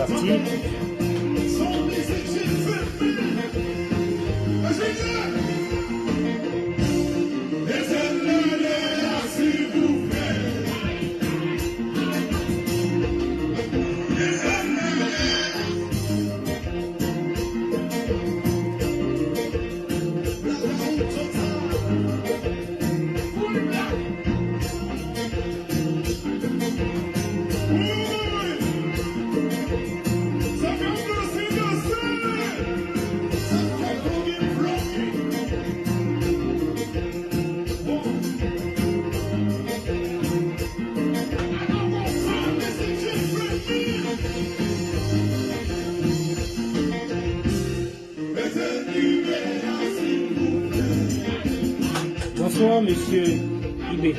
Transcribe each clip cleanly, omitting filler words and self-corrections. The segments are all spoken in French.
parti. Bonsoir, monsieur Ibé.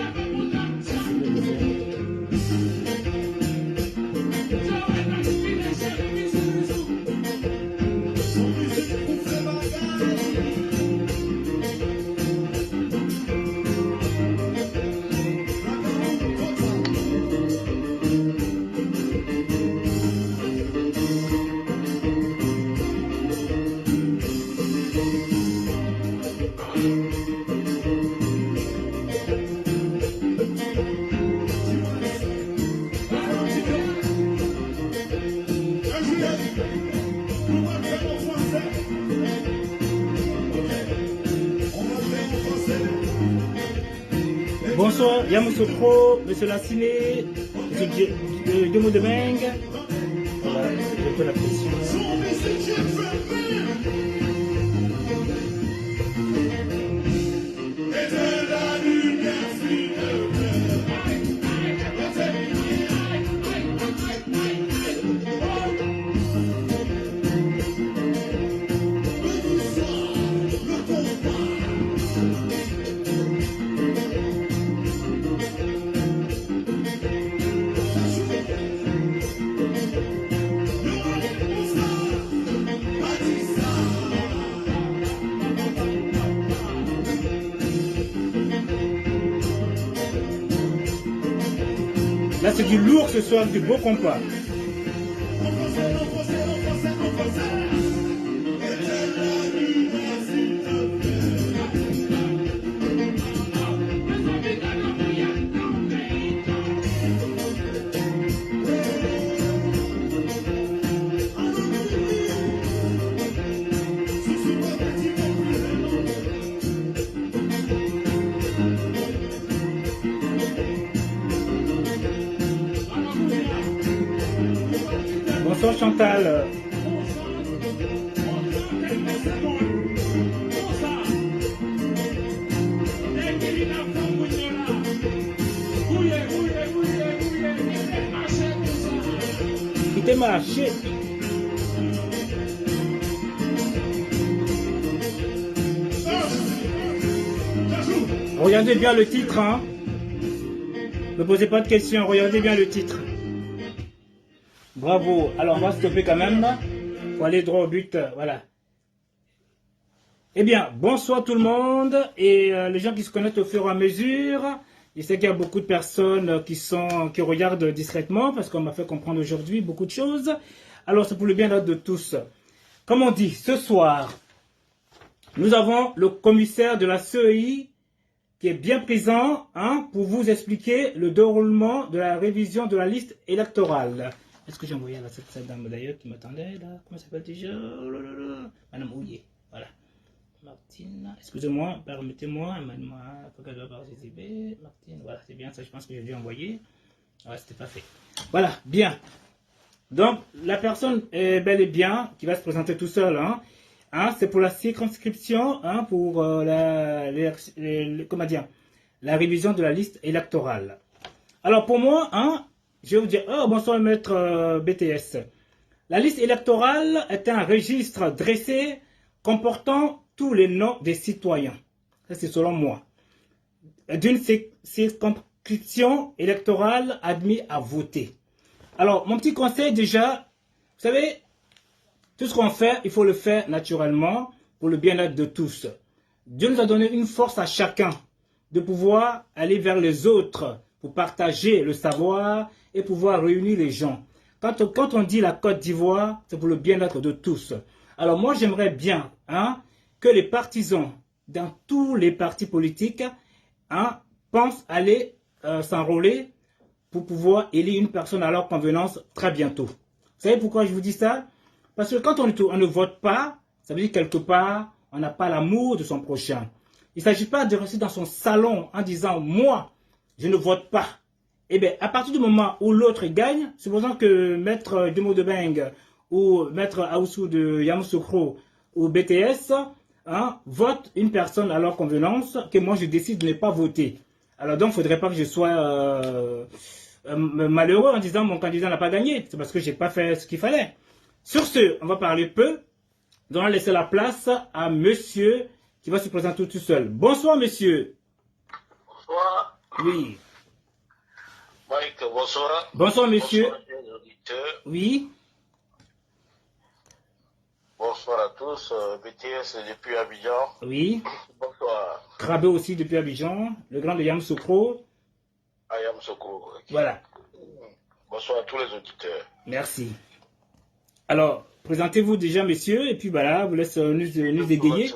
Bonsoir, Yamoussoukro, monsieur Lassiné, monsieur Demo de Beng. Voilà, je peux la pression. Là, c'est du lourd ce soir, du beau compas. Bonsoir Chantal. Il t'est marché. Regardez bien le titre, hein. Ne posez pas de questions, regardez bien le titre. Bravo. Alors, on va stopper quand même pour aller droit au but. Voilà. Eh bien, bonsoir tout le monde. Et les gens qui se connectent au fur et à mesure. Je sais qu'il y a beaucoup de personnes qui regardent discrètement parce qu'on m'a fait comprendre aujourd'hui beaucoup de choses. Alors, c'est pour le bien-être de tous. Comme on dit, ce soir, nous avons le commissaire de la CEI qui est bien présent pour vous expliquer le déroulement de la révision de la liste électorale. Est-ce que j'ai envoyé à cette dame d'ailleurs qui m'attendait là? Comment ça s'appelle déjà? Oh là là là. Madame Houillet. Voilà. Martine. Excusez-moi, permettez-moi. Martine, voilà, c'est bien ça, je pense que j'ai dû envoyer. Ouais, c'était pas fait. Voilà, bien. Donc, la personne est bel et bien, qui va se présenter tout seul, c'est pour la circonscription, pour comment dire, la révision de la liste électorale. Alors, pour moi, je vais vous dire, bonsoir maître BTS. La liste électorale est un registre dressé comportant tous les noms des citoyens. Ça, c'est selon moi. D'une circonscription électorale admis à voter. Alors, mon petit conseil déjà, vous savez, tout ce qu'on fait, il faut le faire naturellement pour le bien-être de tous. Dieu nous a donné une force à chacun de pouvoir aller vers les autres pour partager le savoir et pouvoir réunir les gens. Quand on dit la Côte d'Ivoire, c'est pour le bien-être de tous. Alors moi, j'aimerais bien que les partisans dans tous les partis politiques pensent aller s'enrôler pour pouvoir élire une personne à leur convenance très bientôt. Vous savez pourquoi je vous dis ça? Parce que quand on ne vote pas, ça veut dire quelque part, on n'a pas l'amour de son prochain. Il ne s'agit pas de rester dans son salon en disant « moi, je ne vote pas ». Eh bien, à partir du moment où l'autre gagne, supposons que Maître Demo de Beng ou Maître Aoussou de Yamoussoukro ou BTS votent une personne à leur convenance, que moi je décide de ne pas voter. Alors donc, il ne faudrait pas que je sois malheureux en disant mon candidat n'a pas gagné. C'est parce que je n'ai pas fait ce qu'il fallait. Sur ce, on va parler peu. Nous allons laisser la place à monsieur qui va se présenter tout seul. Bonsoir, monsieur. Bonsoir. Oui. Mike, bonsoir. Bonsoir, monsieur. Bonsoir, les auditeurs. Oui. Bonsoir à tous. BTS depuis Abidjan. Oui. Bonsoir. Krabbe aussi depuis Abidjan. Le grand de Yamoussoukro. Ayam Sokro. Voilà. Bonsoir à tous les auditeurs. Merci. Alors, présentez-vous déjà, monsieur, et puis voilà, vous laisse nous égayer.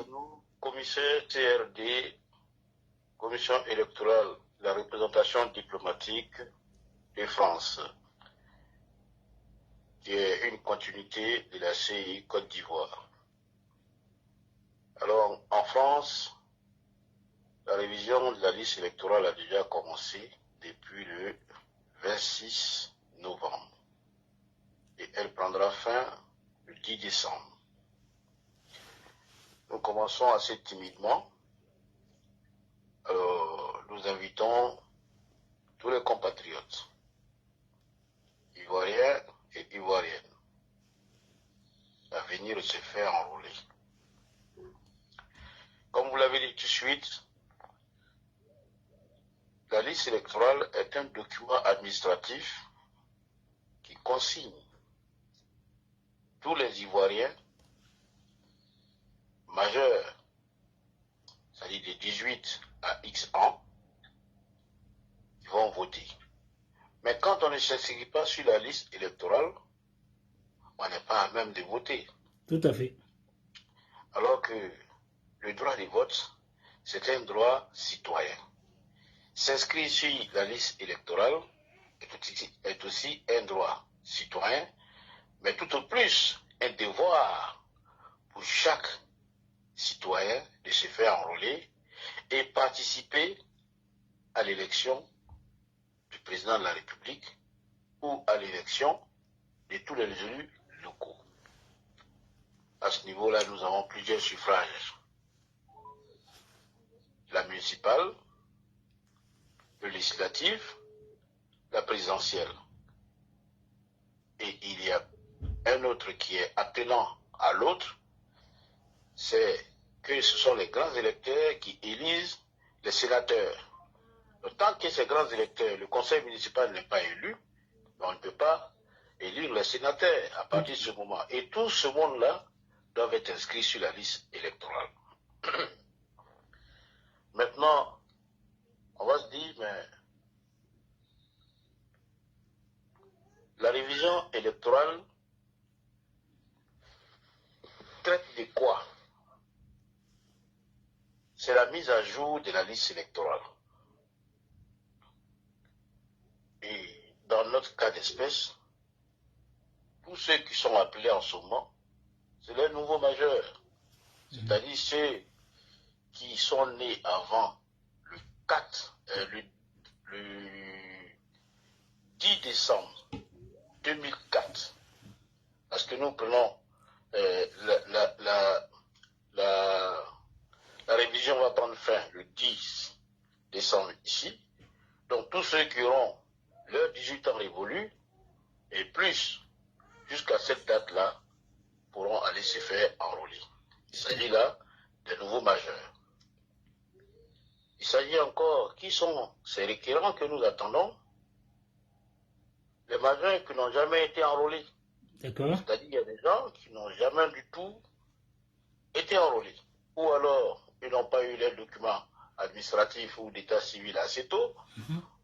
Commissaire TRD, Commission électorale de la représentation diplomatique de France, qui est une continuité de la CI Côte d'Ivoire. Alors, en France, la révision de la liste électorale a déjà commencé depuis le 26 novembre. Et elle prendra fin le 10 décembre. Nous commençons assez timidement. Alors, nous invitons tous les compatriotes, ivoiriens et ivoiriennes, à venir se faire enrôler. Comme vous l'avez dit tout de suite, la liste électorale est un document administratif qui consigne tous les Ivoiriens majeurs, c'est-à-dire de 18 à X ans, qui vont voter. Mais quand on ne s'inscrit pas sur la liste électorale, on n'est pas à même de voter. Tout à fait. Alors que le droit de vote, c'est un droit citoyen. S'inscrire sur la liste électorale est aussi un droit citoyen, mais tout au plus un devoir pour chaque citoyen de se faire enrôler et participer à l'élection du président de la République ou à l'élection de tous les élus locaux. À ce niveau-là, nous avons plusieurs suffrages. La municipale, le législatif, la présidentielle. Et il y a un autre qui est attenant à l'autre, c'est que ce sont les grands électeurs qui élisent les sénateurs. Donc, tant que ces grands électeurs, le conseil municipal n'est pas élu, on ne peut pas élire les sénateurs à partir de ce moment. Et tout ce monde-là doit être inscrit sur la liste électorale. Maintenant, on va se dire, mais la révision électorale traite de quoi? C'est la mise à jour de la liste électorale. Et dans notre cas d'espèce, tous ceux qui sont appelés en ce moment, c'est les nouveaux majeurs. C'est-à-dire ceux qui sont nés avant le 10 décembre 2004. Parce que nous prenons la révision va prendre fin le 10 décembre ici. Donc tous ceux qui auront leurs 18 ans révolus et plus jusqu'à cette date-là pourront aller se faire enrôler. Il s'agit là des nouveaux majeurs. Il s'agit encore, qui sont ces requérants que nous attendons? Les majeurs qui n'ont jamais été enrôlés. D'accord. C'est-à-dire qu'il y a des gens qui n'ont jamais du tout été enrôlés. Ou alors, ils n'ont pas eu les documents administratifs ou d'état civil assez tôt,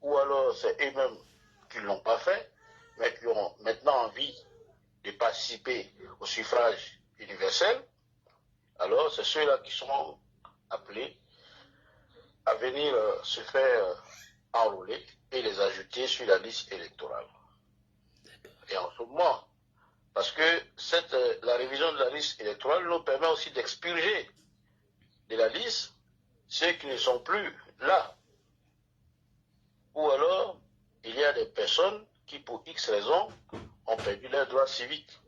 ou alors c'est eux-mêmes qui ne l'ont pas fait, mais qui ont maintenant envie de participer au suffrage universel, alors c'est ceux-là qui sont appelés à venir se faire enrôler et les ajouter sur la liste électorale. Et en ce moment, parce que la révision de la liste électorale nous permet aussi d'expurger de la liste ceux qui ne sont plus là. Ou alors, il y a des personnes qui, pour X raisons, ont perdu leurs droits civiques.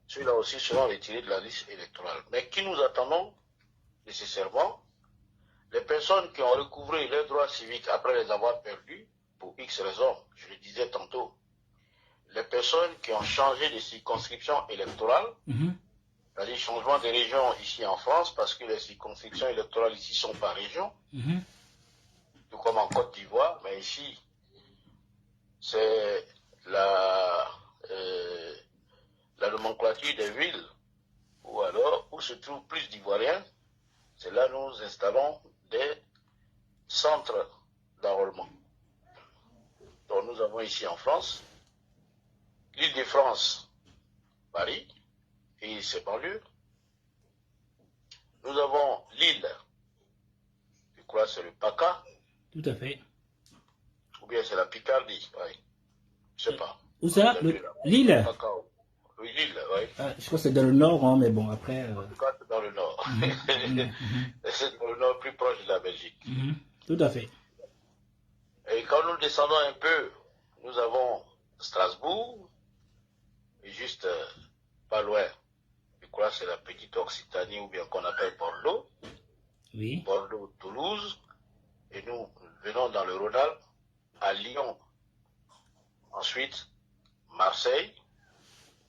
Ceux-là aussi seront retirés de la liste électorale. Mais qui nous attendons nécessairement? Les personnes qui ont recouvré leurs droits civiques après les avoir perdus, pour X raisons, je le disais tantôt, les personnes qui ont changé de circonscription électorale, c'est-à-dire changement de région ici en France, parce que les circonscriptions électorales ici sont par région, tout comme en Côte d'Ivoire, mais ici, c'est la nomenclature des villes, ou alors, où se trouvent plus d'Ivoiriens, c'est là que nous installons des centres d'enrôlement. Donc nous avons ici en France, l'Île-de-France, Paris, et ses banlieues. Nous avons l'île, je crois que c'est le PACA. Tout à fait. Ou bien c'est la Picardie, oui. Je sais pas. Où ça? L'île? Oui, l'île, oui. Ah, je crois que c'est dans le nord, hein, mais bon, après... En tout cas, c'est dans le nord. C'est dans le nord, plus proche de la Belgique. Tout à fait. Et quand nous descendons un peu, nous avons Strasbourg, et juste pas loin, je crois que c'est la petite Occitanie, ou bien qu'on appelle Bordeaux. Oui. Bordeaux, Toulouse, et nous venons dans le Rhône-Alpes, à Lyon. Ensuite, Marseille,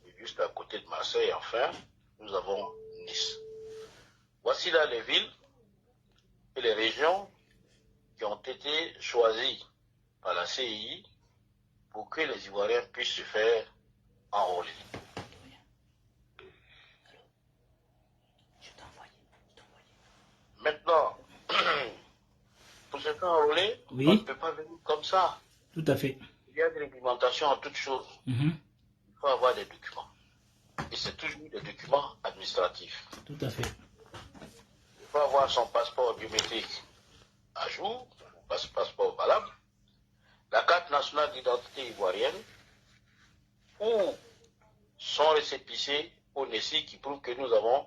et juste à côté de Marseille, enfin, nous avons Nice. Voici là les villes et les régions qui ont été choisies par la CEI pour que les Ivoiriens puissent se faire enrôler. Maintenant, pour se faire enrôler, oui, on ne peut pas venir comme ça. Tout à fait. Il y a des réglementations en toutes choses. Il faut avoir des documents. Et c'est toujours des documents administratifs. Tout à fait. Il faut avoir son passeport biométrique à jour, passeport valable, la carte nationale d'identité ivoirienne, ou son récépissé au NECI qui prouve que nous avons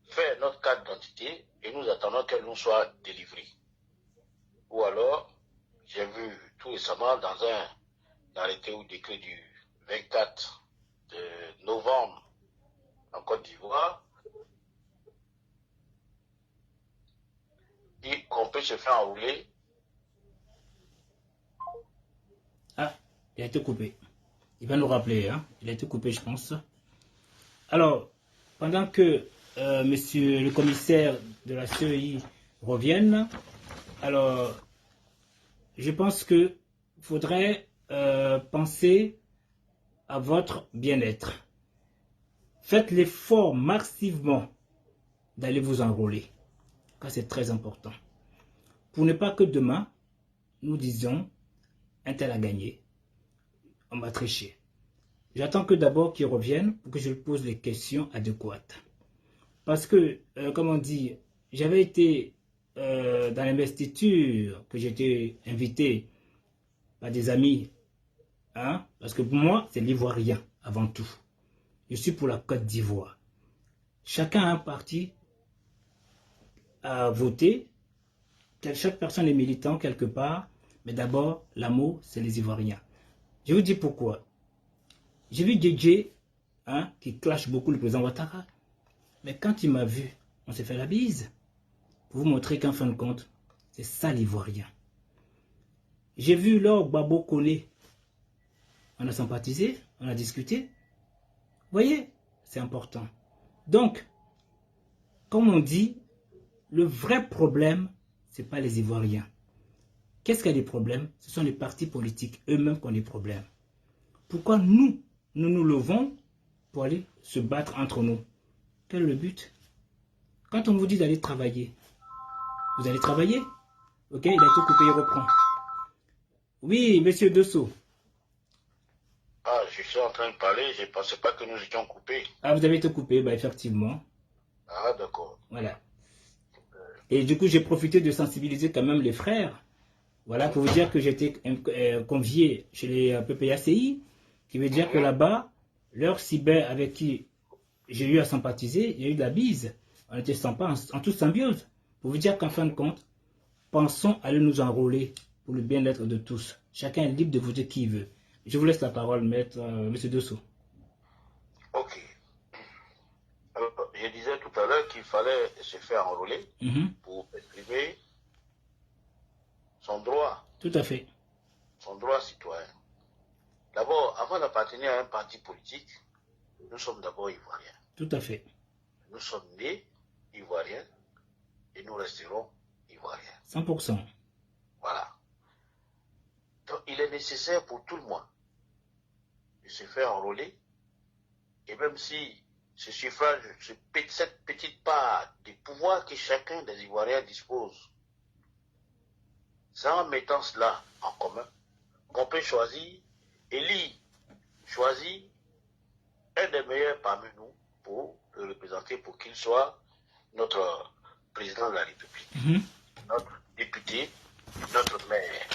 fait notre carte d'identité et nous attendons qu'elle nous soit délivrée. Ou alors, j'ai vu tout récemment dans un arrêté ou décret du 24 de novembre en Côte d'Ivoire, et qu'on peut se faire enrouler. Ah, il a été coupé. Il va nous rappeler, hein. Il a été coupé, je pense. Alors, pendant que monsieur le commissaire de la CEI revienne, alors, je pense que faudrait penser à votre bien-être. Faites l'effort massivement d'aller vous enrôler, car c'est très important. Pour ne pas que demain, nous disions, un tel a gagné, on va tricher. J'attends que d'abord qu'il revienne pour que je lui pose les questions adéquates. Parce que, comme on dit, j'avais été dans l'investiture, que j'étais invité par des amis, hein, parce que pour moi, c'est l'Ivoirien avant tout. Je suis pour la Côte d'Ivoire. Chacun a un parti à voter. Chaque personne est militant quelque part. Mais d'abord, l'amour, c'est les Ivoiriens. Je vous dis pourquoi. J'ai vu DJ, hein, qui clash beaucoup le président Ouattara. Mais quand il m'a vu, on s'est fait la bise. Pour vous montrer qu'en fin de compte, c'est ça l'Ivoirien. J'ai vu Laure Gbagbo Koné. On a sympathisé, on a discuté. Vous voyez, c'est important. Donc, comme on dit, le vrai problème, ce n'est pas les Ivoiriens. Qu'est-ce qu'il y a des problèmes? Ce sont les partis politiques eux-mêmes qui ont des problèmes. Pourquoi nous nous levons pour aller se battre entre nous? Quel est le but? Quand on vous dit d'aller travailler, vous allez travailler? Ok, il a tout coupé, il reprend. Oui, monsieur Dessau. Ah, je suis en train de parler, je ne pensais pas que nous étions coupés. Ah, vous avez été coupé, bah, effectivement. Ah, d'accord. Voilà. Et du coup, j'ai profité de sensibiliser quand même les frères. Voilà, pour vous dire que j'étais convié chez les PPACI, qui veut dire que là-bas, leur cyber avec qui j'ai eu à sympathiser, il y a eu de la bise. On était sympa, en toute symbiose. Pour vous dire qu'en fin de compte, pensons à nous enrôler pour le bien-être de tous. Chacun est libre de voter qui il veut. Je vous laisse la parole, maître, monsieur Dessau. Ok. Alors, je disais tout à l'heure qu'il fallait se faire enrôler pour exprimer Tout à fait. son droit citoyen. D'abord, avant d'appartenir à un parti politique, nous sommes d'abord ivoiriens. Tout à fait. Nous sommes nés ivoiriens et nous resterons ivoiriens. 100%. Voilà. Donc, il est nécessaire pour tout le monde de se faire enrôler. Et même si ce suffrage, cette petite part des pouvoirs que chacun des Ivoiriens dispose, c'est en mettant cela en commun qu'on peut choisir, élire, choisir un des meilleurs parmi nous pour le représenter, pour qu'il soit notre président de la République, notre député, notre maire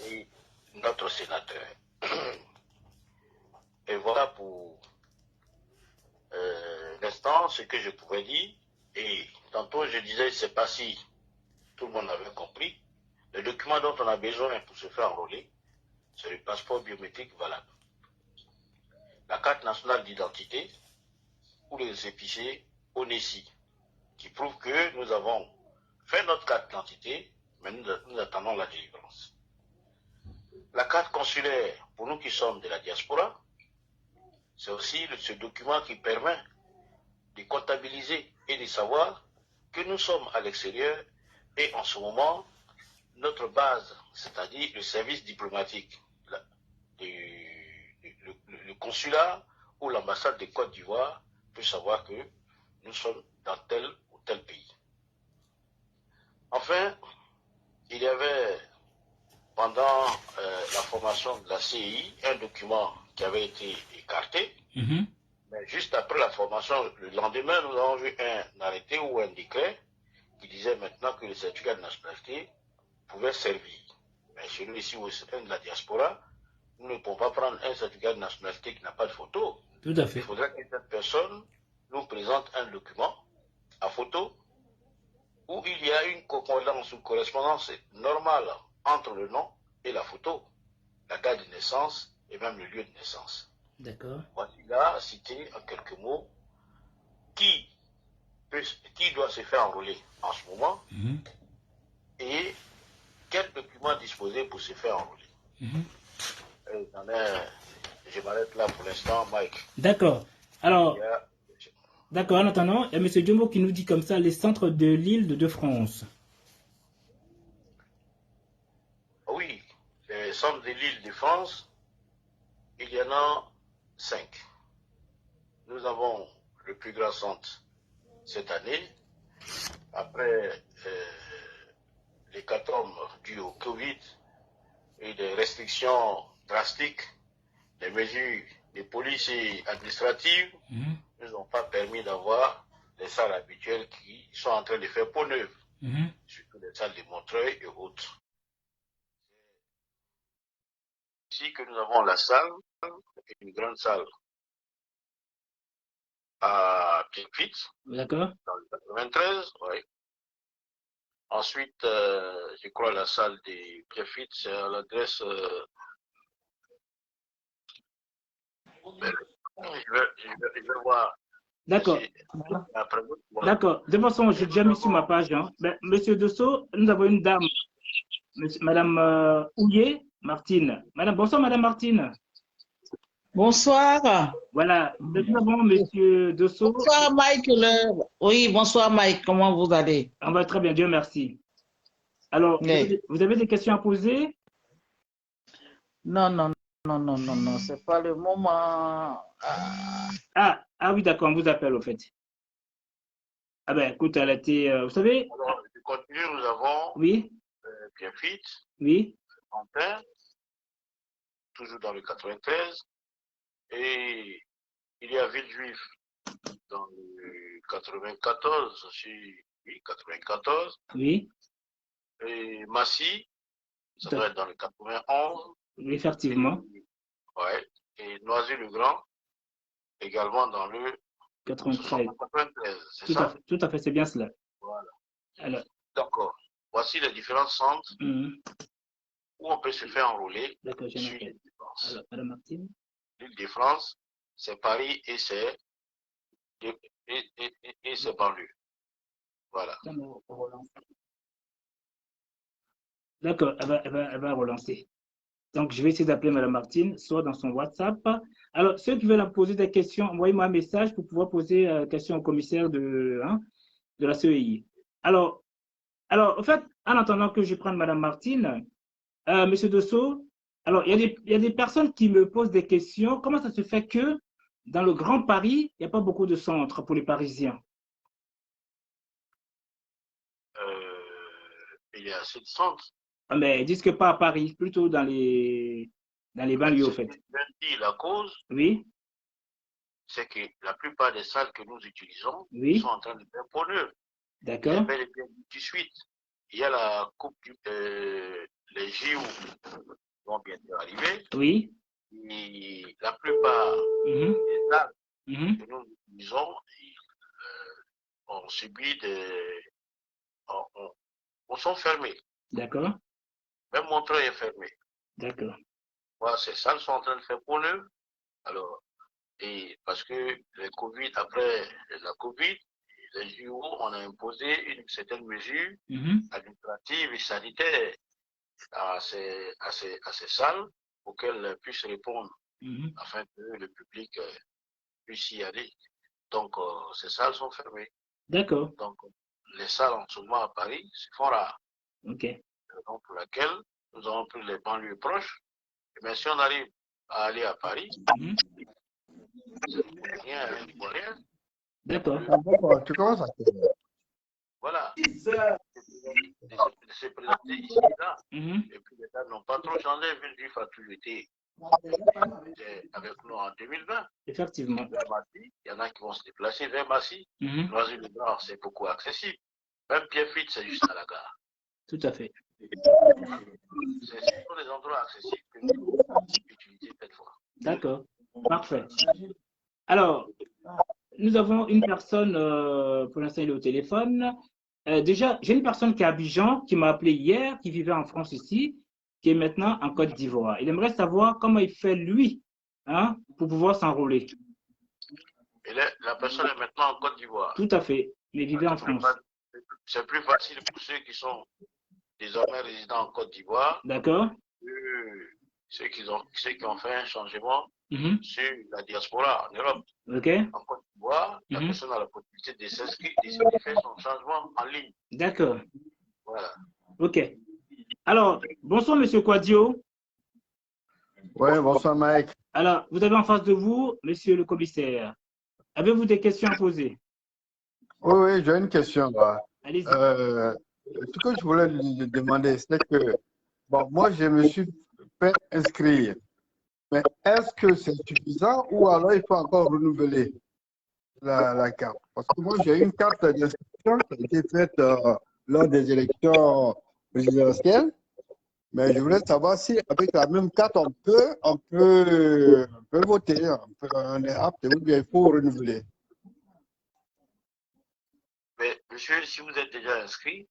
et notre sénateur. Et voilà pour l'instant ce que je pourrais dire. Et tantôt je disais, je ne sais pas si tout le monde avait compris, le document dont on a besoin pour se faire enrôler, c'est le passeport biométrique valable, la carte nationale d'identité ou les récépissés ONESI, qui prouve que nous avons fait notre carte d'identité, mais nous attendons la délivrance. La carte consulaire, pour nous qui sommes de la diaspora, c'est aussi ce document qui permet de comptabiliser et de savoir que nous sommes à l'extérieur et en ce moment, notre base, c'est-à-dire le service diplomatique, le consulat ou l'ambassade de Côte d'Ivoire peut savoir que nous sommes dans tel ou tel pays. Enfin, il y avait pendant la formation de la CI un document qui avait été écarté. Mais juste après la formation, le lendemain, nous avons vu un arrêté ou un décret qui disait maintenant que le certificat de nationalité pouvait servir. Mais chez nous, ici, au sein de la diaspora, nous ne pouvons pas prendre un certificat de nationalité qui n'a pas de photo. Tout à fait. Il faudrait que cette personne nous présente un document à photo où il y a une concordance ou correspondance normale entre le nom et la photo, la date de naissance et même le lieu de naissance. D'accord. Voici là, cité en quelques mots, qui doit se faire enrôler en ce moment et quel document disposer pour se faire enrôler. Je m'arrête là pour l'instant, Mike. D'accord. Alors, d'accord, en attendant, il y a M. Diomo qui nous dit comme ça, les centres de l'île de France. Oui, les centres de l'île de France, il y en a 5. Nous avons le plus grand centre cette année, après l'hécatombe due au Covid et des restrictions drastiques, des mesures de police et administratives, ne nous ont pas permis d'avoir les salles habituelles qui sont en train de faire peau neuve, surtout les salles de Montreuil et autres. Ici que nous avons la salle, une grande salle à Pierrefitte, d'accord, dans le 93, oui. Ensuite, je crois la salle de Pierrefitte, c'est à l'adresse... je vais voir. D'accord. D'accord. De toute façon, j'ai déjà mis sur ma page. Hein. Ben, Monsieur Dessau, nous avons une dame, Madame Houillet, Martine. Bonsoir, Madame Martine. Bonsoir. Voilà. Nous avons Monsieur Dessau. Bonsoir, Mike. Oui, bonsoir, Mike. Comment vous allez? On va très bien, Dieu merci. Alors, oui. Vous avez des questions à poser? Non. C'est pas le moment. Ah oui, d'accord, on vous appelle au fait. Ah ben, écoute, elle a été, vous savez... Alors, du contenu, nous avons oui. Pierrefitte, oui. Pantin, toujours dans le 93. Et il y a Villejuif dans le 94, oui, 94. Oui, Et Massy, ça doit être dans le 91. effectivement. Ouais. Et Noisy-le-Grand, également dans le 93. 93, c'est ça? Tout à fait, c'est bien cela. Voilà. Alors, D'accord. Voici les différents centres où on peut se faire enrôler d'accord, je sur m'appelle. l'île de France. Alors, Madame Martine. L'île de France, c'est Paris et c'est banlieues. Voilà. D'accord, elle va relancer. Donc, je vais essayer d'appeler Madame Martine, soit dans son WhatsApp. Alors, ceux qui veulent poser des questions, envoyez-moi un message pour pouvoir poser question au commissaire de la CEI. Alors, en fait, en attendant que je prenne Madame Martine, Monsieur Dosso, alors, il y a des personnes qui me posent des questions. Comment ça se fait que dans le Grand Paris, il n'y a pas beaucoup de centres pour les Parisiens? Il y a assez de centres. Ah, mais ils disent que pas à Paris, plutôt dans les banlieues, en fait. La cause, Oui, c'est que la plupart des salles que nous utilisons oui, sont en train de faire pour eux. Il y a d'accord, bel et bien tout de suite. Il y a la coupe les JO vont bientôt arriver. oui, Et la plupart des salles que nous utilisons ont subi on sont fermés. d'accord, Même Montreuil est fermé. d'accord, Voilà, ces salles sont en train de faire pour eux. Alors, et parce que le Covid, après la Covid, les JO, on a imposé une certaine mesure administrative et sanitaire à ces salles pour qu'elles puissent répondre afin que le public puisse y aller. Donc, ces salles sont fermées. d'accord. Donc, les salles en ce moment à Paris se font rares. Ok. Donc, pour laquelle nous avons pris les banlieues proches. Mais si on arrive à aller à Paris, rien, rien. D'accord. Tu commences à faire. Voilà. De se présenter ici et là. Et puis les dates n'ont pas trop changé. Villejuif a toujours été avec nous en 2020. Effectivement. Vers Massy, il y en a qui vont se déplacer vers Massy. Noisy-le-Grand, c'est beaucoup accessible. Même Pierrefitte, c'est juste à la gare. Tout à fait. Ce sont des endroits accessibles que nous utilisons cette fois. D'accord. Parfait. Alors, nous avons une personne, pour l'instant, il est au téléphone. Déjà, j'ai une personne qui est à Abidjan, qui m'a appelé hier, qui vivait en France ici, qui est maintenant en Côte d'Ivoire. Il aimerait savoir comment il fait, lui, pour pouvoir s'enrôler. Et là, la personne est maintenant en Côte d'Ivoire. Tout à fait, mais vivait en France. C'est plus facile pour ceux qui sont désormais résidents en Côte d'Ivoire. D'accord. Ceux qui ont fait un changement sur la diaspora en Europe. Ok. En Côte d'Ivoire, la personne a la possibilité de s'inscrire et de faire son changement en ligne. D'accord. Voilà. Ok. Alors, bonsoir, Monsieur Quadio. Oui, bonsoir, Mike. Alors, vous avez en face de vous, Monsieur le commissaire. Avez-vous des questions à poser? Oui, j'ai une question là. Allez-y. Ce que je voulais lui demander, c'est que, bon, moi, je me suis fait inscrire. Mais est-ce que c'est suffisant ou alors il faut encore renouveler la carte? Parce que moi, j'ai une carte d'inscription qui a été faite lors des élections présidentielles. Mais je voulais savoir si avec la même carte, on peut voter, on est apte ou bien il faut renouveler. Mais monsieur, si vous êtes déjà inscrit,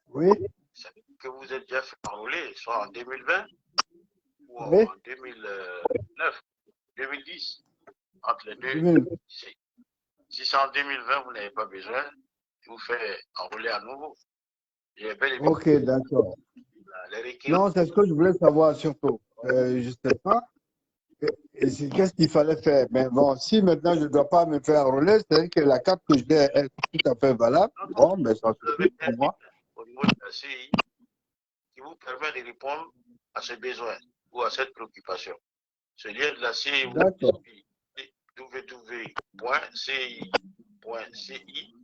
Oui. ça veut dire que vous êtes déjà fait enrôler, soit en 2020 ou Oui. en 2009, 2010, entre les deux. 2000. Si c'est en 2020, vous n'avez pas besoin de vous faire enrôler à nouveau. Ok, d'accord. Non, c'est ce que je voulais savoir surtout. Je ne sais pas. Qu'est-ce qu'il fallait faire? Mais bon, si maintenant je ne dois pas me faire enrôler, c'est-à-dire que la carte que j'ai est tout à fait valable. Bon, mais ça suffit pour moi. Au niveau de la CI, qui vous permet de répondre à ce besoin ou à cette préoccupation. Ce lien de la CI, www.ci.ci.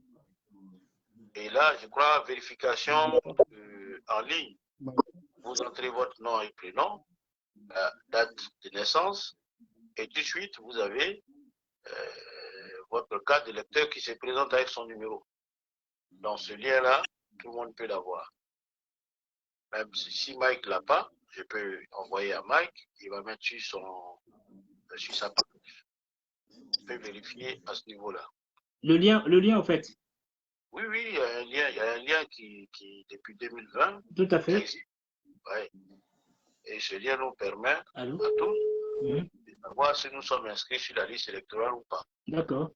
Et là, je crois, vérification en ligne. Vous entrez votre nom et prénom. la date de naissance, et tout de suite, vous avez votre carte d'électeur qui se présente avec son numéro. Dans ce lien-là, tout le monde peut l'avoir. Même si Mike ne l'a pas, je peux envoyer à Mike, il va mettre sur sa page. On peut vérifier à ce niveau-là. Le lien, en fait. Oui, il y a un lien qui depuis 2020, Tout à fait. existe. Ouais. Et ce lien nous permet Allô? à tous de savoir si nous sommes inscrits sur la liste électorale ou pas. D'accord.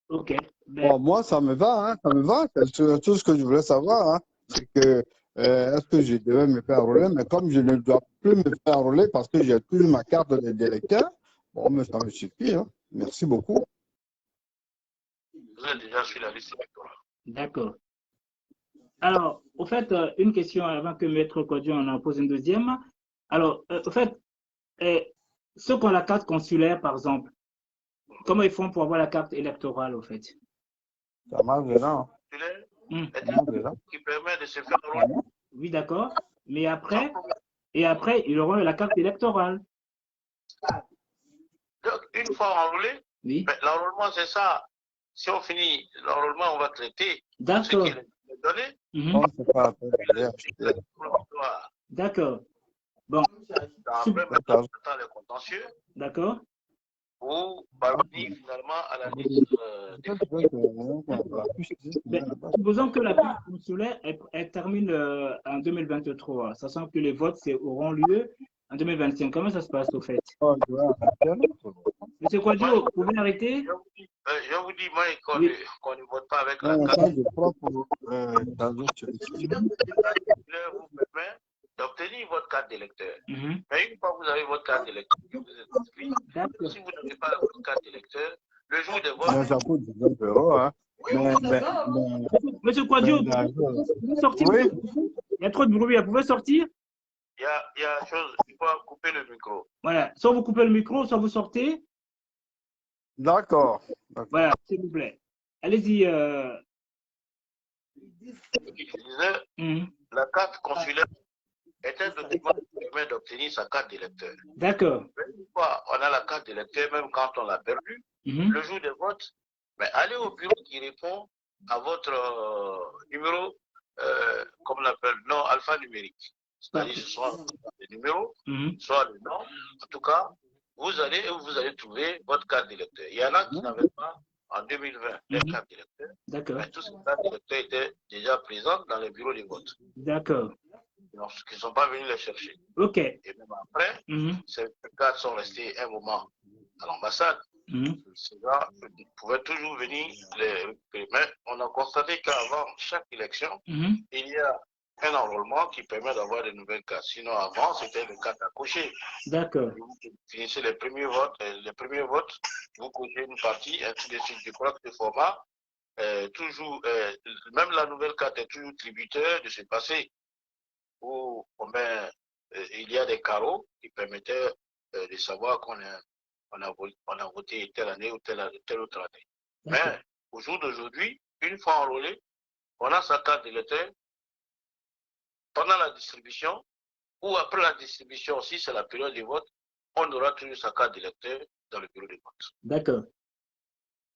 Ok. Bon, moi, ça me va, hein, ça me va. C'est tout ce que je voulais savoir, hein, c'est que est-ce que je devais me faire enrôler, mais comme je ne dois plus me faire enrôler parce que j'ai toujours ma carte d'électeur, bon, mais ça me suffit. Hein. Merci beaucoup. Vous êtes déjà sur la liste électorale. D'accord. Alors, au fait, une question avant que Maître Kodjo en pose une deuxième. Alors, au fait, ceux qui ont la carte consulaire, par exemple, comment ils font pour avoir la carte électorale, au fait? Ça marche déjà. Qui permet de se faire enrôler. Oui, d'accord. Mais après, ils auront la carte électorale. Donc, une fois enrôlé, oui. L'enrôlement, c'est ça. Si on finit l'enrôlement, on va traiter ce qui est donné. D'accord. Bon. Après, maintenant, on attend les contentieux. D'accord. Pour parvenir finalement à la liste. Supposons que la carte consulaire elle termine en 2023, sachant que les votes auront lieu en 2025. Comment ça se passe au fait? Monsieur Kodjo, vous pouvez arrêter? Je vous dis, Mike, qu'on ne vote pas avec la carte. Vous permet d'obtenir votre carte d'électeur. Mais une fois que vous avez votre carte d'électeur, vous êtes inscrit. Si vous n'avez pas votre carte d'électeur, le jour de vote. Ça coûte 19 €. Hein. Monsieur Kodjo, vous pouvez sortir? Oui. Il y a trop de bruit, vous pouvez sortir? Il y a chose, il faut couper le micro. Voilà, soit vous coupez le micro, soit vous sortez. D'accord. Voilà, s'il vous plaît. Allez-y. Je disais, la carte consulaire est un document qui permet d'obtenir sa carte d'électeur. D'accord. Une fois on a la carte d'électeur, même quand on l'a perdue, le jour de vote, allez au bureau qui répond à votre numéro, comme on l'appelle, non alphanumérique. C'est-à-dire ce soit le numéro, soit le nom. En tout cas, vous allez trouver votre carte d'électeur. Il y en a qui n'avaient pas en 2020 leur carte d'électeur. D'accord. Mais tous ces cartes d'électeur étaient déjà présentes dans les bureaux de vote. D'accord. Qui ne sont pas venus les chercher. OK. Et même après, ces cartes sont restées un moment à l'ambassade. Ces gens pouvaient toujours venir les récupérer. Mais on a constaté qu'avant chaque élection, il y a un enrôlement qui permet d'avoir de nouvelles cartes. Sinon, avant, c'était les cartes à cocher. D'accord. Vous finissez les premiers votes, vous cochez une partie, ainsi de suite. Je crois que ce format, toujours, même la nouvelle carte est toujours tributaire de ce passé, où il y a des carreaux qui permettaient de savoir qu'on a voté telle année ou telle autre année. Mais au jour d'aujourd'hui, une fois enrôlé, on a sa carte d'électeur. Pendant la distribution ou après la distribution, si c'est la période de vote, on aura toujours sa carte d'électeur dans le bureau de vote. D'accord.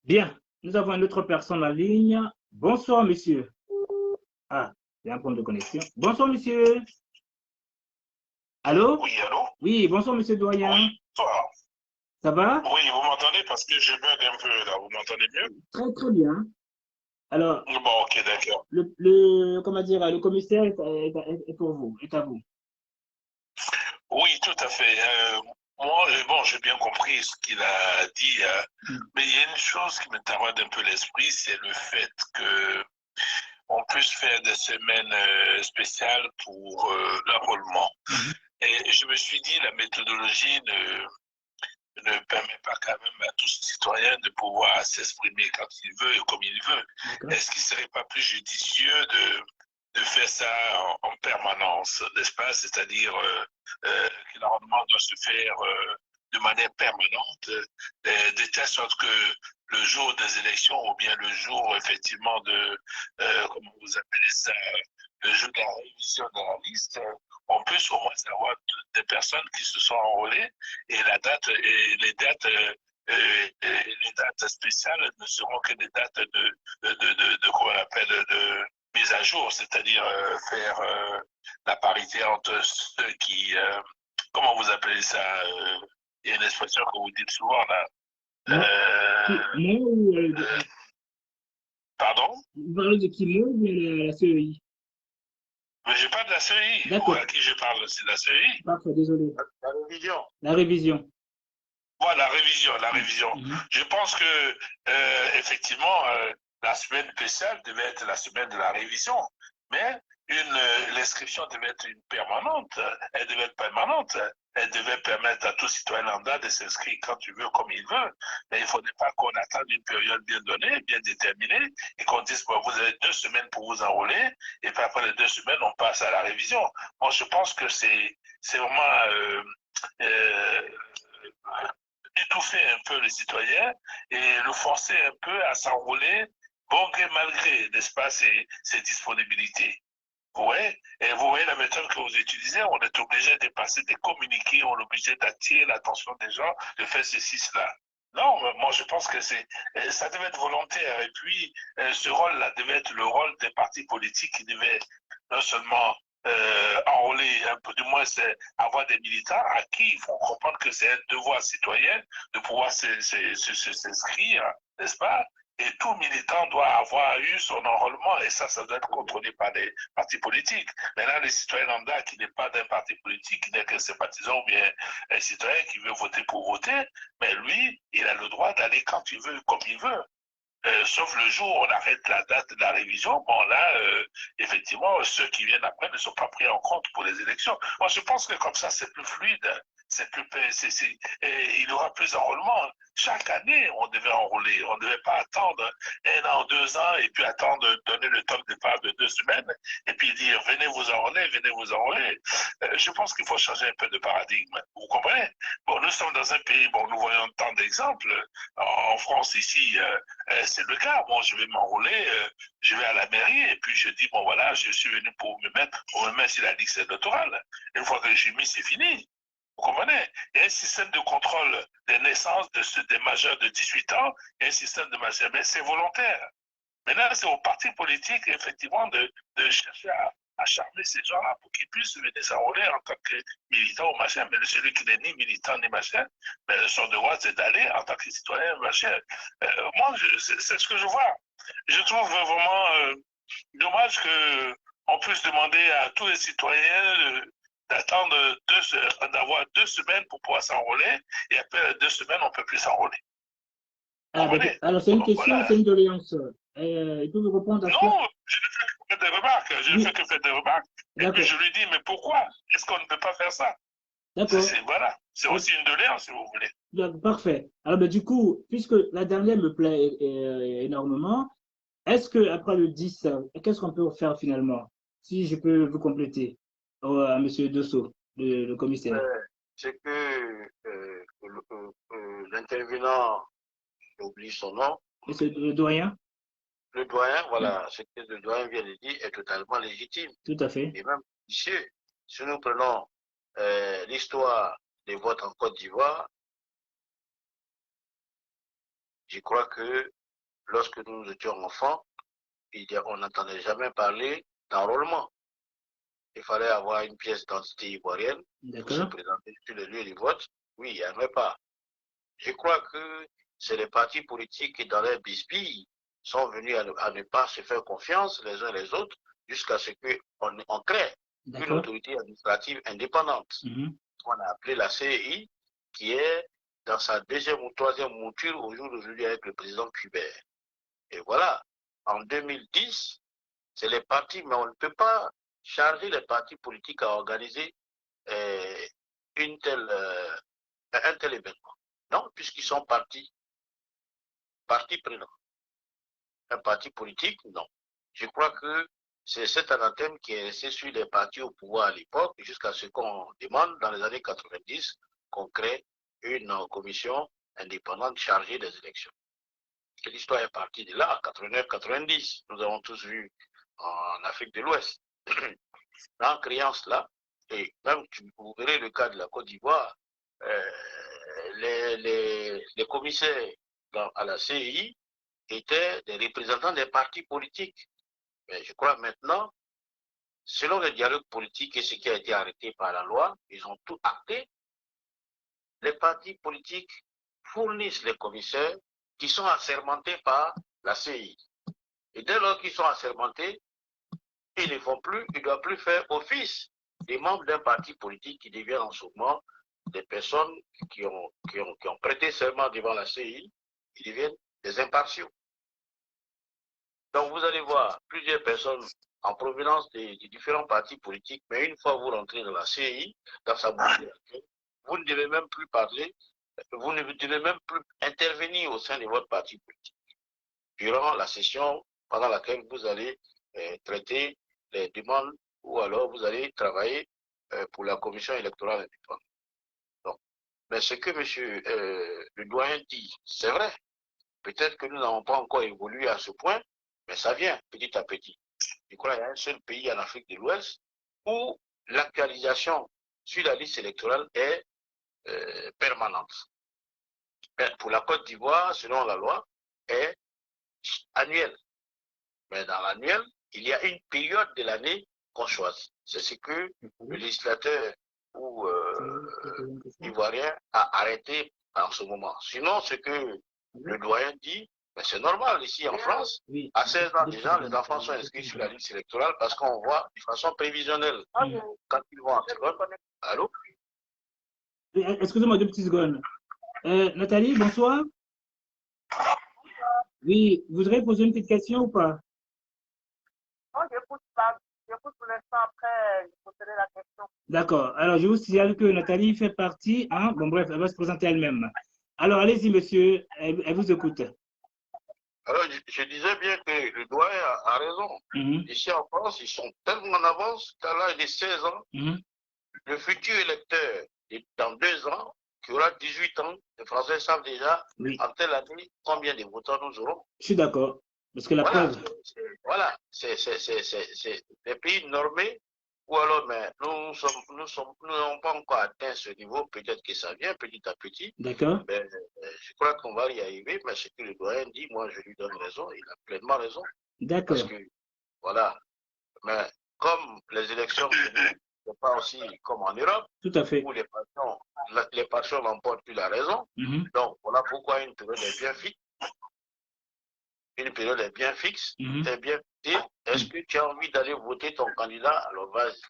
Bien. Nous avons une autre personne en ligne. Bonsoir, monsieur. Ah, il y a un problème de connexion. Bonsoir, monsieur. Allô? Oui, allô? Oui, bonsoir, monsieur Doyen. Oui, bonsoir. Ça va? Oui, vous m'entendez parce que je bug un peu là. Vous m'entendez mieux? Très, très bien. Alors, bon, ok, d'accord. Comment dire, le commissaire est pour vous, est à vous. Oui, tout à fait. Moi, bon, j'ai bien compris ce qu'il a dit, mais il y a une chose qui me taraude un peu l'esprit, c'est le fait que on puisse faire des semaines spéciales pour l'enrôlement. Et je me suis dit, la méthodologie ne permet pas quand même à tout citoyen de pouvoir s'exprimer quand il veut et comme il veut. Est-ce qu'il ne serait pas plus judicieux de faire ça en permanence, n'est-ce pas? C'est-à-dire que l'enrôlement doit se faire de manière permanente, de telle sorte que le jour des élections ou bien le jour effectivement de, comment vous appelez ça, le jour de la révision de la liste, on puisse au moins savoir des personnes qui se sont enrôlées et la date et les dates spéciales ne seront que des dates de comment on appelle de mise à jour, c'est-à-dire faire la parité entre ceux qui comment vous appelez ça il y a une expression que vous dites souvent là. Moi ou Pardon? vous parlez de qui, moi ou bien la CEI? Mais je parle de la CEI. D'accord. À qui je parle? C'est de la CEI. Parfait, désolé. La révision. La révision. Voilà, la révision. Mhm. Je pense que, effectivement, la semaine spéciale devait être la semaine de la révision, mais l'inscription devait être une permanente. Elle devait être permanente. Elle devait permettre à tout citoyen lambda de s'inscrire quand tu veux, comme il veut. Mais il ne faudrait pas qu'on attende une période bien donnée, bien déterminée, et qu'on dise, bon, vous avez 2 semaines pour vous enrôler, et puis après les 2 semaines, on passe à la révision. Moi, je pense que c'est vraiment étouffer un peu les citoyens et le forcer un peu à s'enrôler, bon gré mal gré, n'est-ce pas, ses disponibilités. Ouais, et vous voyez la méthode que vous utilisez, on est obligé de passer des communiqués, on est obligé d'attirer l'attention des gens, de faire ceci, cela. Non, moi je pense que ça devait être volontaire. Et puis, ce rôle-là devait être le rôle des partis politiques qui devaient non seulement enrôler, un peu, du moins c'est avoir des militants à qui il faut comprendre que c'est un devoir citoyen de pouvoir s'inscrire, n'est-ce pas? Et tout militant doit avoir eu son enrôlement, et ça doit être contrôlé par les partis politiques. Maintenant, les citoyens lambda qui n'est pas d'un parti politique, qui n'est qu'un sympathisant ou bien un citoyen qui veut voter pour voter, mais lui, il a le droit d'aller quand il veut, comme il veut. Sauf le jour où on arrête la date de la révision, bon là, effectivement, ceux qui viennent après ne sont pas pris en compte pour les élections. Moi, je pense que comme ça, c'est plus fluide, il y aura plus d'enrôlement. Chaque année, on devait enrôler. On ne devait pas attendre 1 an, 2 ans, et puis attendre, donner le temps de départ de 2 semaines, et puis dire, venez vous enrôler, venez vous enrôler. Je pense qu'il faut changer un peu de paradigme. Vous comprenez? Bon, nous sommes dans un pays, bon, nous voyons tant d'exemples. En France, ici, c'est le cas. Bon, je vais m'enrôler, je vais à la mairie et puis je dis, bon voilà, je suis venu pour me mettre sur la liste électorale. Une fois que j'ai mis, c'est fini. Vous comprenez? Il y a un système de contrôle des naissances des majeurs de 18 ans, il y a un système de majeurs, mais c'est volontaire. Maintenant, c'est aux partis politiques, effectivement, de chercher à charmer ces gens-là pour qu'ils puissent venir s'enrôler en tant que militants ou machin. Mais celui qui n'est ni militant ni machin, mais son devoir, c'est d'aller en tant que citoyen, machin. Moi, c'est ce que je vois. Je trouve vraiment dommage qu'on puisse demander à tous les citoyens d'attendre d'avoir 2 semaines pour pouvoir s'enrôler, et après 2 semaines, on ne peut plus s'enrôler. Alors, c'est une question, voilà. c'est une doléance. Il peut vous répondre à ça? Non, je ne fais que faire des remarques. Je ne fais que faire des remarques. Et puis je lui dis, mais pourquoi est-ce qu'on ne peut pas faire ça? D'accord. Voilà. C'est aussi une doléance, si vous voulez. Parfait. Alors, du coup, puisque la dernière me plaît énormément, est-ce qu'après le 10, qu'est-ce qu'on peut faire finalement? Si je peux vous compléter, à M. Dosso, le commissaire. C'est que l'intervenant, j'oublie son nom. Monsieur le doyen? Le doyen, voilà, ce que le doyen vient de dire est totalement légitime. Tout à fait. Et même vicieux. Si nous prenons l'histoire des votes en Côte d'Ivoire, je crois que lorsque nous étions enfants, on n'entendait jamais parler d'enrôlement. Il fallait avoir une pièce d'identité ivoirienne pour se présenter sur le lieu du vote. Oui, il n'y en avait pas. Je crois que c'est les partis politiques qui, dans leur bisbille, sont venus à ne pas se faire confiance les uns les autres jusqu'à ce qu'on crée une autorité administrative indépendante. On a appelé la CEI, qui est dans sa 2e ou 3e mouture au jour d'aujourd'hui avec le président Kubert. Et voilà, en 2010, c'est les partis, mais on ne peut pas charger les partis politiques à organiser un tel événement. Non, puisqu'ils sont partis prenants. Un parti politique, non. Je crois que c'est cet anathème qui est resté sur les partis au pouvoir à l'époque, jusqu'à ce qu'on demande dans les années 90 qu'on crée une commission indépendante chargée des élections. Et l'histoire est partie de là, en 89-90. Nous avons tous vu en Afrique de l'Ouest. en créant cela, et même vous verrez le cas de la Côte d'Ivoire, les commissaires à la CEI étaient des représentants des partis politiques. Mais je crois maintenant, selon le dialogue politique et ce qui a été arrêté par la loi, ils ont tout acté. Les partis politiques fournissent les commissaires qui sont assermentés par la CEI. Et dès lors qu'ils sont assermentés, ils ne font plus, ils ne doivent plus faire office des membres d'un parti politique qui deviennent en ce moment des personnes qui ont prêté serment devant la CEI, qui deviennent des impartiaux. Donc vous allez voir plusieurs personnes en provenance des différents partis politiques, mais une fois vous rentrez dans la CEI, dans sa bouche, vous ne devez même plus parler, vous ne devez même plus intervenir au sein de votre parti politique durant la session pendant laquelle vous allez traiter les demandes ou alors vous allez travailler pour la commission électorale indépendante. Donc, mais ce que monsieur le doyen dit, c'est vrai. Peut-être que nous n'avons pas encore évolué à ce point, mais ça vient petit à petit. Je crois qu'il y a un seul pays en Afrique de l'Ouest où l'actualisation sur la liste électorale est permanente. Pour la Côte d'Ivoire, selon la loi, est annuelle. Mais dans l'annuel, il y a une période de l'année qu'on choisit. C'est ce que le législateur ou ivoirien a arrêté en ce moment. Sinon, ce que le doyen dit, mais c'est normal ici en France. À 16 ans déjà, les enfants sont inscrits sur la liste électorale parce qu'on voit de façon prévisionnelle quand ils vont en seconde. Allô? Excusez-moi 2 petites secondes. Nathalie, bonsoir. Oui, vous voudrez poser une petite question ou pas? Non, j'écoute pas. J'écoute pour l'instant, après, je poserai la question. D'accord. Alors, je vous signale que Nathalie fait partie, bon bref, elle va se présenter elle-même. Alors, allez-y, monsieur, elle vous écoute. Alors, je disais bien que le doyen a raison. Ici en France, ils sont tellement en avance qu'à l'âge de 16 ans, le futur électeur, dans 2 ans, qui aura 18 ans, les Français savent déjà en telle année combien de votants nous aurons. Je suis d'accord. Parce que la preuve. Voilà, c'est des pays normés, ou alors, mais nous n'avons pas encore atteint ce niveau, peut-être que ça vient petit à petit. D'accord. Mais je crois qu'on va y arriver, mais ce que le doyen dit, moi je lui donne raison, il a pleinement raison. D'accord. Parce que, voilà, mais comme les élections, c'est pas aussi comme en Europe, tout à fait, où les passions n'emportent plus la raison. Donc, voilà pourquoi une période est bien fixe. Une période est bien fixe, est bien fixée. Est-ce que tu as envie d'aller voter ton candidat? Alors, vas-y.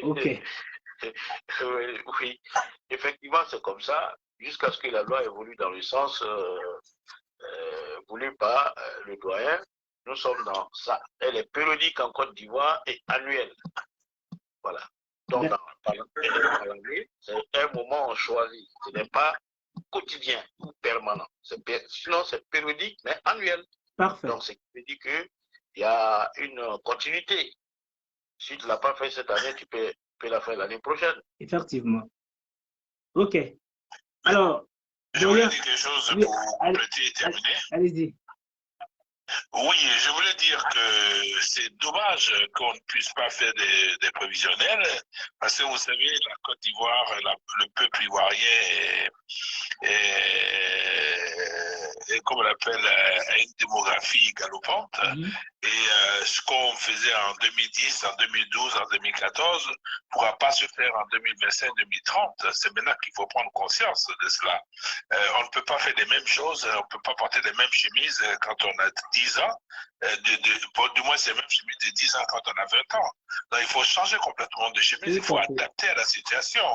Ok. Oui, effectivement, c'est comme ça, jusqu'à ce que la loi évolue dans le sens voulu par le doyen. Nous sommes dans ça. Elle est périodique en Côte d'Ivoire et annuelle. Voilà. Donc, dans l'année, c'est un moment choisi. Ce n'est pas quotidien ou permanent. Sinon, c'est périodique, mais annuel. Parfait. Donc, ce qui veut dire qu'il y a une continuité. Si tu ne l'as pas fait cette année, tu peux la faire l'année prochaine. Effectivement. OK. Alors, je voulais dire quelque chose pour compléter et terminer. Allez-y. Oui, je voulais dire que c'est dommage qu'on ne puisse pas faire des prévisionnels, parce que vous savez, la Côte d'Ivoire, le peuple ivoirien est comme on l'appelle, a une démographie galopante. Et ce qu'on faisait en 2010, en 2012, en 2014 ne pourra pas se faire en 2025-2030. C'est maintenant qu'il faut prendre conscience de cela. On ne peut pas faire les mêmes choses, on ne peut pas porter les mêmes chemises quand on a 10 ans, du moins c'est les mêmes chemises de 10 ans quand on a 20 ans. Donc il faut changer complètement de chemise, il faut adapter à la situation.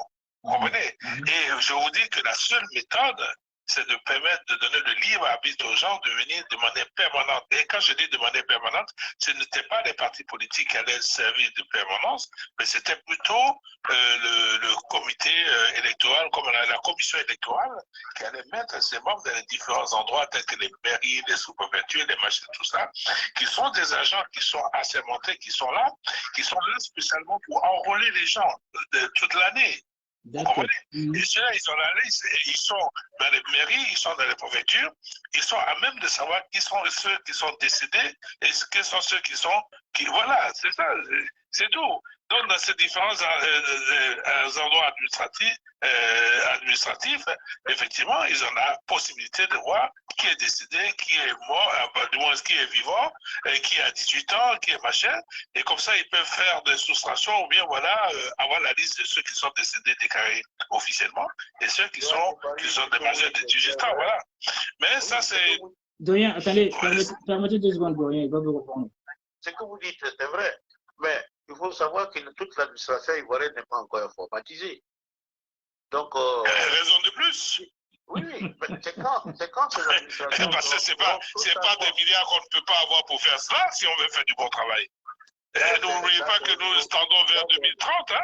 Vous comprenez? Et je vous dis que la seule méthode, c'est de permettre de donner le libre arbitre aux gens de venir de manière permanente. Et quand je dis de manière permanente, ce n'était pas les partis politiques qui allaient servir de permanence, mais c'était plutôt le comité électoral, comme la commission électorale, qui allait mettre ses membres dans les différents endroits, tels que les mairies, les sous-préfectures, les machines, tout ça, qui sont des agents qui sont assermentés, qui sont là spécialement pour enrôler les gens de toute l'année. Vous D'accord. comprenez? Et ceux-là, ils sont allés, ils sont dans les mairies, ils sont dans les préfectures, ils sont à même de savoir qui sont ceux qui sont décédés et quels sont ceux voilà, c'est ça, c'est tout. Donc, dans ces différents endroits administratifs, effectivement, ils ont la possibilité de voir qui est décédé, qui est mort, du moins qui est vivant, qui a 18 ans, qui est machin, et comme ça, ils peuvent faire des soustractions ou bien, voilà, avoir la liste de ceux qui sont décédés déclarés officiellement et ceux qui sont des majeurs de 18 ans, voilà. Mais ça, c'est... Doyen, attendez, permettez 2 secondes, Doyen, il va vous répondre. Ce que vous dites est vrai, mais il faut savoir que toute l'administration ivoirienne n'est pas encore informatisée. Donc, raison de plus. oui, mais c'est quand ces administrations... Parce que c'est pas des milliards qu'on ne peut pas avoir pour faire cela si on veut faire du bon travail. Et n'oubliez pas que nous tendons vers 2030, hein.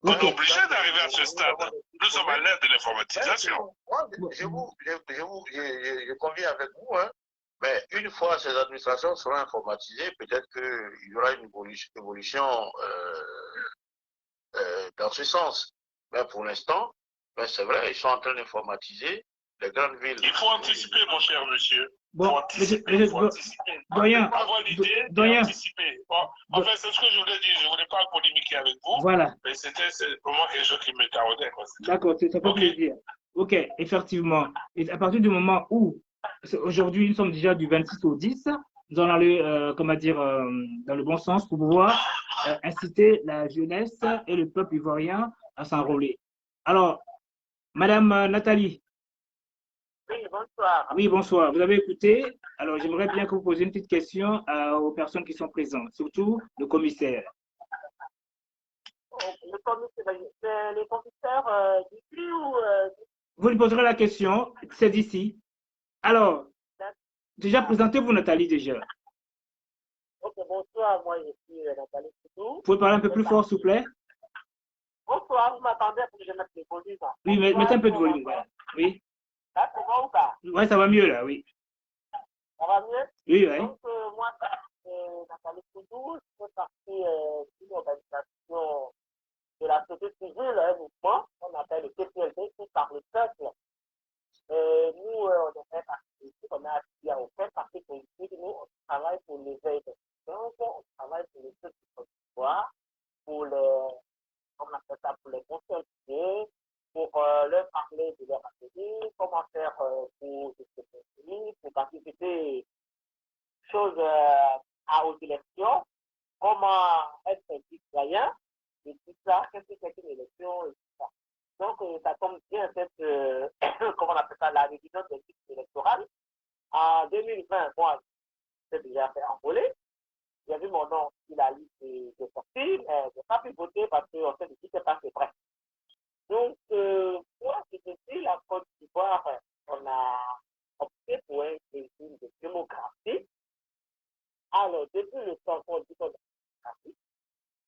On est obligé d'arriver à ce stade. Nous sommes à l'ère de l'informatisation. Je conviens avec vous, hein, mais une fois ces administrations seront informatisées, peut-être qu'il y aura une évolution dans ce sens. Mais pour l'instant, c'est vrai, ils sont en train d'informatiser les grandes villes. Il faut anticiper, mon cher monsieur. Bon, il faut anticiper. Doyen, avoir l'idée et anticiper. Bon, en fait, c'est ce que je voulais dire. Je ne voulais pas polémiquer avec vous. Voilà. Mais c'était vraiment quelque chose qui me taraudait. D'accord, ça fait plaisir. Ok, effectivement. Et à partir du moment où, aujourd'hui, nous sommes déjà du 26 au 10, nous allons aller, dans le bon sens pour pouvoir inciter la jeunesse et le peuple ivoirien à s'enrôler. Alors, Madame Nathalie. Oui, bonsoir. Oui, bonsoir. Vous avez écouté. Alors, j'aimerais bien que vous posiez une petite question aux personnes qui sont présentes, surtout le commissaire. Le commissaire d'ici ou Vous lui poserez la question, c'est d'ici. Alors, déjà, présentez-vous, Nathalie, déjà. Ok, bonsoir, moi je suis Nathalie Koudou. Vous pouvez parler un peu plus fort, s'il vous plaît? Bonsoir, vous m'attendez pour que je mette les volumes. Oui, mettez un peu de volume. Voilà. Oui. Là, c'est bon ou pas? Oui, ça va mieux, là, oui. Ça va mieux? Oui, oui. Donc, moi, Nathalie Koudou, je fais partie d'une organisation de la société civile, un mouvement qu'on appelle le TPLD, qui par le peuple. Nous, on est fait partie ici, on a appuyé au fait partie politique, nous, on travaille pour l'éveil des gens, on travaille pour les ceux qui sont pouvoir, pour les, on appelle ça, pour les conscientiser, pour leur parler de leur avenir, comment faire pour se construire, pour participer choses aux élections, comment être un citoyen, et tout ça, qu'est-ce que c'est qu'une élection, et tout ça. Donc, ça tombe bien, cette, comment on appelle ça, la révision des listes électorales. En 2020, moi, j'ai déjà fait enrôler. J'ai vu mon nom sur la liste de sortie, mais je n'ai pas pu voter parce qu'on s'est dit que c'est pas fait prêt. Donc, moi, c'est ici, la Côte d'Ivoire, on a opté pour un régime de démocratie. Alors, depuis le temps qu'on dit qu'on a démocratie,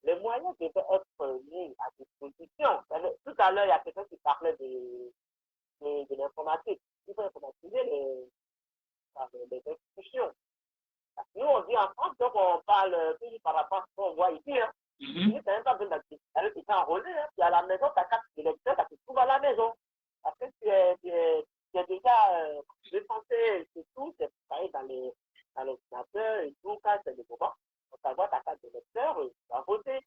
les moyens devaient être mis à disposition. Tout à l'heure, il y a quelqu'un qui parlait de l'informatique. Il faut informatiser les institutions. Nous, on dit en France, donc on parle toujours par rapport à ce qu'on voit ici. Hein. Tu n'as même pas besoin d'aller tu t'es enrôlé. Hein. Tu es à la maison, tu as 4 électeurs, tu te trouves à la maison. Parce que tu es déjà défoncé, c'est tout, c'est pareil dans l'ordinateur et tout, quand c'est le moment. On t'envoie ta carte d'électeur, tu vas voter.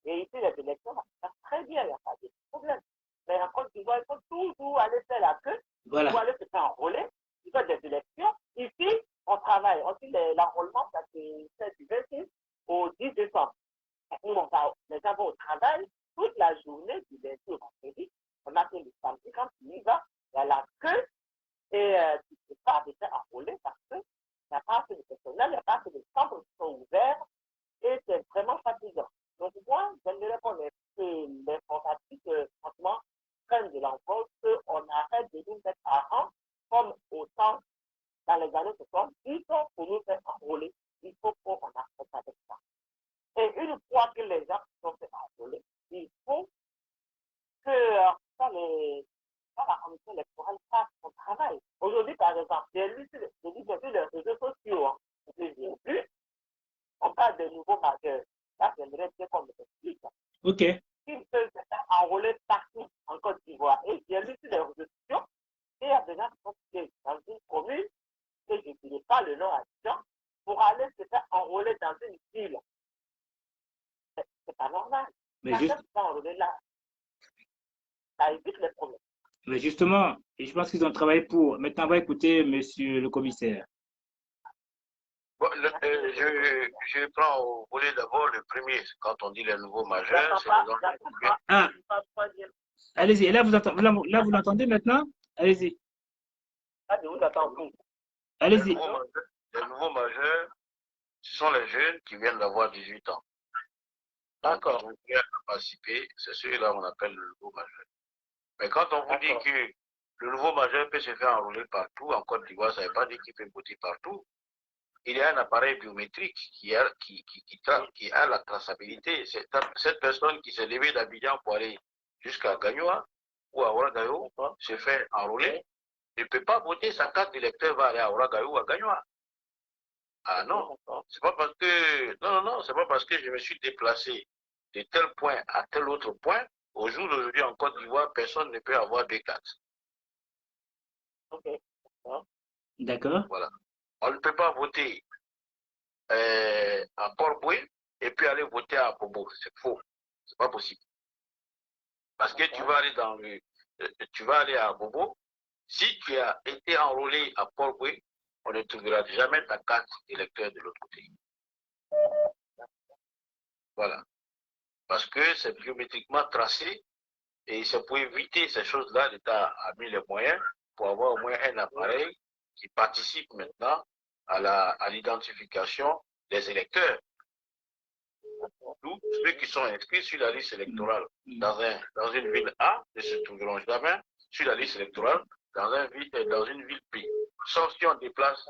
Et ici, les électeurs, ça se passe très bien, il n'y a pas de problème. Mais en Côte d'Ivoire, il faut toujours aller faire la queue, voilà. pour aller se faire enrôler, il faut des élections. Ici, on travaille. On dit l'enrôlement, ça se fait du 26 au 10 décembre. Nous, les gens vont au travail toute la journée, du lundi au vendredi. On a fait le samedi, quand tu y vas, il y a la queue et tu ne peux pas te faire enrôler parce que il n'y a pas assez de personnel, il n'y a pas assez de centres qui sont ouverts et c'est vraiment fatigant. Donc, moi, j'aimerais qu'on ait l'informatique, franchement, prenne de l'emploi, qu'on arrête de nous mettre à rang comme autant dans les années 60, il faut pour nous faire enrôler, il faut qu'on arrête avec ça. Et une fois que les gens sont fait enrôler, il faut que la commission électorale fasse son travail. Aujourd'hui, par exemple, j'ai lu sur les réseaux sociaux, hein, j'ai vu, on parle de nouveaux majeurs. Là, j'aimerais bien qu'on me explique. Ok. S'ils peuvent se faire enrôler par déjà sorti dans une commune, que je ne dirais pas le nom à Abidjan, pour aller se faire enrôler dans une ville. C'est pas normal. Mais, Quand juste, on se fait enrôler là, ça évite les problèmes. mais justement, et je pense qu'ils ont travaillé pour. Maintenant, on va écouter monsieur le commissaire. Bon, je prends au volet d'abord le premier. Quand on dit les nouveaux majeurs, c'est les enfants qui viennent. Ah, allez-y. Et là, là, vous l'entendez maintenant? Allez-y. Là, je vous attends vous. Allez-y. Les nouveaux majeurs, ce sont les jeunes qui viennent d'avoir 18 ans. D'accord. Donc, qui ont participé, c'est ceux-là qu'on appelle le nouveau majeur. Mais quand on vous dit que le nouveau majeur peut se faire enrôler partout, en Côte d'Ivoire, ça ne veut pas dire qu'il peut voter partout. Il y a un appareil biométrique qui a la traçabilité. Cette personne qui s'est levée d'Abidjan pour aller jusqu'à Gagnoa ou à Ouagayo se fait enrôler, ne peut pas voter, sa carte d'électeur va aller à Ouagayo ou à Gagnoa. Ah non, c'est pas parce que c'est pas parce que je me suis déplacé de tel point à tel autre point. Au jour d'aujourd'hui en Côte d'Ivoire, personne ne peut avoir deux cartes. Ok. D'accord. Voilà. On ne peut pas voter à Port-Boué et puis aller voter à Bobo. C'est faux. C'est pas possible. Parce que tu vas aller à Bobo. Si tu as été enrôlé à Port-Boué, on ne trouvera jamais ta carte d'électeur de l'autre côté. Voilà. Parce que c'est biométriquement tracé et c'est pour éviter ces choses-là, l'État a mis les moyens pour avoir au moins un appareil qui participe maintenant à l'identification des électeurs. Tous ceux qui sont inscrits sur la liste électorale dans une ville A ne se trouveront jamais sur la liste électorale dans une ville B. Sauf si on déplace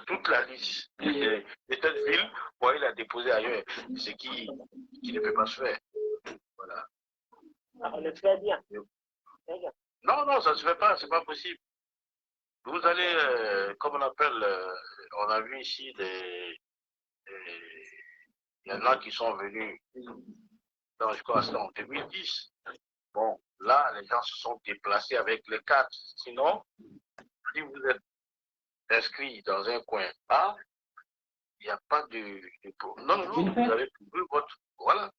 toute la liste de cette ville pour aller la déposer ailleurs, ce qui ne peut pas se faire. Voilà. On le fait bien. Non, ça ne se fait pas, c'est pas possible. Vous allez, comme on appelle, on a vu ici il y en a qui sont venus, je crois que c'était en 2010. Bon, là, les gens se sont déplacés avec les cartes. Sinon, si vous êtes inscrit dans un coin A, il n'y a pas de non, vous allez trouver votre. Voilà.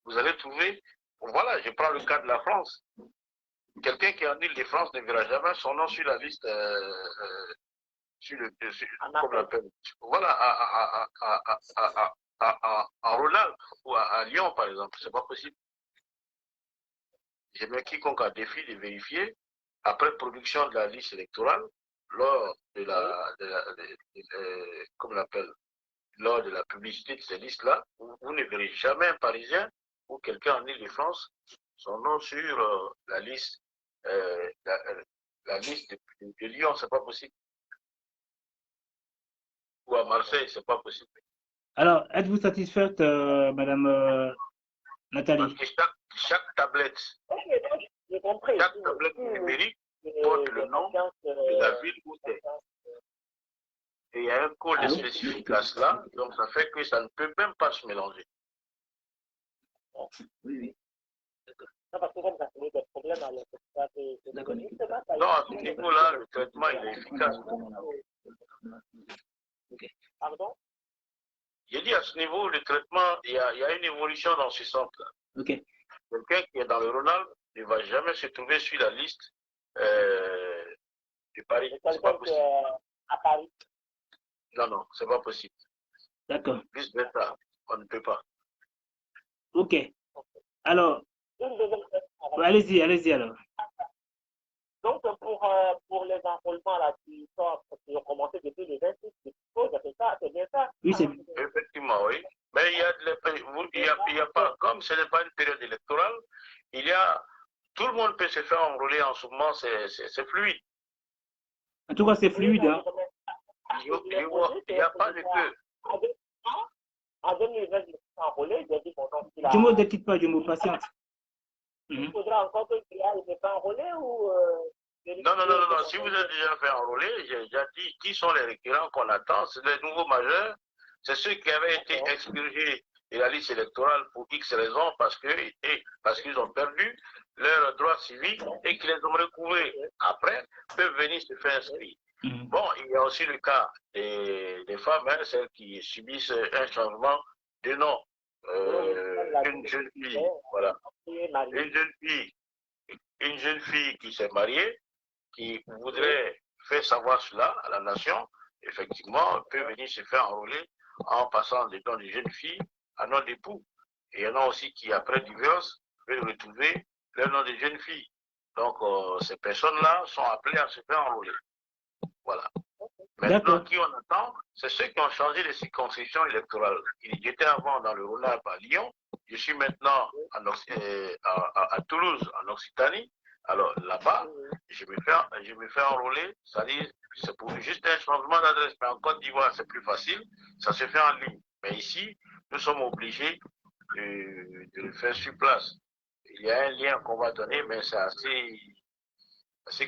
Vous allez trouver. Voilà, je prends le cas de la France. Quelqu'un qui est en Île-de-France ne verra jamais son nom sur la liste, comme on l'appelle. Voilà, à Ronald ou à Lyon, par exemple. C'est pas possible. Je mets quiconque a défi de vérifier, après production de la liste électorale, lors de comme on l'appelle, lors de la publicité de ces listes-là, vous ne verrez jamais un Parisien ou quelqu'un en Île-de-France son nom sur la liste, la liste de Lyon, c'est pas possible. Ou à Marseille, c'est pas possible. Alors, êtes-vous satisfaite, Madame Nathalie? Parce que chaque tablette, J'ai compris. Chaque tablette numérique porte le nom de la ville où c'est. Et il y a un code spécifique à cela, donc ça fait que ça ne peut même pas se mélanger. Oui. Parce que comme ça crée des problèmes, alors Non, à ce niveau-là, le traitement il est efficace. Pardon? J'ai dit à ce niveau, le traitement, il y a une évolution dans ce sens-là. Okay. Quelqu'un qui est dans le Rhône-Alpes ne va jamais se trouver sur la liste de Paris. C'est pas possible. À Paris. Non, c'est pas possible. D'accord. Vice versa, on ne peut pas. Ok. Alors, allez-y alors. Donc, pour les enrôlements là, qui ont commencé depuis le 26, c'est bien ça? Oui, c'est effectivement, oui. Mais il y a pas, comme ce n'est pas une période électorale, tout le monde peut se faire enrôler en ce moment, c'est fluide. En tout cas, c'est fluide. Hein. Il n'y a pas de queue. En 2020, je me suis enrôlé, j'ai dit mon nom. Jumo, ne quitte pas, Jumo, patiente. Il faudra encore que je ne pas enrôlé ou. Non. Si vous êtes déjà fait enrôler, j'ai déjà dit qui sont les récurrents qu'on attend. C'est les nouveaux majeurs. C'est ceux qui avaient été expurgés de la liste électorale pour X raisons, parce qu'ils ont perdu leurs droits civiques et qu'ils les ont recouvrés après, peuvent venir se faire inscrire. Bon, il y a aussi le cas des femmes, hein, celles qui subissent un changement de nom. Une jeune fille, voilà. Une jeune fille qui s'est mariée, qui voudrait faire savoir cela à la nation, effectivement, peut venir se faire enrôler en passant des noms de jeune fille à nom d'époux. Et il y en a aussi qui, après divorce, veulent retrouver leur nom de jeune fille. Donc, ces personnes-là sont appelées à se faire enrôler. Voilà. Maintenant, qui on attend, c'est ceux qui ont changé de circonscription électorale. J'étais avant dans le Rhône-Alpes à Lyon, je suis maintenant à Toulouse, en Occitanie. Alors là-bas, je me fais enrôler, c'est-à-dire c'est pour juste un changement d'adresse. Mais en Côte d'Ivoire, c'est plus facile, ça se fait en ligne. Mais ici, nous sommes obligés de le faire sur place. Il y a un lien qu'on va donner, mais c'est assez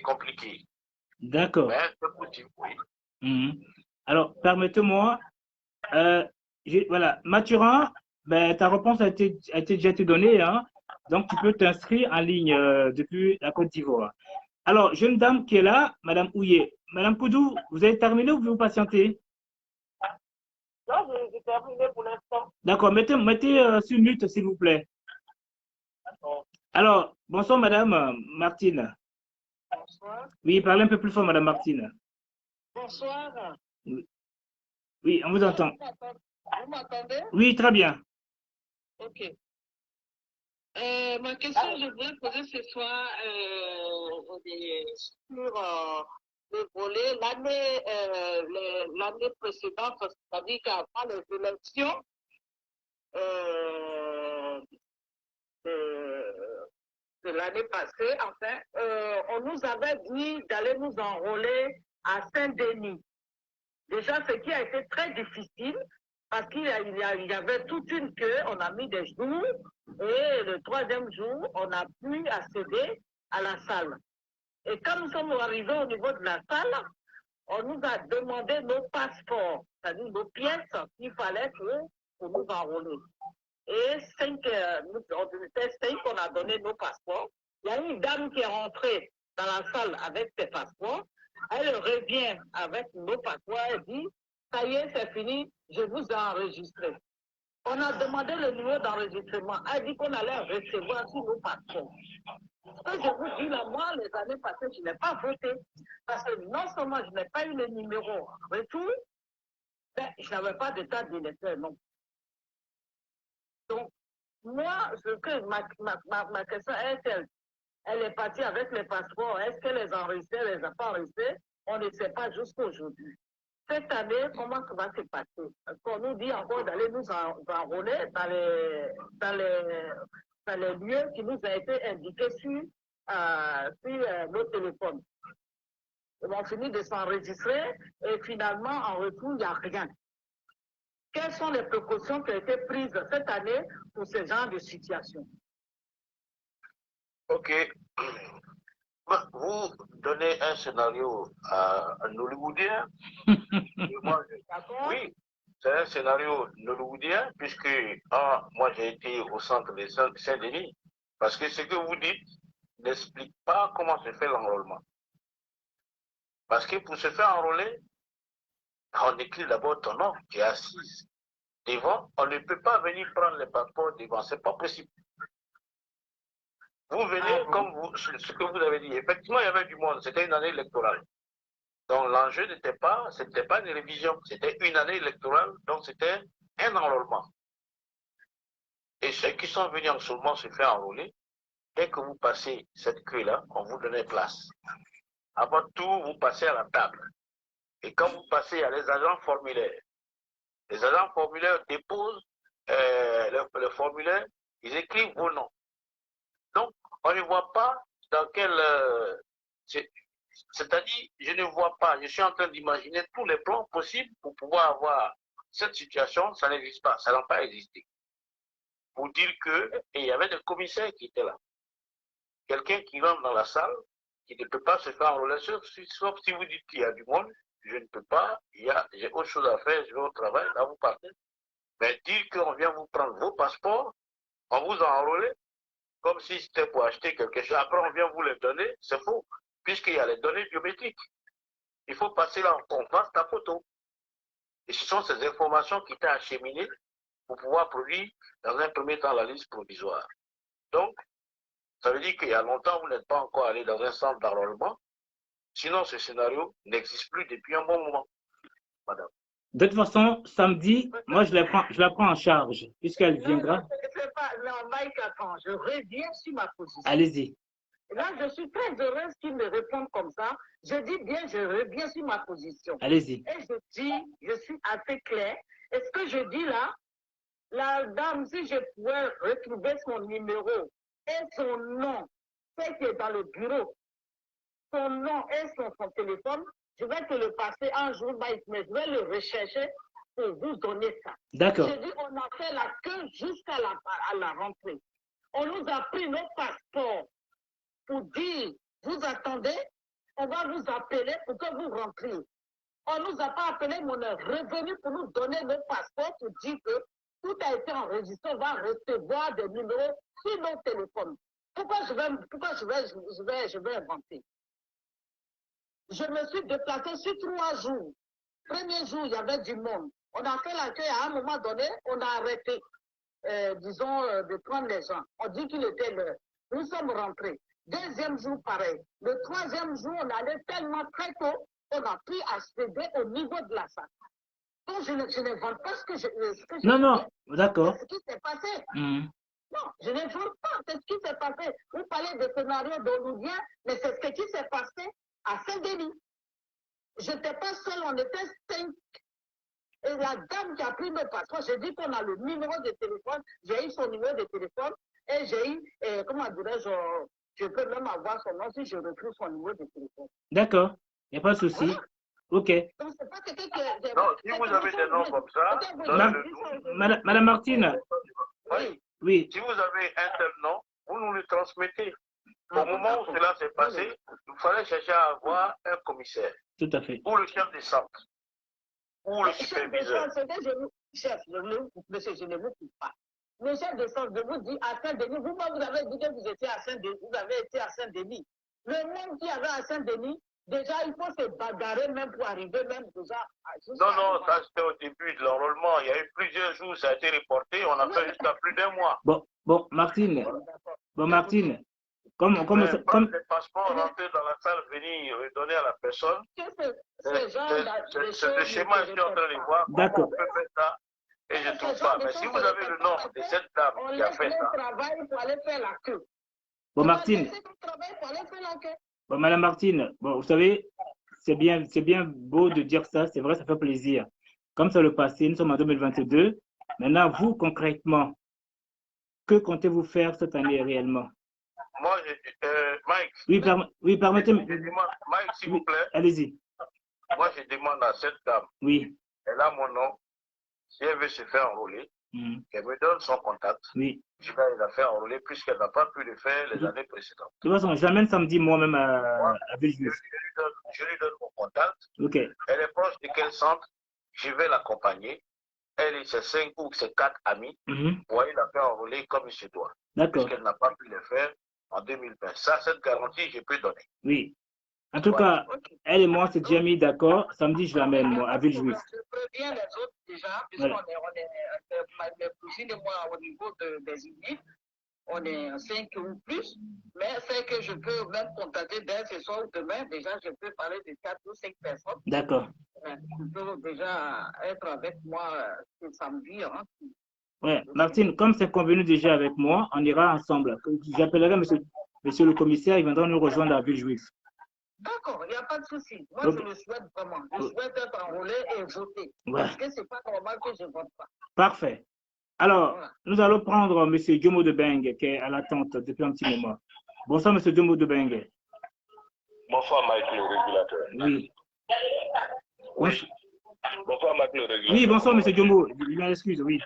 compliqué. D'accord. Mais c'est possible, oui. Alors, permettez-moi, voilà, Mathurin, ben, ta réponse a déjà été donnée, hein? Donc tu peux t'inscrire en ligne depuis la Côte d'Ivoire. Alors, jeune dame qui est là, Madame Houillet. Madame Koudou, vous avez terminé ou vous patientez? Non, j'ai terminé pour l'instant. D'accord, mettez sur mute, s'il vous plaît. Alors, bonsoir Madame Martine. Bonsoir. Oui, parlez un peu plus fort, Madame Martine. Bonsoir. Oui, on vous entend. Vous m'entendez? Oui, très bien. Ok. Ma question, je voudrais poser ce soir sur le volet l'année précédente, c'est-à-dire qu'avant les élections de l'année passée, enfin, on nous avait dit d'aller nous enrôler à Saint-Denis. Déjà, ce qui a été très difficile, parce qu'il y avait toute une queue, on a mis des jours, et le troisième jour, on a pu accéder à la salle. Et quand nous sommes arrivés au niveau de la salle, on nous a demandé nos passeports, c'est-à-dire nos pièces qu'il fallait pour nous enrôler. Et on était 5, on a donné nos passeports. Il y a une dame qui est rentrée dans la salle avec ses passeports. Elle revient avec nos passeports, elle dit, ça y est, c'est fini, je vous ai enregistré. On a demandé le numéro d'enregistrement. Elle dit qu'on allait recevoir sur nos passeports. Ce que je vous dis là, moi, les années passées, je n'ai pas voté. Parce que non seulement je n'ai pas eu le numéro retour, mais je n'avais pas d'état d'électeur, non. Donc, moi, ma question est elle est partie avec les passeports. Est-ce qu'elle les a enregistrés, elle les a pas enregistrés? On ne sait pas jusqu'à aujourd'hui. Cette année, comment ça va se passer? Parce qu'on nous dit encore d'aller nous enrôler dans les lieux qui nous ont été indiqués sur nos téléphones. Ils vont finir de s'enregistrer et finalement, en retour, il n'y a rien. Quelles sont les précautions qui ont été prises cette année pour ce genre de situation? Ok. Vous donnez un scénario à un Hollywoodien. Oui, c'est un scénario hollywoodien, puisque moi j'ai été au centre de Saint-Denis, parce que ce que vous dites n'explique pas comment se fait l'enrôlement. Parce que pour se faire enrôler, on écrit d'abord ton nom, tu es assise devant, on ne peut pas venir prendre les passeports devant, c'est pas possible. Vous venez comme ce que vous avez dit. Effectivement, il y avait du monde, c'était une année électorale. Donc l'enjeu n'était pas, c'était pas une révision, c'était une année électorale, donc c'était un enrôlement. Et ceux qui sont venus en ce moment se faire enrôler, dès que vous passez cette queue-là, on vous donnait place. Avant tout, vous passez à la table. Et quand vous passez, il y a les agents formulaires. Les agents formulaires déposent le formulaire, ils écrivent vos noms. Donc, on ne voit pas dans quel... c'est-à-dire, je ne vois pas, je suis en train d'imaginer tous les plans possibles pour pouvoir avoir cette situation, ça n'existe pas, ça n'a pas existé. Pour dire que, et il y avait des commissaires qui étaient là. Quelqu'un qui rentre dans la salle, qui ne peut pas se faire enrôler, sauf si vous dites qu'il y a du monde, je ne peux pas, j'ai autre chose à faire, je vais au travail, là vous partez. Mais dire qu'on vient vous prendre vos passeports, on vous a enrôlé, comme si c'était pour acheter quelque chose. Après, on vient vous les donner, c'est faux, puisqu'il y a les données biométriques. Il faut passer là, on passe ta photo. Et ce sont ces informations qui t'ont acheminées pour pouvoir produire, dans un premier temps, la liste provisoire. Donc, ça veut dire qu'il y a longtemps, vous n'êtes pas encore allé dans un centre d'enrôlement. Sinon, ce scénario n'existe plus depuis un bon moment, madame. De toute façon, samedi, moi, je la prends en charge, puisqu'elle viendra. Non, Mike, attends, je reviens sur ma position. Allez-y. Là, je suis très heureuse qu'il me réponde comme ça. Je dis bien, je reviens sur ma position. Allez-y. Et je dis, je suis assez claire. Et ce que je dis là, la dame, si je pouvais retrouver son numéro et son nom, c'est qui est dans le bureau, son nom et son téléphone, je vais te le passer un jour, mais je vais le rechercher pour vous donner ça. D'accord. Je dis, on a fait la queue jusqu'à la rentrée. On nous a pris nos passeports pour dire, vous attendez, on va vous appeler pour que vous rentriez. On ne nous a pas appelé, mais on est revenu pour nous donner nos passeports pour dire que tout a été enregistré, on va recevoir des numéros sur nos téléphones. Pourquoi je vais inventer? Je me suis déplacée sur 3 jours. Premier jour, il y avait du monde. On a fait l'accueil à un moment donné, on a arrêté, de prendre les gens. On dit qu'il était l'heure. Nous sommes rentrés. Deuxième jour, pareil. Le troisième jour, on allait tellement très tôt, on a pu accéder au niveau de la salle. Donc, je n'invente pas ce que je Non, d'accord. C'est ce qui s'est passé. Non, je n'invente pas. C'est ce qui s'est passé. Vous parlez de scénario d'Olivien, mais c'est ce qui s'est passé à Saint-Denis. Je n'étais pas seule, on était 5. Et la dame qui a pris mes passeports, j'ai dit qu'on a le numéro de téléphone, j'ai eu son numéro de téléphone et j'ai eu, comment dirais-je, je peux même avoir son nom si je retrouve son numéro de téléphone. D'accord, il n'y a pas de souci. Voilà. Ok. Donc, c'est pas quelqu'un qui... Non, si vous avez des noms comme ça, Madame Martine. Oui. Si vous avez un tel nom, vous nous le transmettez. Au moment où cela s'est passé, il fallait chercher à avoir un commissaire. Tout à fait. Ou le chef de centre. Ou le superviseur. Chef, monsieur, je ne vous coupe pas. Le chef de centre, je vous dis à Saint-Denis, vous avez dit que vous étiez à Saint-Denis, vous avez été à Saint-Denis. Le monde qui avait à Saint-Denis, déjà, il faut se bagarrer même pour arriver même déjà. Non, ça c'était au début de l'enrôlement. Il y a eu plusieurs jours, ça a été reporté. On a fait jusqu'à plus d'1 mois. Bon, Martine. Comme les passeports rentrés dans la salle, venir redonner à la personne. C'est le schéma, je suis en train de voir. D'accord. On peut faire ça et je ne trouve pas. Mais si vous avez le nom de cette dame qui a fait ça. Bon, Martine. Bon, Madame Martine, bon, vous savez, c'est bien beau de dire ça, c'est vrai, ça fait plaisir. Comme ça le passé, nous sommes en 2022. Maintenant, vous, concrètement, que comptez-vous faire cette année réellement? Moi, Mike. Oui, permettez-moi. Mike, s'il vous plaît. Allez-y. Moi, je demande à cette dame. Oui. Elle a mon nom. Si elle veut se faire enrôler, qu'elle me donne son contact. Oui. Je vais la faire enrôler puisqu'elle n'a pas pu le faire les années précédentes. De toute façon, j'amène samedi moi-même à Villejuif. Je lui donne mon contact. Ok. Elle est proche de quel centre? Je vais l'accompagner. Elle et ses 5 ou ses 4 amis pour aller la faire enrôler comme il se doit. D'accord. Puisqu'elle n'a pas pu le faire en 2020. Ça, cette garantie, je peux donner. Oui. En tout cas, elle et moi, c'est déjà mis d'accord. Samedi, je l'amène, moi, à Villejuif. Je préviens les autres déjà, puisqu'on est, mes cousines et moi, au niveau des unités, on est 5 ou plus, mais c'est que je peux même contacter dès ce soir ou demain. Déjà, je peux parler de 4 ou 5 personnes. D'accord. Qui peuvent déjà être avec moi ce samedi. Hein. Oui, Martine, comme c'est convenu déjà avec moi, on ira ensemble. J'appellerai monsieur le commissaire, il viendra nous rejoindre à Villejuif. D'accord, il n'y a pas de souci. Moi, je le souhaite vraiment. Je souhaite être enrôlé et voter. Parce que ce n'est pas normal que je ne vote pas. Parfait. Alors, nous allons prendre M. Diomo de Bengue, qui est à l'attente depuis un petit moment. Bonsoir, M. Diomo de Bengue. Bonsoir, Mike, le régulateur. Oui. Oui. Bonsoir, Mike, le régulateur. Oui, bonsoir, M. Diomo. Je m'excuse, oui.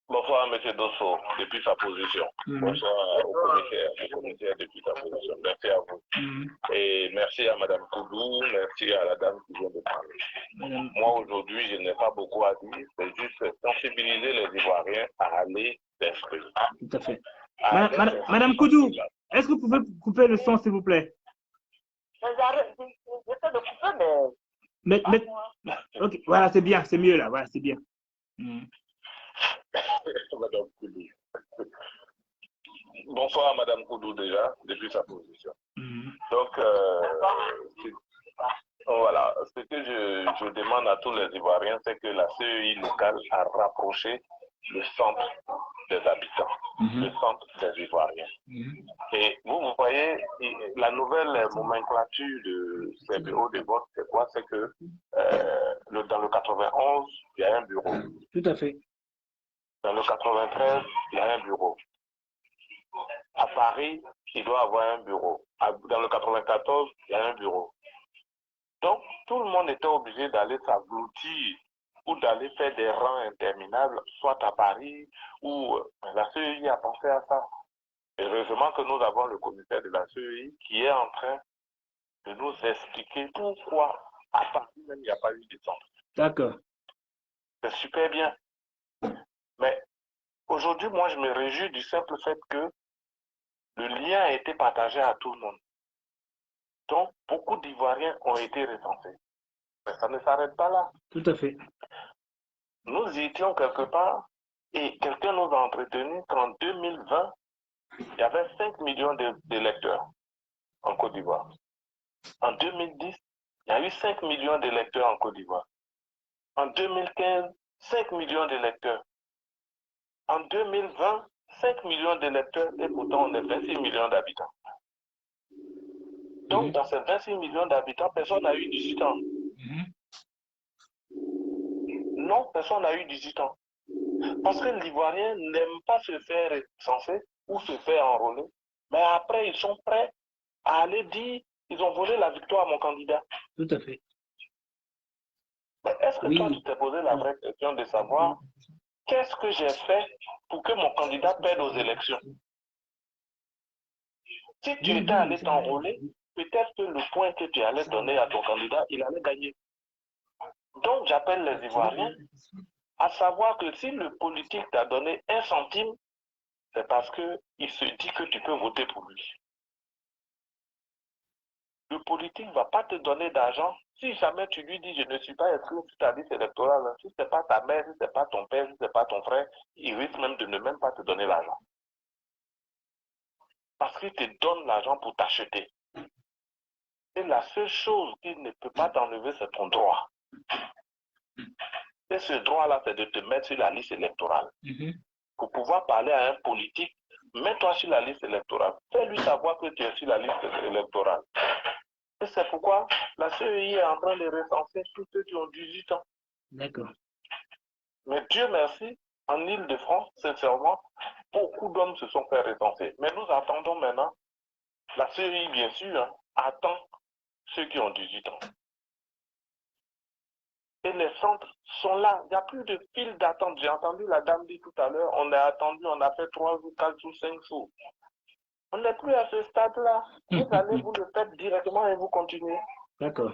Bonsoir, M. Dosso, depuis sa position. Bonsoir au commissaire depuis sa position. Merci à vous. Et merci à Mme Koudou, merci à la dame qui vient de parler. Moi, aujourd'hui, je n'ai pas beaucoup à dire, c'est juste sensibiliser les Ivoiriens à aller s'inscrire. Tout à fait. Madame Koudou, est-ce que vous pouvez couper le son, s'il vous plaît? J'essaie de couper, mais... Ok, voilà, c'est bien, c'est mieux là, voilà, c'est bien. Madame Koudou. Bonsoir, Madame Koudou, déjà, depuis sa position. Donc, voilà, ce que je demande à tous les Ivoiriens, c'est que la CEI locale a rapproché le centre des habitants, le centre des Ivoiriens. Et vous voyez, la nouvelle nomenclature de ces bureaux de vote, c'est quoi? C'est que dans le 91, il y a un bureau. Tout à fait. Dans le 93, il y a un bureau. À Paris, il doit avoir un bureau. Dans le 94, il y a un bureau. Donc, tout le monde était obligé d'aller s'abloutir ou d'aller faire des rangs interminables, soit à Paris, ou la CEI a pensé à ça. Heureusement que nous avons le commissaire de la CEI qui est en train de nous expliquer pourquoi à Paris même il n'y a pas eu de centre. D'accord. C'est super bien. Mais aujourd'hui, moi, je me réjouis du simple fait que le lien a été partagé à tout le monde. Donc, beaucoup d'Ivoiriens ont été recensés. Mais ça ne s'arrête pas là. Tout à fait. Nous y étions quelque part et quelqu'un nous a entretenu qu'en 2020, il y avait 5 millions d'électeurs en Côte d'Ivoire. En 2010, il y a eu 5 millions d'électeurs en Côte d'Ivoire. En 2015, 5 millions d'électeurs. En 2020, 5 millions d'électeurs et pourtant on est 26 millions d'habitants. Donc, dans ces 26 millions d'habitants, personne n'a eu 18 ans. Non, personne n'a eu 18 ans. Parce que l'Ivoirien n'aime pas se faire recenser ou se faire enrôler. Mais après, ils sont prêts à aller dire ils ont volé la victoire à mon candidat. Tout à fait. Est-ce que toi, tu t'es posé la vraie question de savoir qu'est-ce que j'ai fait pour que mon candidat perde aux élections? Si tu étais allé t'enrôler, peut-être que le point que tu allais donner à ton candidat, il allait gagner. Donc, j'appelle les Ivoiriens à savoir que si le politique t'a donné 1 centime, c'est parce qu'il se dit que tu peux voter pour lui. Le politique ne va pas te donner d'argent si jamais tu lui dis je ne suis pas inscrit sur ta liste électorale. Si ce n'est pas ta mère, si ce n'est pas ton père, si ce n'est pas ton frère, il risque même de ne même pas te donner l'argent. Parce qu'il te donne l'argent pour t'acheter. Et la seule chose qu'il ne peut pas t'enlever, c'est ton droit. Et ce droit-là, c'est de te mettre sur la liste électorale. Pour pouvoir parler à un politique, mets-toi sur la liste électorale. Fais-lui savoir que tu es sur la liste électorale. Et c'est pourquoi la CEI est en train de recenser tous ceux qui ont 18 ans. D'accord. Mais Dieu merci, en Île-de-France, sincèrement, beaucoup d'hommes se sont fait recenser. Mais nous attendons maintenant, la CEI, bien sûr, attend ceux qui ont 18 ans. Et les centres sont là. Il n'y a plus de file d'attente. J'ai entendu la dame dire tout à l'heure, on a attendu, on a fait 3 jours, 4 jours, 5 jours. On n'est plus à ce stade-là. Vous allez, vous le faites directement et vous continuez. D'accord.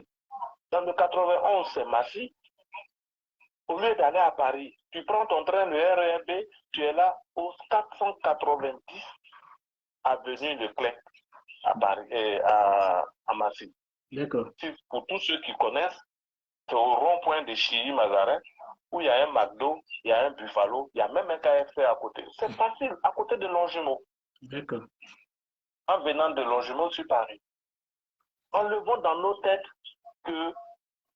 Dans le 91, c'est massif. Au lieu d'aller à Paris, tu prends ton train, le RERB, tu es là au 490 avenue de Clé à Paris, à Massy. D'accord. Pour tous ceux qui connaissent, c'est au rond-point de Chilly-Mazarin, où il y a un McDo, il y a un Buffalo, il y a même un KFC à côté. C'est facile, à côté de Longjumeau. D'accord. En venant de Longjumeau sur Paris. Enlevons dans nos têtes que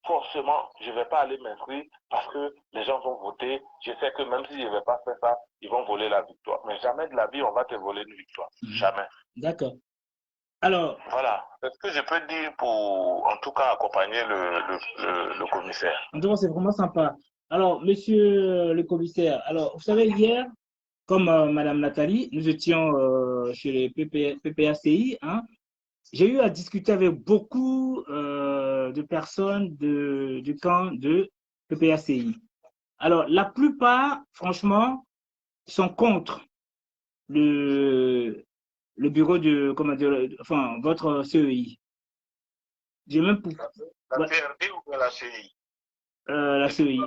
forcément, je ne vais pas aller m'inscrire parce que les gens vont voter. Je sais que même si je ne vais pas faire ça, ils vont voler la victoire. Mais jamais de la vie, on va te voler une victoire. Jamais. D'accord. Alors. Voilà. C'est ce que je peux dire pour, en tout cas, accompagner le commissaire. En tout cas, c'est vraiment sympa. Alors, monsieur le commissaire, alors, vous savez, hier, comme Madame Nathalie, nous étions chez les PPACI, hein, j'ai eu à discuter avec beaucoup de personnes du camp de PPACI. Alors, la plupart, franchement, sont contre le bureau de, comment dire, enfin, votre CEI. J'ai même pour La CRD ou bien la CEI? la CEI.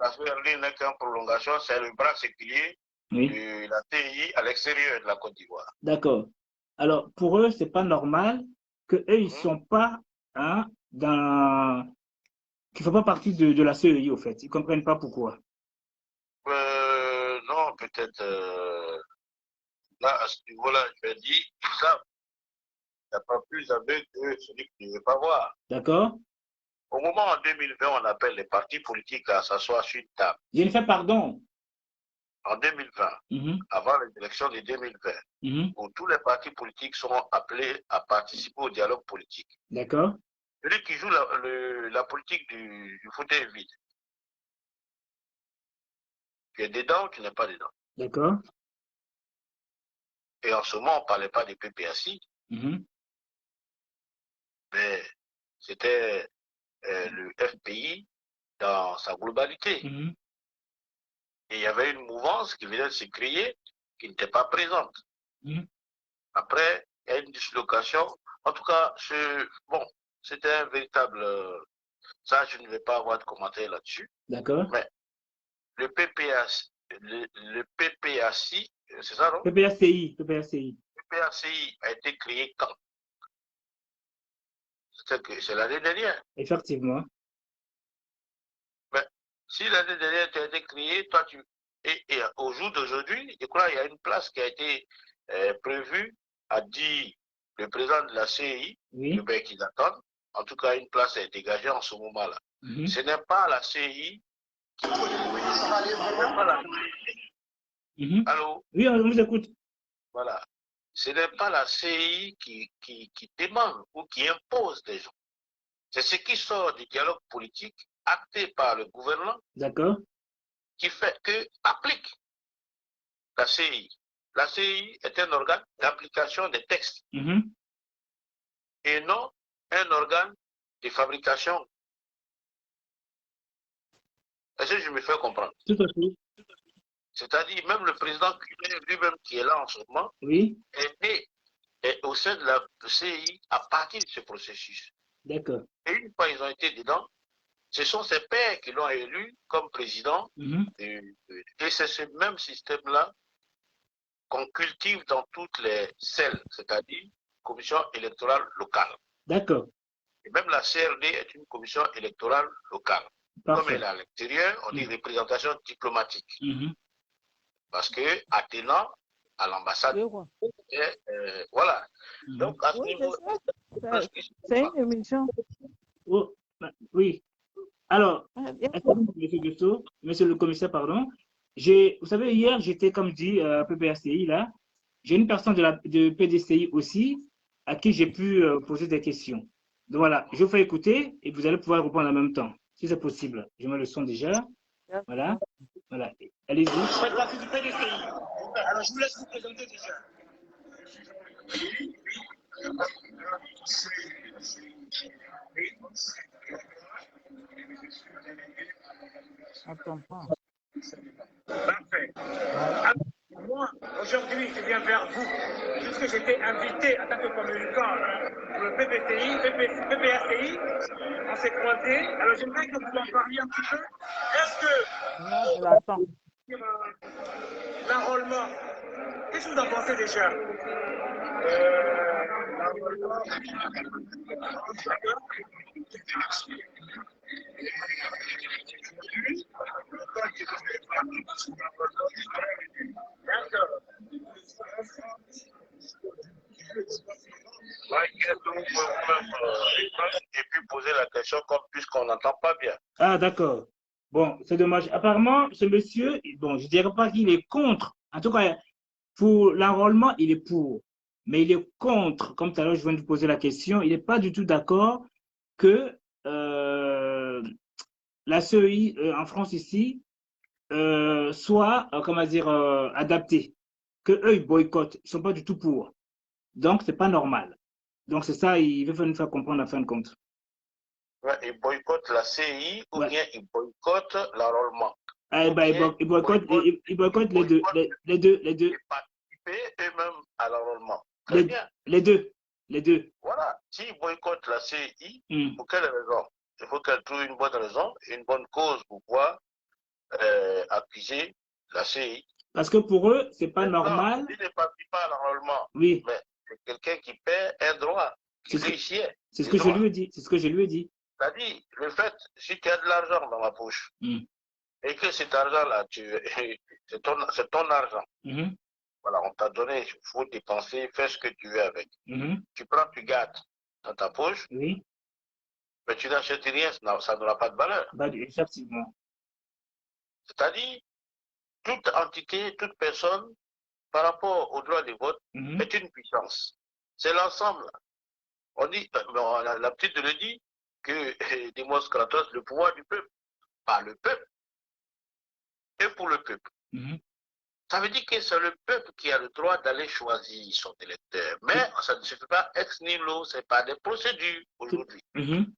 La CRD n'est qu'une prolongation, c'est le bras séculier Oui, de la CEI à l'extérieur de la Côte d'Ivoire. d'accord. Alors, pour eux, c'est pas normal que eux, ils sont pas hein, qui font pas partie de la CEI, au fait. Ils comprennent pas pourquoi. Non, peut-être là, à ce niveau-là, je vais dire, ça, il n'y a pas plus aveugle que celui qui ne veut pas voir. D'accord? Au moment en 2020, on appelle les partis politiques à s'asseoir sur une table. Je ne fais pardon. En 2020, Mhm, avant les élections de 2020, mhm. où tous les partis politiques seront appelés à participer au dialogue politique. D'accord? Celui qui joue la politique du fauteuil vide, tu es dedans ou tu n'es pas dedans. D'accord? Et en ce moment, on ne parlait pas des PPACI, Mhm, mais c'était le FPI dans sa globalité. mhm. Et il y avait une mouvance qui venait de se créer, qui n'était pas présente. Mhm. Après, il y a une dislocation. En tout cas, bon, c'était un véritable... ça, je ne vais pas avoir de commentaire là-dessus. D'accord? Mais le PPAC, le PPACI, c'est ça, non? PPACI, PPACI. Le PPACI a été créé quand? C'est l'année dernière. Effectivement. Mais si l'année dernière tu as été créé, toi, et au jour d'aujourd'hui, je crois qu'il y a une place qui a été prévue, a dit le président de la CEI, Oui. qu'ils attendent. En tout cas, une place est dégagée en ce moment-là. Mhm. Ce n'est pas la CEI qui... Mhm. Allô? Oui, on vous écoute. Voilà. Ce n'est pas la CEI qui demande ou qui impose des gens. C'est ce qui sort du dialogue politique acté par le gouvernement D'accord? qui fait que applique la CEI. La CEI est un organe d'application des textes Mhm. et non un organe de fabrication. Est-ce que je me fais comprendre? Tout à fait. C'est-à-dire, même le président lui-même qui est là en ce moment Oui. est au sein de la CEI à partir de ce processus. D'accord. Et une fois ils ont été dedans, ce sont ses pairs qui l'ont élu comme président. Mhm. Et c'est ce même système-là qu'on cultive dans toutes les celles, c'est-à-dire commission électorale locale. D'accord. Et même la CRD est une commission électorale locale. Parfait. Comme elle est à l'extérieur, on dit représentation diplomatique. Mhm. Parce que attenant à l'ambassade. Voilà. Mhm. Donc, à ce Oui, niveau, c'est une émission. Oh, oui. Alors, Bien. Monsieur Gusto, Monsieur le commissaire, pardon. Vous savez, hier, j'étais, comme dit, à PPACI, là. J'ai une personne de PDCI aussi, à qui j'ai pu poser des questions. Donc voilà, je vous fais écouter et vous allez pouvoir répondre en même temps, si c'est possible. Je mets le son déjà. Voilà. Voilà. Allez-y. Je fais partie du PDCI. Alors, je vous laisse vous présenter déjà. Attends pas. Parfait. Moi, aujourd'hui, je viens vers vous, puisque j'étais invité en tant que communicant pour le PPACI. On s'est croisés. Alors, j'aimerais que vous en parliez un petit peu. Est-ce que Non, je l'attends. l'enrôlement, qu'est-ce que vous en pensez déjà? Et puis poser la question comme puisqu'on n'entend pas bien. Ah, d'accord. Bon, c'est dommage. Apparemment, ce monsieur, bon, je ne dirais pas qu'il est contre. En tout cas, pour l'enrôlement, il est pour. Mais il est contre, comme tout à l'heure, je viens de vous poser la question, il n'est pas du tout d'accord que la CEI en France ici soit, comment dire, adaptée. Que eux, ils boycottent. Ils ne sont pas du tout pour. Donc, ce n'est pas normal. Donc, c'est ça, il veut nous faire comprendre en fin de compte. Ouais, ils boycottent la CI ou bien ils boycottent l'enrôlement. Ah, bah, ils boycottent les deux. Les deux. Et participer eux-mêmes à l'enrôlement. Très Les, bien. les deux. Les deux. Voilà. S'ils boycottent la CI, Hmm. pour quelle raison? Il faut qu'elle trouve une bonne raison, une bonne cause pour pouvoir accuser la CI. Parce que pour eux, c'est pas Maintenant, normal. s'il ne participe pas à l'enrôlement, Oui, mais c'est quelqu'un qui perd un droit, qui c'est ce que, réussit. c'est ce que je lui ai dit. C'est ce que je lui ai dit. C'est-à-dire, le fait, si tu as de l'argent dans la poche, Hmm. et que cet argent-là, c'est ton argent, Mhm. voilà, on t'a donné, il faut dépenser, fais ce que tu veux avec. Mhm. Tu prends, tu gardes dans ta poche, Oui, mais tu n'achètes rien, ça n'aura pas de valeur. bah, effectivement. C'est-à-dire, toute entité, toute personne, par rapport au droit de vote, Mhm. est une puissance. C'est l'ensemble. On dit, la petite le dit, que Demos Kratos, le pouvoir du peuple, par le peuple, et pour le peuple. Mhm. Ça veut dire que c'est le peuple qui a le droit d'aller choisir son électeur. Mais ça ne se fait pas ex nihilo, ce n'est pas des procédures aujourd'hui. Mhm.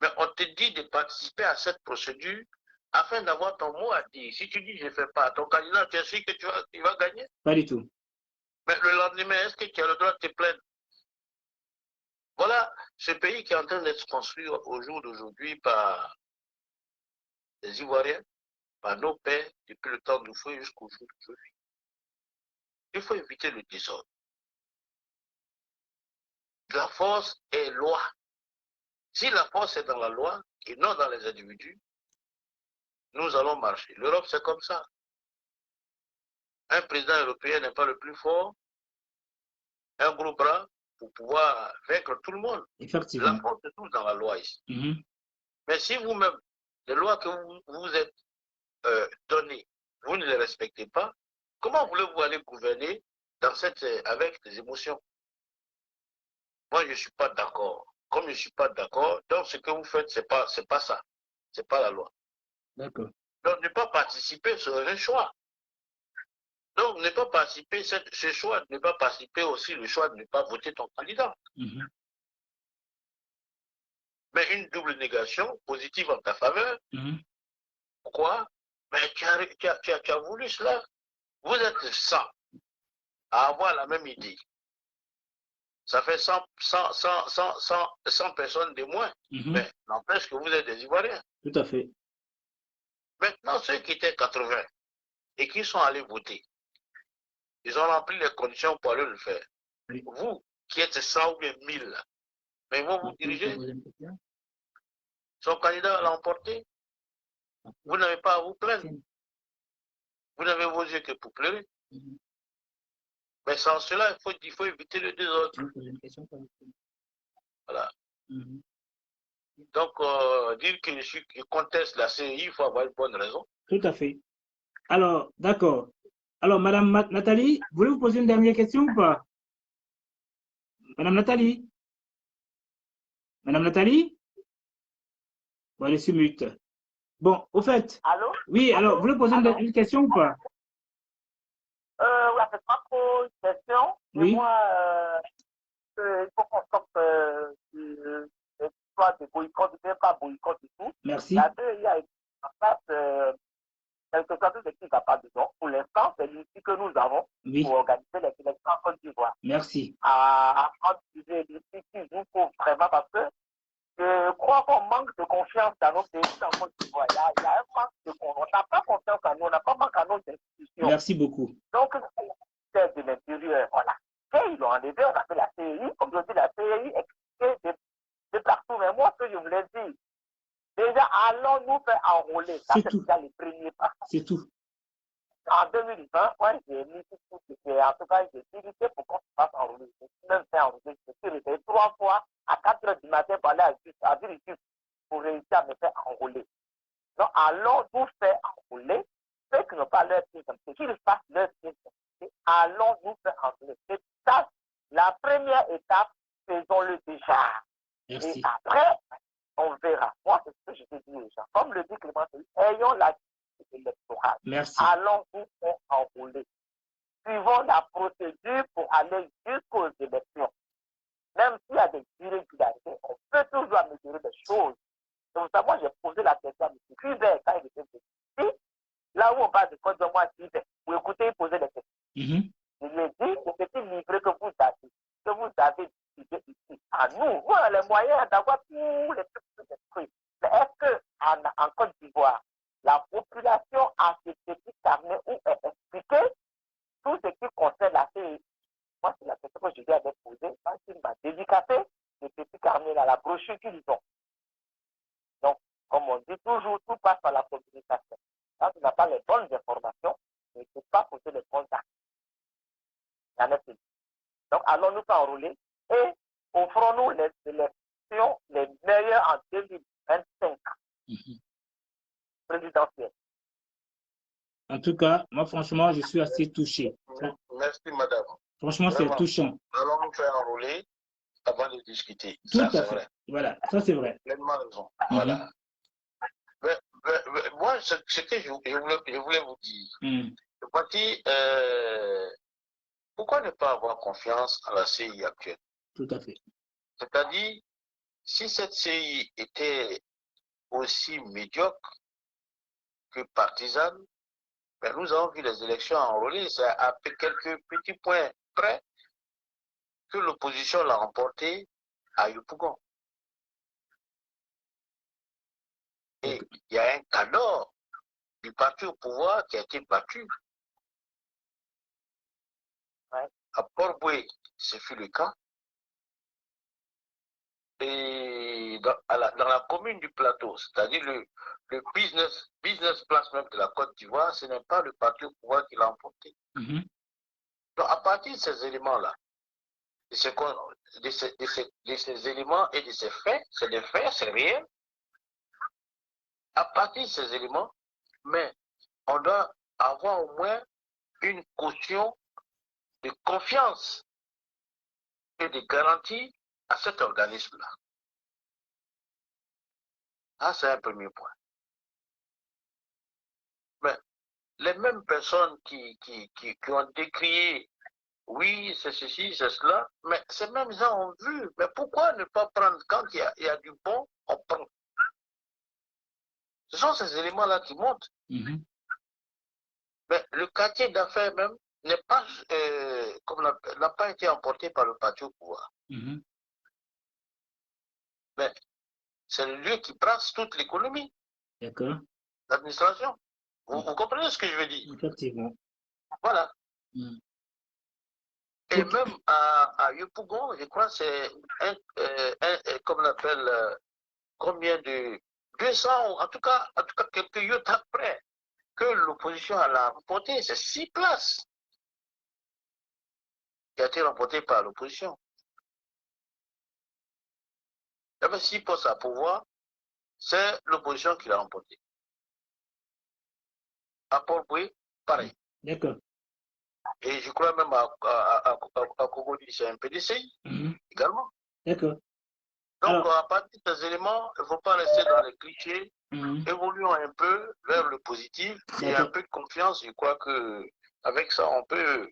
Mais on te dit de participer à cette procédure afin d'avoir ton mot à dire. Si tu dis je ne fais pas, ton candidat, tu es sûr que tu vas gagner. Pas du tout. Mais le lendemain, est-ce que tu as le droit de te plaindre? Voilà ce pays qui est en train d'être construit au jour d'aujourd'hui par les Ivoiriens, par nos pères, depuis le temps du feu jusqu'au jour d'aujourd'hui. Il faut éviter le désordre. La force est loi. Si la force est dans la loi et non dans les individus, nous allons marcher. L'Europe, c'est comme ça. Un président européen n'est pas le plus fort, un gros bras pour pouvoir vaincre tout le monde. Effectivement. La force est tout dans la loi ici. Mhm. Mais si vous-même, les lois que vous vous êtes données, vous ne les respectez pas, comment voulez-vous aller gouverner avec des émotions? Moi, je ne suis pas d'accord. Comme je ne suis pas d'accord, donc ce que vous faites, ce n'est pas ça. Ce n'est pas la loi. D'accord. Donc, ne pas participer serait un choix. Donc, ne pas participer, ce choix, ne pas participer aussi le choix de ne pas voter ton candidat. Mhm. Mais une double négation positive en ta faveur. Mhm. Pourquoi? Mais tu as voulu cela. Vous êtes 100 à avoir la même idée. Ça fait 100 personnes de moins. Mhm. Mais n'empêche que vous êtes des Ivoiriens. Tout à fait. Maintenant, ceux qui étaient 80 et qui sont allés voter, ils ont rempli les conditions pour aller le faire. Oui. Vous, qui êtes 100 ou bien 1000, mais ils vont vous diriger. Son candidat l'a emporté. Vous n'avez pas à vous plaindre. Vous n'avez vos yeux que pour pleurer. Mais sans cela, il faut éviter le désordre. Voilà. Mhm. Donc, dire que je conteste la CI, il faut avoir une bonne raison. Tout à fait. Alors, d'accord. Alors, Madame Nathalie, voulez-vous poser une dernière question ou pas? Madame Nathalie? Madame Nathalie? Bon, elle est sur mute. Bon, au fait. Allô? Oui, alors, vous voulez poser une question ou pas? Ouais, c'est pas trop une question. Mais Oui. moi, il faut qu'on sorte l'histoire de boycott, même pas boycott du tout. Merci. La CEI a été en place quelque chose de qui va pas dedans. Pour l'instant, c'est l'outil que nous avons Oui. pour organiser les élections en Côte d'Ivoire. Merci. À utiliser l'outil qu'il nous faut vraiment parce que je crois qu'on manque de confiance dans nos pays en Côte d'Ivoire. Il y a un manque de confiance. On n'a pas confiance en nous, on n'a pas manque à nos institutions. Merci beaucoup. Donc, c'est de l'intérieur, voilà. Et ils l'ont enlevé, on appelle la CEI. Comme je dis, la CEI expliquée de partout. Mais moi, ce que je voulais dire, déjà, allons nous faire enrôler. Ça, C'est c'est tout. déjà le premier pas. C'est tout. En 2020, moi, j'ai mis tout ce qui est, en tout cas, j'ai milité pour qu'on se fasse enrôler. Je suis même fait enrôler. Je suis réveillé 3 fois à 4 heures du matin pour aller à Viritus pour réussir à me faire enrôler. Donc, allons nous faire enrôler. Ceux qui n'ont pas leur pied comme ça, qu'ils fassent leur pied comme ça, allons nous faire enrôler. C'est ça, la première étape, faisons-le déjà. Merci. Et après, on verra. Moi, c'est ce que je te dis aux gens. Comme le dit Clément, ayons la électorale. Merci. Allons nous faire enrôler. Suivons la procédure pour aller jusqu'aux élections. Même s'il y a des irrégularités, on peut toujours améliorer des choses. Donc, ça, moi, j'ai posé la question à M. Hubert quand il était petit. Si Là où on parle de Côte d'Ivoire, moi, je dis, vous écoutez, vous posez des questions. Mhm. Je lui ai dit, le petit livret que vous avez distribué ici, à nous, on a les moyens d'avoir tous les trucs. Mais est-ce qu'en Côte d'Ivoire, la population a ce petit carnet où est expliqué tout ce qui concerne la CI? Moi, c'est la question que je lui avais posée quand il m'a dédicacé ce petit carnet-là, la brochure qu'ils ont. Donc, comme on dit toujours, tout passe par la communication. Quand tu n'as pas les bonnes informations, tu ne peux pas poser les bons actes. Donc, allons-nous enrôler et offrons-nous les élections les meilleures en 2025 présidentielles. En tout cas, moi, franchement, je suis assez touché. Merci, madame. Franchement, c'est touchant. Allons nous faire enrôler avant de discuter. Tout Ça, à c'est fait. vrai. Voilà, ça, c'est vrai. Pleinement raison. Voilà. Mais moi, ce que je voulais vous dire, je me dis, pourquoi ne pas avoir confiance en la CI actuelle? Tout à fait. C'est-à-dire, si cette CI était aussi médiocre que partisane, ben nous avons vu les élections enrôlées, c'est à quelques petits points près que l'opposition l'a remporté à Yopougon. Et il y a un cadre du parti au pouvoir qui a été battu. À Port-Boué, ce fut le cas. Et dans la commune du plateau, c'est-à-dire le business place même de la Côte d'Ivoire, ce n'est pas le parti au pouvoir qui l'a emporté. Donc, à partir de ces éléments-là, de ces éléments et de ces faits, c'est des faits, c'est réel. À partir de ces éléments, mais on doit avoir au moins une caution de confiance et de garantie à cet organisme-là. Ah, c'est un premier point. Mais les mêmes personnes qui ont décrié, oui, c'est ceci, c'est cela, mais ces mêmes gens ont vu. Mais pourquoi ne pas prendre, quand il y a du bon, on prend. Ce sont ces éléments-là qui montent. Mais le quartier d'affaires même n'est pas, n'a pas été emporté par le parti au pouvoir. Mais c'est le lieu qui brasse toute l'économie. D'accord. L'administration. Vous comprenez ce que je veux dire? Effectivement. Voilà. Et même à Yopougon, je crois que c'est comme on appelle, combien de 200, en tout cas quelques lieux après que l'opposition a remporté, c'est 6 places qui a été remportée par l'opposition. Il y avait 6 postes à pouvoir, c'est l'opposition qui l'a remporté. À Port-Boué, pareil. D'accord. Et je crois même à Kogodi, c'est un PDCI également. D'accord. Donc, à partir de ces éléments, il ne faut pas rester dans les clichés. Évoluons un peu vers le positif et un peu de confiance. Je crois que avec ça, on peut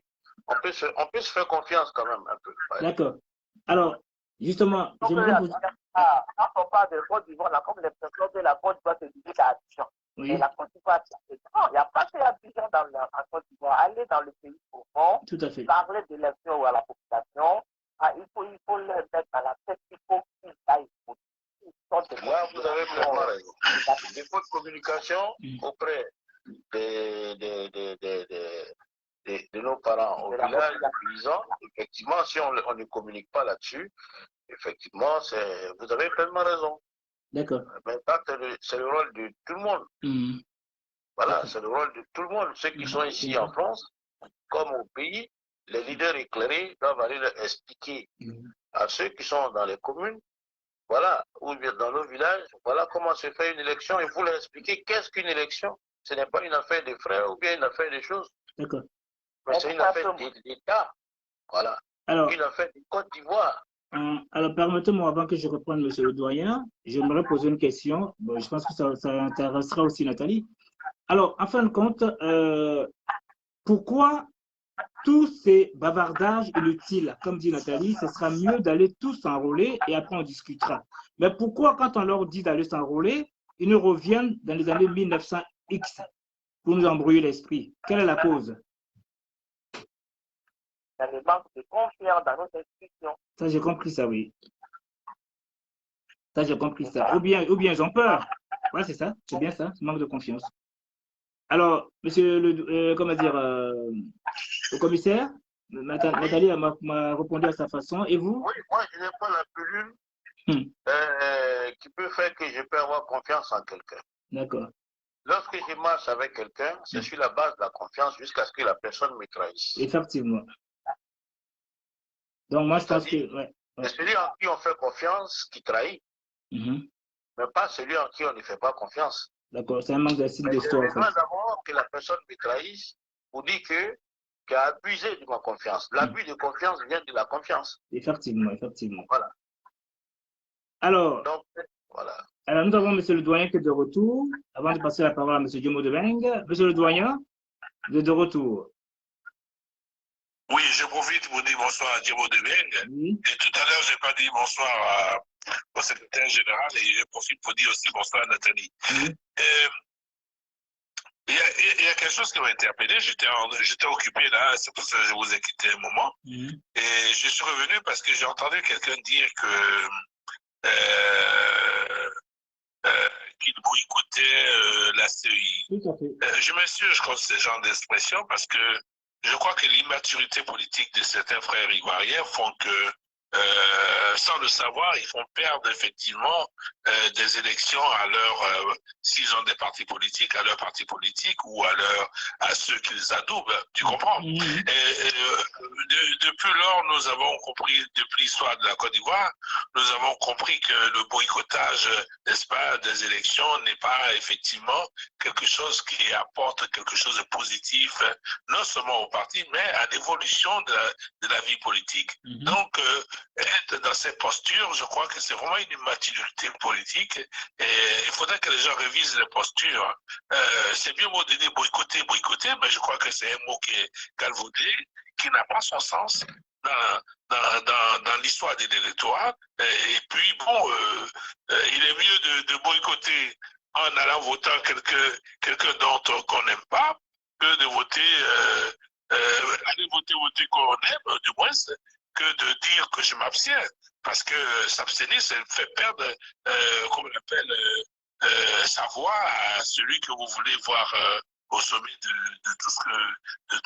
se faire confiance quand même un peu. Ouais. D'accord. Alors, justement, j'aimerais vous... Quand on parle de Côte d'Ivoire, là, comme l'expression de la Côte d'Ivoire se dit à Abidjan. Oui. Et la Côte d'Ivoire, il n'y a pas que Abidjan dans la Côte d'Ivoire. Aller dans le pays profond, tout à fait. Parler de l'élection à la population, il faut leur mettre dans la tête qu'il faut qu'ils aillent voter. Là, vous avez pleinement raison. Des fautes de communication auprès de nos parents au village, des paysans. Effectivement, si on ne communique pas là-dessus, effectivement, vous avez pleinement raison. D'accord. Mais c'est le rôle de tout le monde. Voilà, c'est le rôle de tout le monde. Ceux qui sont ici en France, comme au pays, les leaders éclairés doivent aller leur expliquer à ceux qui sont dans les communes, voilà, ou dans nos villages, voilà comment se fait une élection. Il faut leur expliquer qu'est-ce qu'une élection. Ce n'est pas une affaire de frères ou bien une affaire de choses. D'accord. Mais c'est une affaire d'État. Voilà. Alors, une affaire de Côte d'Ivoire. Alors, permettez-moi, avant que je reprenne M. le doyen, j'aimerais poser une question. Bon, je pense que ça intéressera aussi Nathalie. Alors, en fin de compte, pourquoi tous ces bavardages inutiles, comme dit Nathalie, ce sera mieux d'aller tous s'enrôler et après on discutera. Mais pourquoi, quand on leur dit d'aller s'enrôler, ils ne reviennent dans les années 1900X? pour nous embrouiller l'esprit? Quelle est la cause? Il y a le manque de confiance dans nos institutions. Ça, j'ai compris ça, oui. Ça, j'ai compris ça. Ou bien ils ont peur. Ouais, c'est ça. C'est bien ça. Manque de confiance. Alors, monsieur comment dire, le commissaire, Nathalie m'a répondu à sa façon. Et vous? Oui, moi, je n'ai pas la pilule qui peut faire que je peux avoir confiance en quelqu'un. D'accord. Lorsque je marche avec quelqu'un, c'est sur la base de la confiance jusqu'à ce que la personne me trahisse. Effectivement. Donc, moi, je pense que... Ouais. C'est celui en qui on fait confiance qui trahit, mais pas celui en qui on ne fait pas confiance. D'accord, c'est un manque d'estime de soi. J'ai besoin d'abord que la personne me trahisse pour dire qu'elle a abusé de ma confiance. L'abus de confiance vient de la confiance. Effectivement, effectivement. Voilà. Alors, donc, voilà. Alors, nous avons M. le doyen qui est de retour. Avant de passer la parole à M. Diomo Debeng, M. le doyen, vous êtes de retour. Oui, je profite pour dire bonsoir à Diomo Debeng. Oui. Et tout à l'heure, je n'ai pas dit bonsoir au secrétaire général et je profite pour dire aussi bonsoir à Nathalie. Oui. Il y a quelque chose qui m'a interpellé. J'étais occupé là, c'est pour ça que je vous ai quitté un moment. Et je suis revenu parce que j'ai entendu quelqu'un dire que qu'il boycottait la CEI. Tout à fait. Je m'insurge contre ce genre d'expression parce que je crois que l'immaturité politique de certains frères ivoiriens font que, sans le savoir, ils font perdre effectivement des élections à leur, s'ils ont des partis politiques, à leur parti politique ou à ceux qu'ils adoubent. Tu comprends? Depuis lors, nous avons compris, depuis l'histoire de la Côte d'Ivoire, nous avons compris que le boycottage, n'est-ce pas, des élections n'est pas effectivement quelque chose qui apporte quelque chose de positif, non seulement au parti, mais à l'évolution de la vie politique. Donc, être dans ces postures, je crois que c'est vraiment une immaturité politique et il faudrait que les gens révisent les postures. C'est bien mot de dire boycotter, mais je crois que c'est un mot qui est galvaudé, qui n'a pas son sens dans l'histoire de l'électorat. Et puis, bon, il est mieux de boycotter en allant voter quelqu'un d'autre qu'on n'aime pas que de voter, aller voter qu'on aime, du moins, que de dire que je m'abstiens. Parce que s'abstenir, ça fait perdre, comment on appelle, sa voix à celui que vous voulez voir au sommet de tout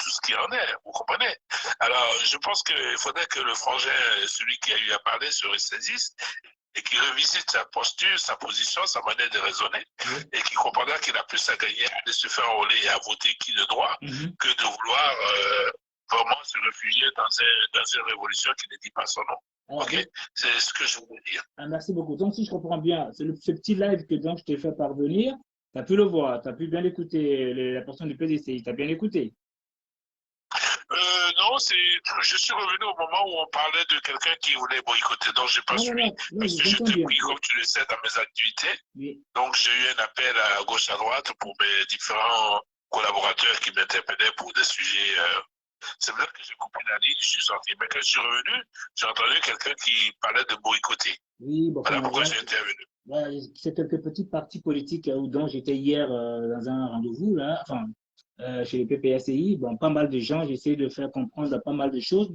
ce qui en est. Vous comprenez? Alors, je pense qu'il faudrait que le frangin, celui qui a eu à parler, se ressaisisse et qui revisite sa posture, sa position, sa manière de raisonner, et qui comprendra qu'il a plus à gagner de se faire enrôler et à voter qui de droit que de vouloir vraiment se réfugier dans une révolution qui ne dit pas son nom. Alors, ok, c'est ce que je voulais dire. Merci beaucoup. Donc, si je comprends bien, c'est ce petit live que donc, je t'ai fait parvenir, tu as pu le voir, tu as pu bien écouter la personne du PDCI, tu as bien écouté. Non, je suis revenu au moment où on parlait de quelqu'un qui voulait boycotter, donc je n'ai pas suivi. Parce que j'étais pris, comme tu le sais, dans mes activités. Oui. Donc j'ai eu un appel à gauche, à droite pour mes différents collaborateurs qui m'interpellaient pour des sujets. C'est vrai que j'ai coupé la ligne, je suis sorti. Mais quand je suis revenu, j'ai entendu quelqu'un qui parlait de boycotter. Oui, bon, voilà pourquoi j'ai intervenu. Voilà, c'est quelques petits partis politiques dont j'étais hier dans un rendez-vous, là, enfin, chez le PPSCI. Bon, pas mal de gens, j'essaie de faire comprendre pas mal de choses,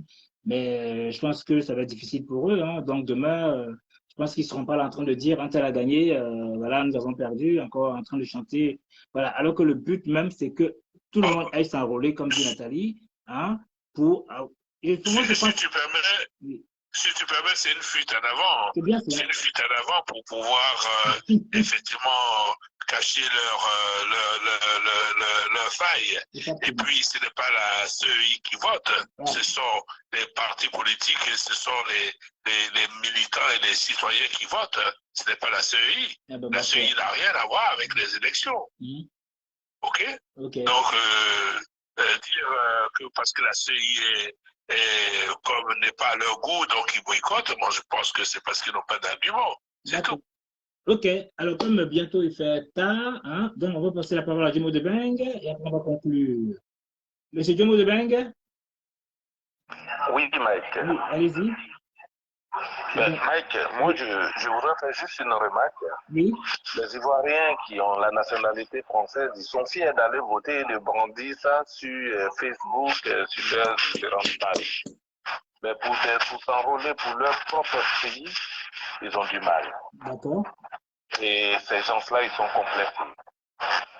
mais je pense que ça va être difficile pour eux. Hein. Donc demain, je pense qu'ils ne seront pas là en train de dire un tel a gagné, voilà, nous avons perdu, encore en train de chanter. Voilà, alors que le but même, c'est que tout le monde aille s'enrôler, comme dit Nathalie, hein, pour. Et pour moi, je pense... Si tu permets, c'est une fuite en avant. C'est une fuite en avant pour pouvoir effectivement cacher leur faille. Et puis, ce n'est pas ceux qui votent, ce sont les partis politiques, ce sont les militants et les citoyens qui votent. Ce n'est pas la CEI. La CEI n'a rien à voir avec les élections. OK? Donc, dire que parce que la CEI et comme n'est pas à leur goût, donc ils boycottent, moi je pense que c'est parce qu'ils n'ont pas d'argument. C'est tout. Ok, alors comme bientôt il fait tard, hein, donc on va passer la parole à Diomo Debeng et après on va conclure. Monsieur Diomo Debeng? Oui, Mike. Oui, allez-y. Ben, Mike, moi, je voudrais faire juste une remarque. Oui. Les Ivoiriens qui ont la nationalité française, ils sont fiers d'aller voter et de brandir ça sur Facebook, sur leurs différentes pages. Mais pour s'enrôler pour leur propre pays, ils ont du mal. D'accord. Et ces gens-là, ils sont complexés.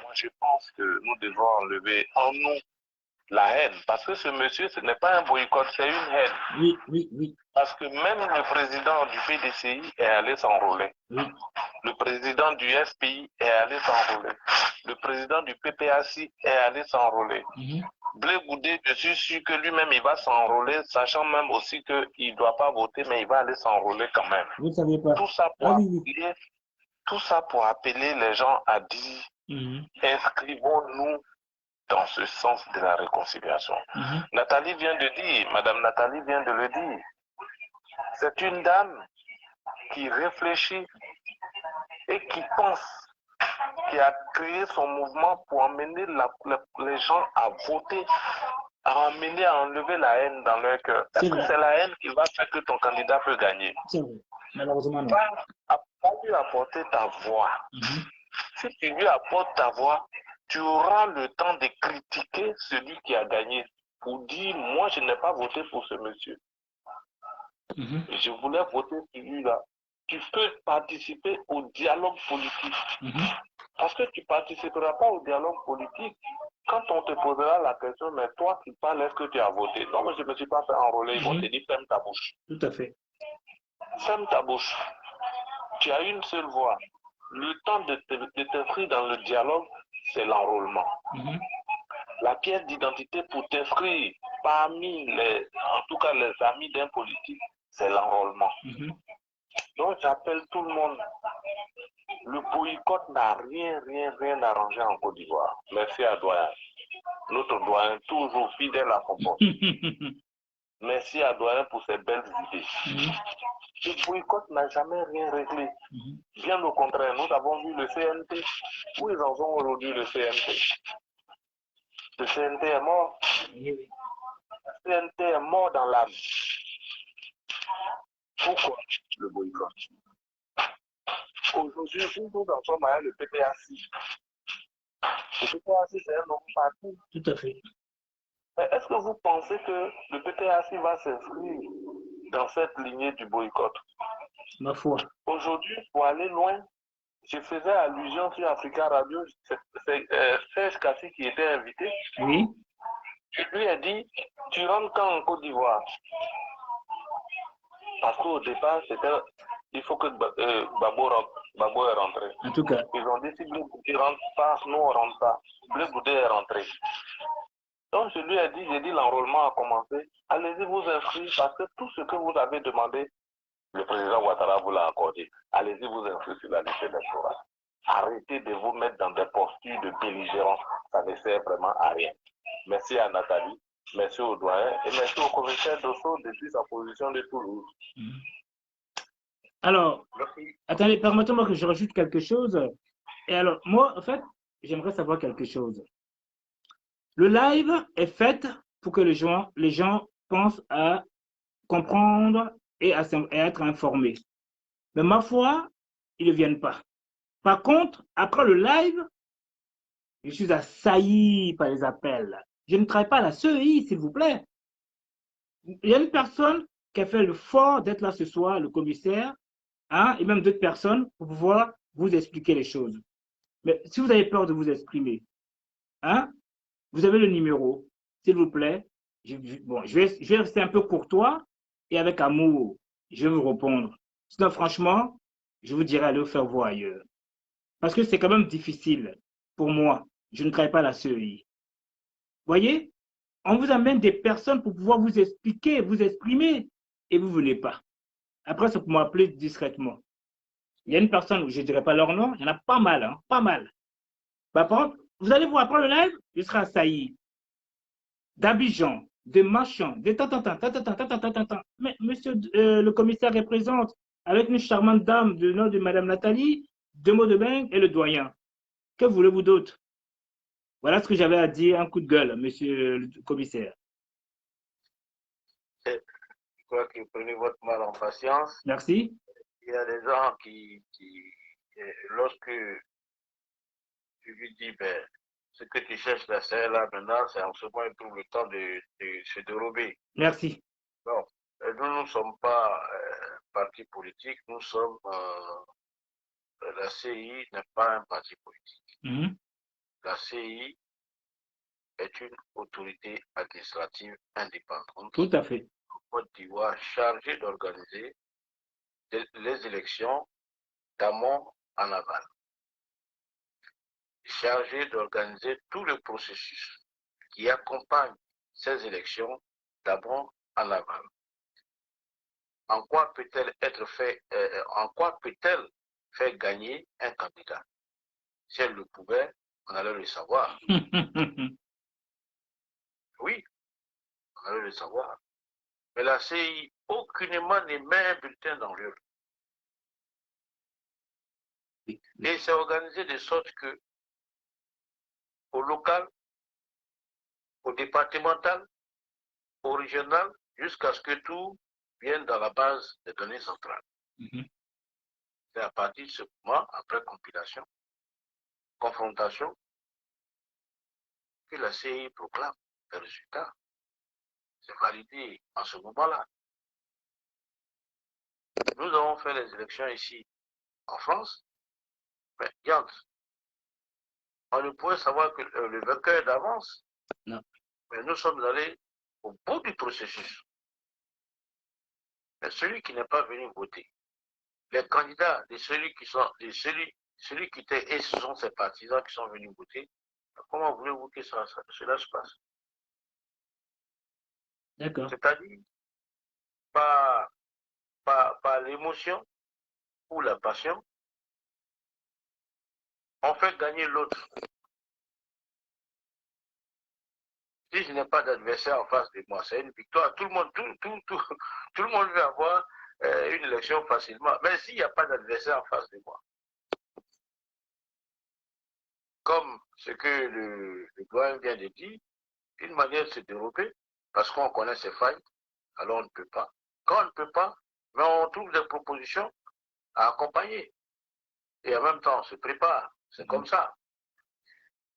Moi, je pense que nous devons enlever en nous la haine. Parce que ce monsieur, ce n'est pas un boycott, c'est une haine. Oui, oui, oui. Parce que même le président du PDCI est allé s'enrôler. Oui. Le président du SPI est allé s'enrôler. Le président du PPAC est allé s'enrôler. Blé Goudé, je suis sûr que lui-même, il va s'enrôler, sachant même aussi qu'il ne doit pas voter, mais il va aller s'enrôler quand même. Vous ne saviez pas. Tout ça pour, oui. appeler, tout ça pour appeler les gens à dire, inscrivons-nous dans ce sens de la réconciliation. Nathalie vient de dire, Madame Nathalie vient de le dire, c'est une dame qui réfléchit et qui pense, qui a créé son mouvement pour emmener les gens à voter, à emmener à enlever la haine dans leur cœur. Est-ce que c'est la haine qui va faire que ton candidat peut gagner? C'est vrai. Malheureusement, non. Pas lui apporter ta voix. Si tu lui apportes ta voix, tu auras le temps de critiquer celui qui a gagné pour dire, moi, je n'ai pas voté pour ce monsieur. Je voulais voter pour lui-là. Tu peux participer au dialogue politique. Parce que tu ne participeras pas au dialogue politique quand on te posera la question, mais toi, tu parles, est-ce que tu as voté? Non, mais je ne me suis pas fait enrôler. Ils vont te dire, ferme ta bouche. Tout à fait. Ferme ta bouche. Tu as une seule voix. Le temps de t'inscrire dans le dialogue, c'est l'enrôlement. La pièce d'identité pour t'inscrire parmi en tout cas les amis d'un politique, c'est l'enrôlement. Donc j'appelle tout le monde. Le boycott n'a rien arrangé en Côte d'Ivoire. Merci à Doyen. Notre Doyen, toujours fidèle à son poste. Merci à Doyen pour ses belles idées. Le boycott n'a jamais rien réglé. Bien au contraire, nous avons vu le CNT. Où ils en sont aujourd'hui, le CNT? Le CNT est mort. Le CNT est mort dans l'âme. Pourquoi le boycott? Aujourd'hui, nous en sommes à le PPAC. Le PPAC, c'est un homme partout. Tout à fait. Mais est-ce que vous pensez que le PPAC va s'inscrire dans cette lignée du boycott? Ma foi. Aujourd'hui, pour aller loin, je faisais allusion sur Africa Radio, c'est Serge Kassi qui était invité. Oui. Je lui ai dit, tu rentres quand en Côte d'Ivoire? Parce qu'au départ, il faut que Gbagbo est rentré. En tout cas. Ils ont dit, si Blé Goudé ne rentre pas, nous on ne rentre pas. Blé Goudé est rentré. Donc je lui ai dit, j'ai dit, l'enrôlement a commencé. Allez-y vous inscrire parce que tout ce que vous avez demandé, le président Ouattara vous l'a accordé. Allez-y vous inscrire sur la liste électorale. Arrêtez de vous mettre dans des postures de belligérance. Ça ne sert vraiment à rien. Merci à Nathalie, merci au doyen et merci au commissaire Dosso depuis sa position de Toulouse. Alors, attendez, permettez-moi que je rajoute quelque chose. Et alors, moi, en fait, j'aimerais savoir quelque chose. Le live est fait pour que les gens pensent à comprendre et à être informés. Mais ma foi, ils ne viennent pas. Par contre, après le live, je suis assailli par les appels. Je ne travaille pas à la CEI, s'il vous plaît. Il y a une personne qui a fait l'effort d'être là ce soir, le commissaire, et même d'autres personnes pour pouvoir vous expliquer les choses. Mais si vous avez peur de vous exprimer, vous avez le numéro, s'il vous plaît. Je vais rester un peu courtois et avec amour, je vais vous répondre. Sinon, franchement, je vous dirais aller vous faire voir ailleurs. Parce que c'est quand même difficile pour moi. Je ne travaille pas à la CEI. Voyez, on vous amène des personnes pour pouvoir vous expliquer, vous exprimer, et vous ne venez pas. Après, c'est pour m'appeler discrètement. Il y a une personne, je ne dirais pas leur nom, il y en a pas mal, pas mal. Par contre, vous allez voir après le live, je serai assailli. D'Abidjan, de Machan, de tant. Mais monsieur le commissaire représente, avec une charmante dame du nom de Madame Nathalie, Demodebeng et le doyen. Que voulez-vous d'autre? Voilà ce que j'avais à dire, un coup de gueule, monsieur le commissaire. crois que prenez votre mal en patience. Merci. Il y a des gens lorsque tu lui dis, ben, ce que tu cherches là, c'est là, maintenant, c'est en ce moment, il trouve le temps de se dérober. Merci. Bon, nous ne sommes pas parti politique, nous sommes, la CI n'est pas un parti politique. Mhm. La CI est une autorité administrative indépendante. Tout à fait. En Côte d'Ivoire, chargée d'organiser les élections d'amont en aval, chargée d'organiser tout le processus qui accompagne ces élections d'amont en aval. En quoi peut-elle faire gagner un candidat? Si elle le pouvait, on allait le savoir. Oui, on allait le savoir. Mais la CI, aucunement n'émet un bulletin dans l'urne. Et c'est organisé de sorte que au local, au départemental, au régional, jusqu'à ce que tout vienne dans la base des données centrales. C'est à partir de ce moment, après compilation, confrontation, que la CI proclame les résultats. C'est validé en ce moment-là. Nous avons fait les élections ici en France, mais regarde, on ne pouvait savoir que le vainqueur d'avance. Non. Mais nous sommes allés au bout du processus. Mais celui qui n'est pas venu voter, les candidats de celui qui était, et ce sont ses partisans qui sont venus voter, comment voulez-vous que cela se passe? D'accord. C'est-à-dire, par l'émotion ou la passion, on fait gagner l'autre. Si je n'ai pas d'adversaire en face de moi, c'est une victoire. Tout le monde veut avoir une élection facilement. Mais s'il n'y a pas d'adversaire en face de moi, comme ce que le doyen vient de dire, une manière de se développer, parce qu'on connaît ses failles, alors on ne peut pas. Quand on ne peut pas, mais on trouve des propositions à accompagner. Et en même temps, on se prépare. C'est comme ça.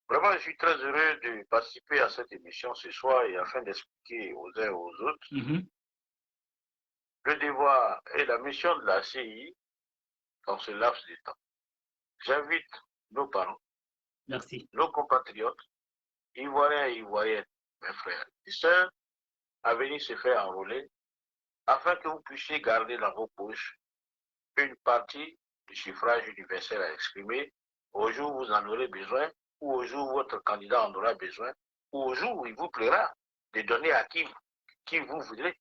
Vraiment, je suis très heureux de participer à cette émission ce soir et afin d'expliquer aux uns et aux autres le devoir et la mission de la CI dans ce laps de temps. J'invite nos parents, Merci. nos compatriotes, Ivoiriens et Ivoiriennes, mes frères et sœurs, à venir se faire enrôler afin que vous puissiez garder dans vos poches une partie du suffrage universel à exprimer au jour où vous en aurez besoin, ou au jour où votre candidat en aura besoin, ou au jour où il vous plaira de donner à qui vous voudrez,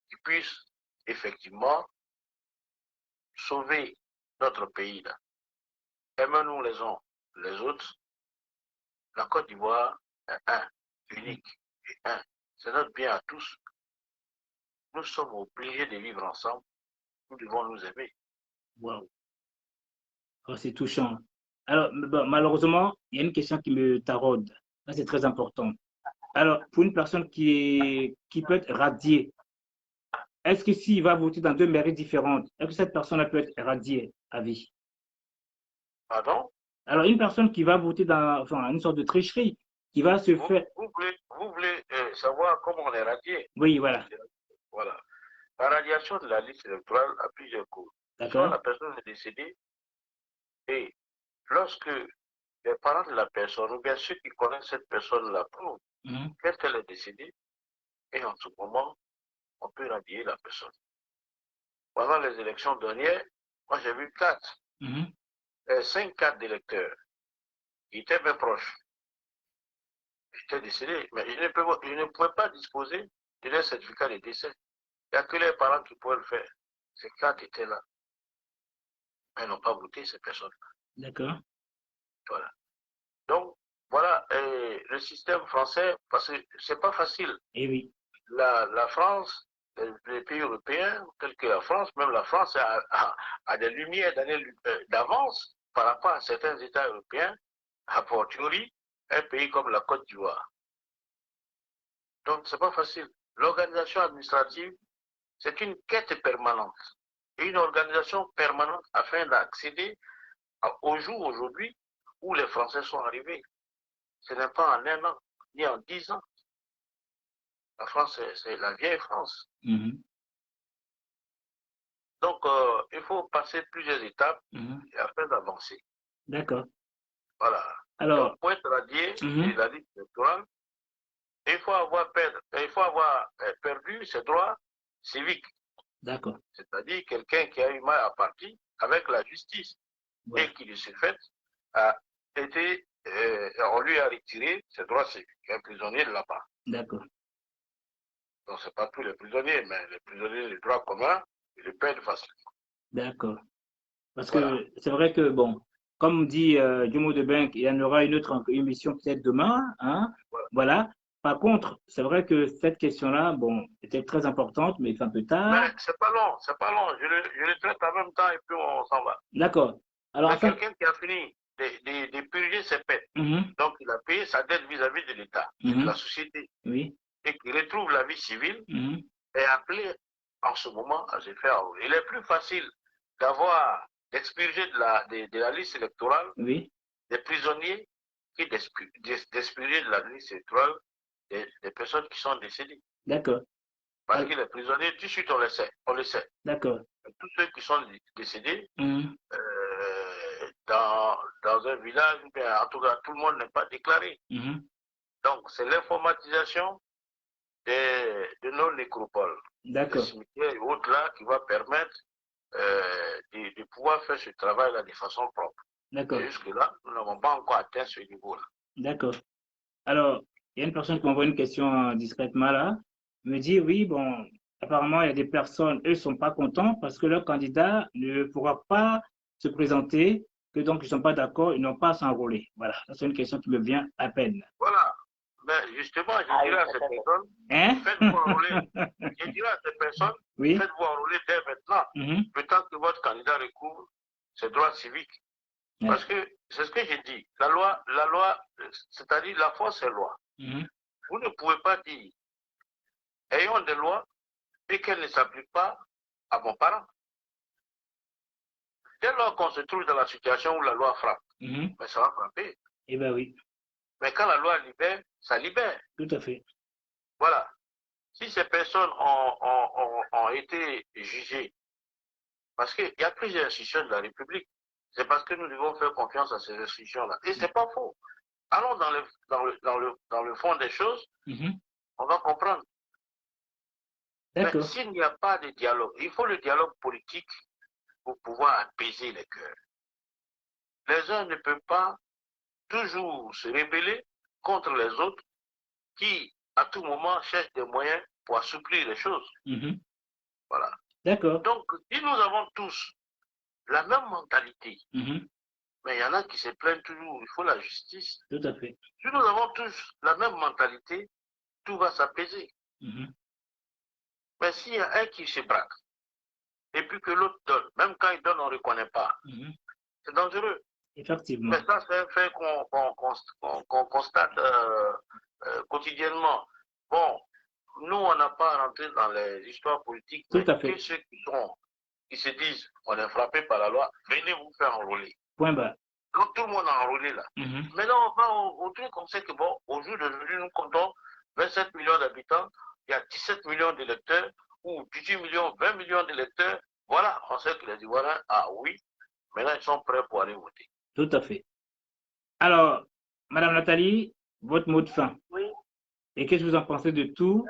qui puisse effectivement sauver notre pays là. Aimons-nous les uns les autres. La Côte d'Ivoire est un, unique et un. C'est notre bien à tous. Nous sommes obligés de vivre ensemble. Nous devons nous aimer. Wow. Oh, c'est touchant. Alors, bon, malheureusement, il y a une question qui me taraude. Là, c'est très important. Alors, pour une personne qui peut être radiée, est-ce que s'il va voter dans deux mairies différentes, est-ce que cette personne peut être radiée à vie? Pardon? Alors, une personne qui va voter dans une sorte de tricherie, qui va se faire... Vous voulez savoir comment on est radié? Oui, voilà. Voilà. La radiation de la liste électorale a plusieurs causes. Soit la personne est décédée et lorsque les parents de la personne ou bien ceux qui connaissent cette personne la prouvent qu'elle est décédée, et en ce moment, on peut radier la personne. Pendant les élections dernières, moi j'ai vu 5 cartes d'électeurs qui étaient bien proches. J'étais décédé, mais je ne pouvais pas disposer de leur certificat de décès. Il n'y a que les parents qui pouvaient le faire. Ces cartes étaient là. Elles n'ont pas voté, ces personnes-là. D'accord. Voilà. Donc, voilà, le système français, parce que c'est pas facile. Eh oui. La France, les pays européens, tels que la France, même la France a des lumières d'avance par rapport à certains États européens, a fortiori, un pays comme la Côte d'Ivoire. Donc, c'est pas facile. L'organisation administrative c'est une quête permanente et une organisation permanente afin d'accéder au jour aujourd'hui où les Français sont arrivés. Ce n'est pas en 1 an, ni en 10 ans. La France, c'est la vieille France. Donc, il faut passer plusieurs étapes afin d'avancer. D'accord. Voilà. Alors, donc, pour être radié de la liste électorale, il faut avoir perdu ses droits civiques. D'accord. C'est-à-dire quelqu'un qui a eu mal à partir avec la justice et qui, de ce fait, a été, on lui a retiré ses droits civiques. Un prisonnier de là-bas. D'accord. Donc, ce n'est pas tous les prisonniers, mais les prisonniers de droit commun, ils le perdent facilement. D'accord. Parce Voilà. que c'est vrai que, bon, comme dit Dumo de Bank, il y en aura une autre émission peut-être demain. Hein, voilà. Par contre, c'est vrai que cette question-là, bon, était très importante, mais c'est un peu tard. Mais c'est pas long, c'est pas long. Je le traite en même temps et puis on s'en va. D'accord. Alors, mais enfin... quelqu'un qui a fini de purger ses peines, donc il a payé sa dette vis-à-vis de l'État et de la société, oui. et qui retrouve la vie civile, est appelé en ce moment à se faire enrôler. Il est plus facile d'expurger de la liste électorale des prisonniers que d'expurger de la liste électorale des personnes qui sont décédées. D'accord. Parce que les prisonniers, tout de suite, on le sait. D'accord. Tous ceux qui sont décédés dans un village, en tout cas, tout le monde n'est pas déclaré. Donc, c'est l'informatisation de nos nécropoles, des cimetières et autres là, qui va permettre de pouvoir faire ce travail-là de façon propre. D'accord. Et jusque-là, nous n'avons pas encore atteint ce niveau-là. D'accord. Alors, il y a une personne qui m'envoie une question discrètement là, me dit oui, bon, apparemment, il y a des personnes, eux ne sont pas contents parce que leur candidat ne pourra pas se présenter, que donc ils ne sont pas d'accord, ils n'ont pas à s'enrôler. Voilà, c'est une question qui me vient à peine. Voilà. Mais justement, je dirais à ces personnes, faites-vous enrôler. Je dirais à ces personnes, faites-vous enrôler dès maintenant, le temps que votre candidat recouvre ses droits civiques. Parce que c'est ce que j'ai dit. La loi, c'est-à-dire la force est loi. Vous ne pouvez pas dire, ayons des lois et qu'elles ne s'appliquent pas à mon parent. Dès lors qu'on se trouve dans la situation où la loi frappe, mais ça va frapper. Eh bien oui. Mais quand la loi libère, ça libère. Tout à fait. Voilà. Si ces personnes ont été jugées, parce qu'il y a plusieurs institutions de la République, c'est parce que nous devons faire confiance à ces institutions-là. Et ce n'est pas faux. Allons dans le fond des choses, on va comprendre. Mais s'il n'y a pas de dialogue, il faut le dialogue politique pour pouvoir apaiser les cœurs. Les uns ne peuvent pas toujours se rebeller contre les autres qui, à tout moment, cherchent des moyens pour assouplir les choses. Voilà. D'accord. Donc, si nous avons tous la même mentalité, mais il y en a qui se plaignent toujours, il faut la justice. Tout à fait. Si nous avons tous la même mentalité, tout va s'apaiser. Mais s'il y a un qui se braque, et puis que l'autre donne, même quand il donne, on ne reconnaît pas, c'est dangereux. Effectivement. Mais ça, c'est un fait qu'on constate quotidiennement. Bon, nous, on n'a pas à rentrer dans les histoires politiques, tout mais à fait. que ceux qui se disent, on est frappé par la loi, venez vous faire enrôler. Point barre. Donc, tout le monde a enrôlé là. Maintenant, on va au truc, on sait que bon, au jour d'aujourd'hui, nous comptons 27 millions d'habitants, il y a 17 millions d'électeurs, ou 18 millions, 20 millions d'électeurs. Voilà, on sait que les Ivoiriens, ah oui, maintenant ils sont prêts pour aller voter. Tout à fait. Alors, Madame Nathalie, votre mot de fin. Oui. Et qu'est-ce que vous en pensez de tout,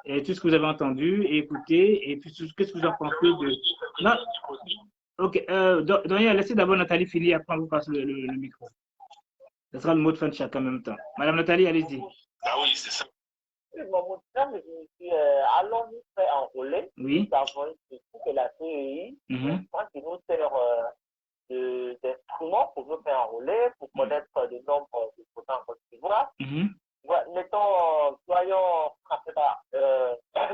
et tout ce que vous avez entendu et écouté, et puis qu'est-ce que vous en pensez de... Non. Ok, Daniel, laissez d'abord Nathalie finir, après on vous passe le micro. Ce sera le mot de fin de chacun en même temps. Madame Nathalie, allez-y. Ah oui, c'est ça. Mon mot de fin, allons nous faire enrôler. Oui. Nous avons surtout que la CEI, je pense qu'il nous sert d'instruments pour nous faire enrôler, pour connaître le nombre de votants en Côte d'Ivoire. Soyons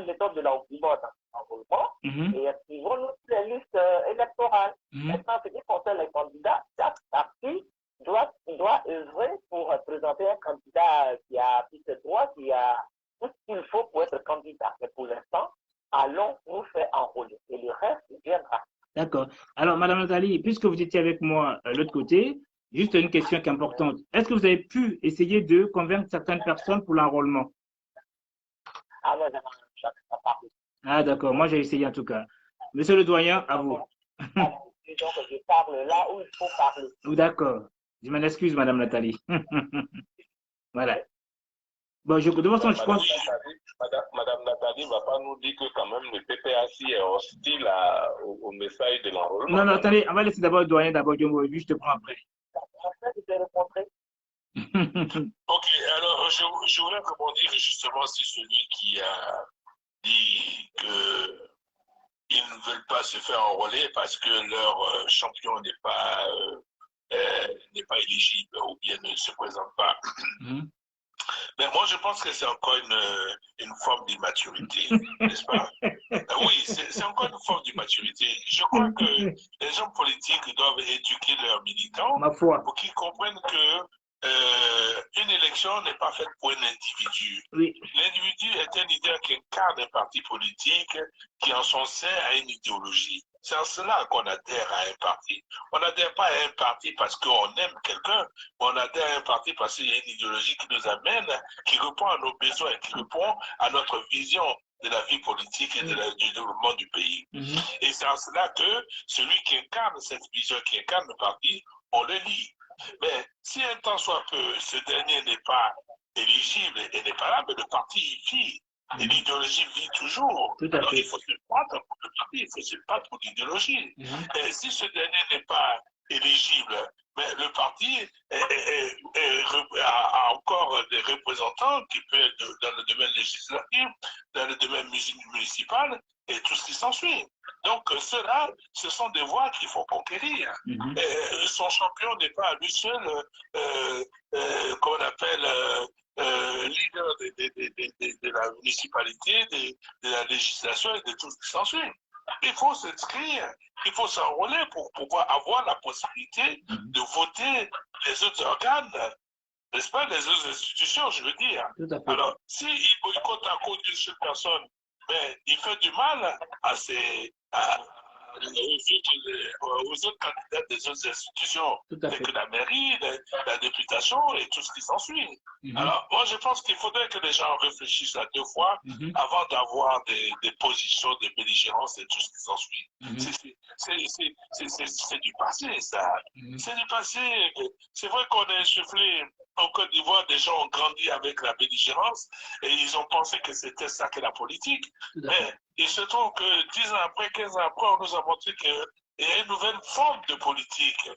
l'étape de l'enrôlement et suivons-nous les listes électorales. Maintenant, ce qui concerne les candidats, chaque parti doit œuvrer pour présenter un candidat qui a plus de droits, qui a tout ce qu'il faut pour être candidat. Mais pour l'instant, allons nous faire enrôler. Et le reste viendra. D'accord. Alors, Madame Nathalie, puisque vous étiez avec moi de l'autre côté, juste une question qui est importante. Est-ce que vous avez pu essayer de convaincre certaines personnes pour l'enrôlement? Ah non, je n'ai pas parlé. Ah, d'accord. Moi, j'ai essayé en tout cas. Monsieur le doyen, à vous. Donc, je parle là où il faut parler. D'accord. Je m'en excuse, Madame Nathalie. Voilà. Bon, de toute façon, je pense. Madame Nathalie ne va pas nous dire que quand même le PPAC est hostile au message de l'enrôlement. Non, non, attendez, on va laisser d'abord le doyen, d'abord Diomo, je te prends après. Ok, alors je voulais rebondir justement sur celui qui a dit qu'ils ne veulent pas se faire enrôler parce que leur champion n'est pas éligible ou bien ne se présente pas. Mais moi, je pense que c'est encore une forme d'immaturité, n'est-ce pas? Oui, c'est encore une forme d'immaturité. Je crois que les hommes politiques doivent éduquer leurs militants pour qu'ils comprennent que une élection n'est pas faite pour un individu. Oui. L'individu est un leader qui incarne un parti politique qui en son sein a une idéologie. C'est en cela qu'on adhère à un parti. On n'adhère pas à un parti parce qu'on aime quelqu'un, mais on adhère à un parti parce qu'il y a une idéologie qui nous amène, qui répond à nos besoins, qui répond à notre vision de la vie politique et du développement du pays. Et c'est en cela que celui qui incarne cette vision, qui incarne le parti, on le lit. Mais si un temps soit peu, ce dernier n'est pas éligible et n'est pas là, mais le parti y vit. Et l'idéologie vit toujours. Alors il faut se battre pour le parti, il faut se battre pour l'idéologie. Et si ce dernier n'est pas éligible, mais le parti a encore des représentants qui peuvent être dans le domaine législatif, dans le domaine municipal et tout ce qui s'ensuit. Donc ceux-là, ce sont des voies qu'il faut conquérir. Son champion n'est pas à lui seul, qu'on appelle leader de la municipalité, de la législation et de tout ce qui s'ensuit. Il faut s'inscrire, il faut s'enrôler pour pouvoir avoir la possibilité de voter les autres organes, n'est-ce pas, les autres institutions, je veux dire. Alors, s'il boycotte à cause d'une seule personne, mais il fait du mal aux autres candidats des autres institutions, telles que la mairie, la députation et tout ce qui s'ensuit. Alors, moi, je pense qu'il faudrait que les gens réfléchissent à deux fois avant d'avoir des positions de belligérance et tout ce qui s'ensuit. C'est du passé, ça. C'est du passé. C'est vrai qu'on est insufflé en Côte d'Ivoire, des gens ont grandi avec la belligérance et ils ont pensé que c'était ça que la politique. Mais il se trouve que 10 ans après, 15 ans après, on nous a montré qu'il y a une nouvelle forme de politique.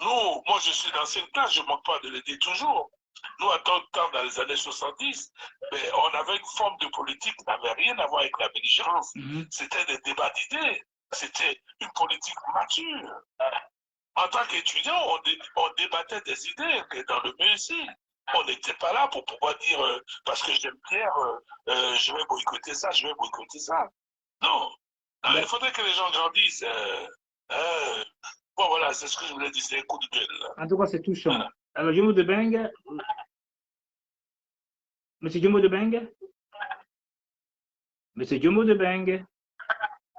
Nous, moi je suis d'ancienne classe, je ne manque pas de l'aider toujours. Nous, à tant de temps, dans les années 70, mais on avait une forme de politique qui n'avait rien à voir avec la belligérance. C'était des débats d'idées, c'était une politique mature. En tant qu'étudiant, on débattait des idées dans le MEC. On n'était pas là pour pouvoir dire, parce que j'aime Pierre, je vais boycotter ça, je vais boycotter ça. Non. Non, il faudrait que les gens grandissent. Bon, voilà, c'est ce que je voulais dire, c'est un coup de gueule. En tout cas, c'est touchant. Voilà. Alors, Diomo de Beng. Monsieur Diomo de Beng. Monsieur Diomo de Beng.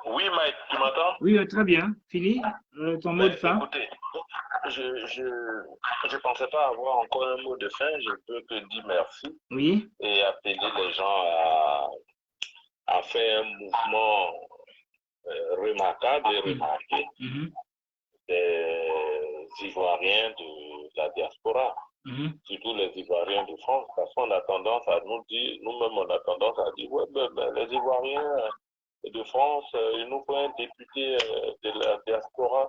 Oui, Mike, tu m'entends? Oui, très bien. Fini ton mot de fin. Écoutez, je pensais pas avoir encore un mot de fin. Je peux que dire merci. Oui. Et appeler les gens à faire un mouvement remarquable et remarqué des Ivoiriens de la diaspora. Surtout les Ivoiriens de France, parce qu'on a tendance à nous dire, nous-mêmes on a tendance à dire, ouais, les Ivoiriens de France, il nous faut un député de la diaspora,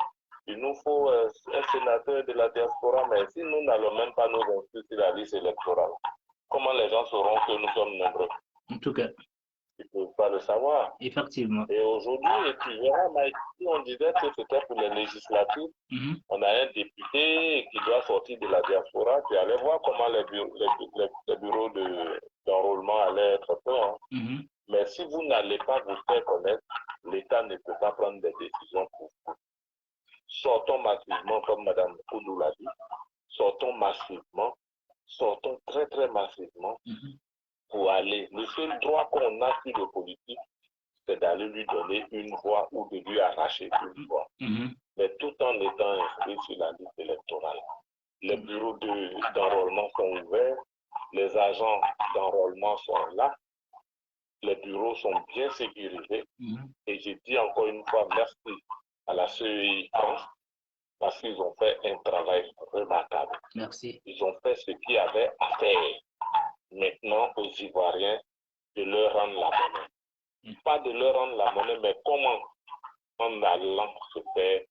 il nous faut un sénateur de la diaspora, mais si nous n'allons même pas nous inscrire sur la liste électorale, comment les gens sauront que nous sommes nombreux? En tout cas. Ils ne peuvent pas le savoir. Effectivement. Et aujourd'hui, tu verras, Mike, si on disait que c'était pour les législatives, on a un député qui doit sortir de la diaspora, tu allais voir comment les bureaux d'enrôlement allaient être faits. Mais si vous n'allez pas vous faire connaître, l'État ne peut pas prendre des décisions pour vous. Sortons massivement, comme Mme Koudou l'a dit, sortons massivement, sortons très très massivement pour aller. Le seul droit qu'on a sur le politique, c'est d'aller lui donner une voix ou de lui arracher une voix. Mais tout en étant inscrit sur la liste électorale. Les bureaux d'enrôlement sont ouverts, les agents d'enrôlement sont là, les bureaux sont bien sécurisés. Et je dis encore une fois merci à la CEI France parce qu'ils ont fait un travail remarquable. Merci. Ils ont fait ce qu'il y avait à faire. Maintenant, aux Ivoiriens, de leur rendre la monnaie. Pas de leur rendre la monnaie, mais comment? En allant se faire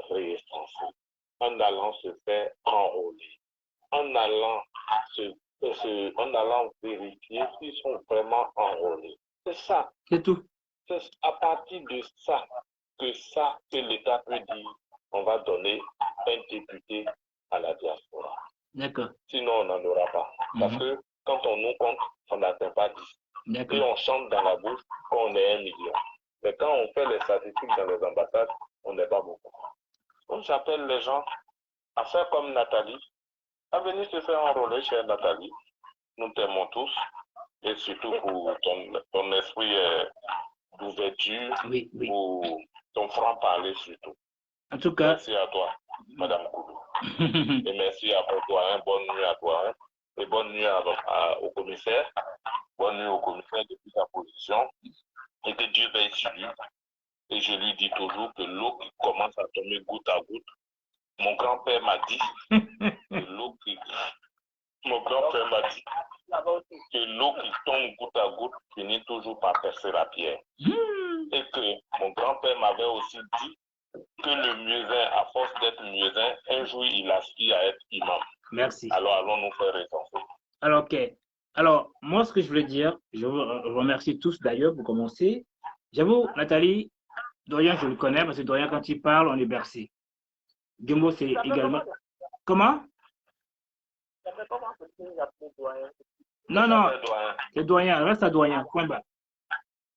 réessencer, en allant se faire enrôler, en allant vérifier s'ils sont vraiment enrôlés. C'est ça. C'est tout. C'est à partir de ça que l'État peut dire on va donner un député à la diaspora. D'accord. Sinon, on n'en aura pas. Parce que quand on nous compte, on n'atteint pas 10. Et on chante dans la bouche qu'on est 1 million. Mais quand on fait les statistiques dans les ambassades, on n'est pas beaucoup. Donc j'appelle les gens à faire comme Nathalie, à venir se faire enrôler chez Nathalie. Nous t'aimons tous. Et surtout pour ton esprit d'ouverture, pour ton franc-parler surtout. En tout cas. Merci à toi, Madame Koudou. Et merci à toi, hein. Bonne nuit à toi. Hein. Et bonne nuit au commissaire. Bonne nuit au commissaire depuis sa position. Et que Dieu veille sur lui. Et je lui dis toujours que l'eau qui commence à tomber goutte à goutte, mon grand-père m'a dit que l'eau qui... Mon grand-père m'a dit que l'eau qui tombe goutte à goutte finit toujours par percer la pierre. Et que mon grand-père m'avait aussi dit que le muezzin, à force d'être muezzin, un jour il aspire à être imam. Merci. Alors allons nous faire recenser. Alors, ok. Alors, moi, ce que je voulais dire, je vous remercie tous d'ailleurs pour commencer. J'avoue, Nathalie, Dorian, je le connais parce que Dorian, quand il parle, on est bercé. Gumbo, c'est également. Comment? Non, non, c'est Doyen, reste à Doyen, point bas.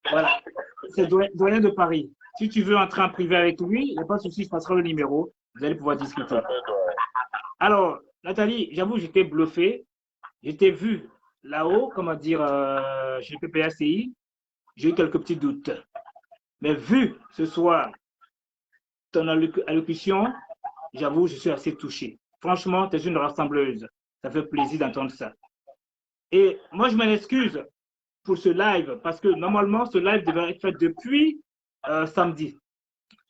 Voilà, c'est Doyen de Paris. Si tu veux entrer en privé avec lui, il n'y a pas de souci, je passerai le numéro, vous allez pouvoir discuter. Alors, Nathalie, j'avoue, j'étais bluffé. J'étais vu là-haut, comment dire, chez PPACI, j'ai eu quelques petits doutes. Mais vu ce soir ton allocution, j'avoue, je suis assez touché. Franchement, tu es une rassembleuse. Ça fait plaisir d'entendre ça. Et moi, je m'en excuse pour ce live, parce que normalement, ce live devait être fait depuis samedi.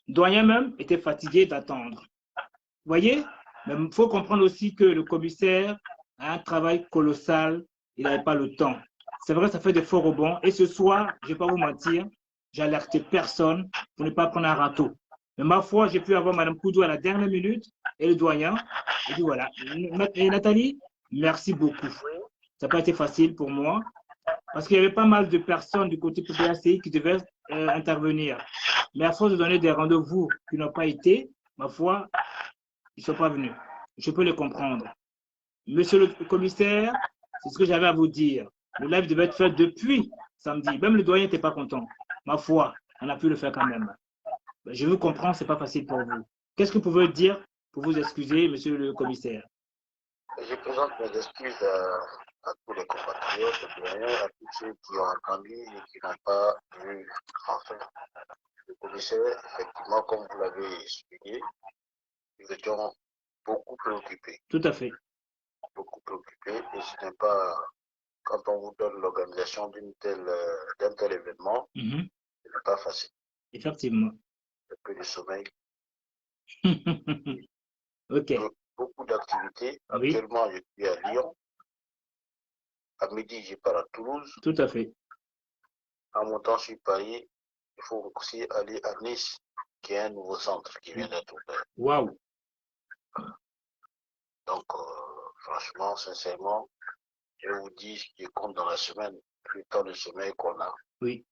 Doyen même était fatigué d'attendre. Vous voyez? Mais il faut comprendre aussi que le commissaire a un travail colossal. Il n'avait pas le temps. C'est vrai, ça fait des faux rebonds. Et ce soir, je ne vais pas vous mentir, j'ai alerté personne pour ne pas prendre un râteau. Mais ma foi, j'ai pu avoir Mme Koudou à la dernière minute et le doyen. Et puis voilà. Et Nathalie, merci beaucoup. Ça n'a pas été facile pour moi parce qu'il y avait pas mal de personnes du côté PPACI qui devaient intervenir. Mais à force de donner des rendez-vous qui n'ont pas été, ma foi, ils ne sont pas venus. Je peux les comprendre. Monsieur le commissaire, c'est ce que j'avais à vous dire. Le live devait être fait depuis samedi. Même le doyen n'était pas content. Ma foi, on a pu le faire quand même. Je vous comprends, ce n'est pas facile pour vous. Qu'est-ce que vous pouvez dire pour vous excuser, monsieur le commissaire? Je présente mes excuses à tous les compatriotes, à tous ceux qui ont entendu et qui n'ont pas vu enfin. Le commissaire, effectivement, comme vous l'avez expliqué, nous étions beaucoup préoccupés. Tout à fait. Beaucoup préoccupés. Et ce n'est pas, quand on vous donne l'organisation d'un tel événement, ce n'est pas facile. Effectivement. Un peu de sommeil. Ok. Beaucoup d'activités. Oui. Actuellement, je suis à Lyon. À midi, je pars à Toulouse. Tout à fait. En montant sur Paris, il faut aussi aller à Nice, qui est un nouveau centre qui vient d'être ouvert. Waouh. Donc, franchement, sincèrement, je vous dis ce qui compte dans la semaine, plus le temps de sommeil qu'on a. Oui.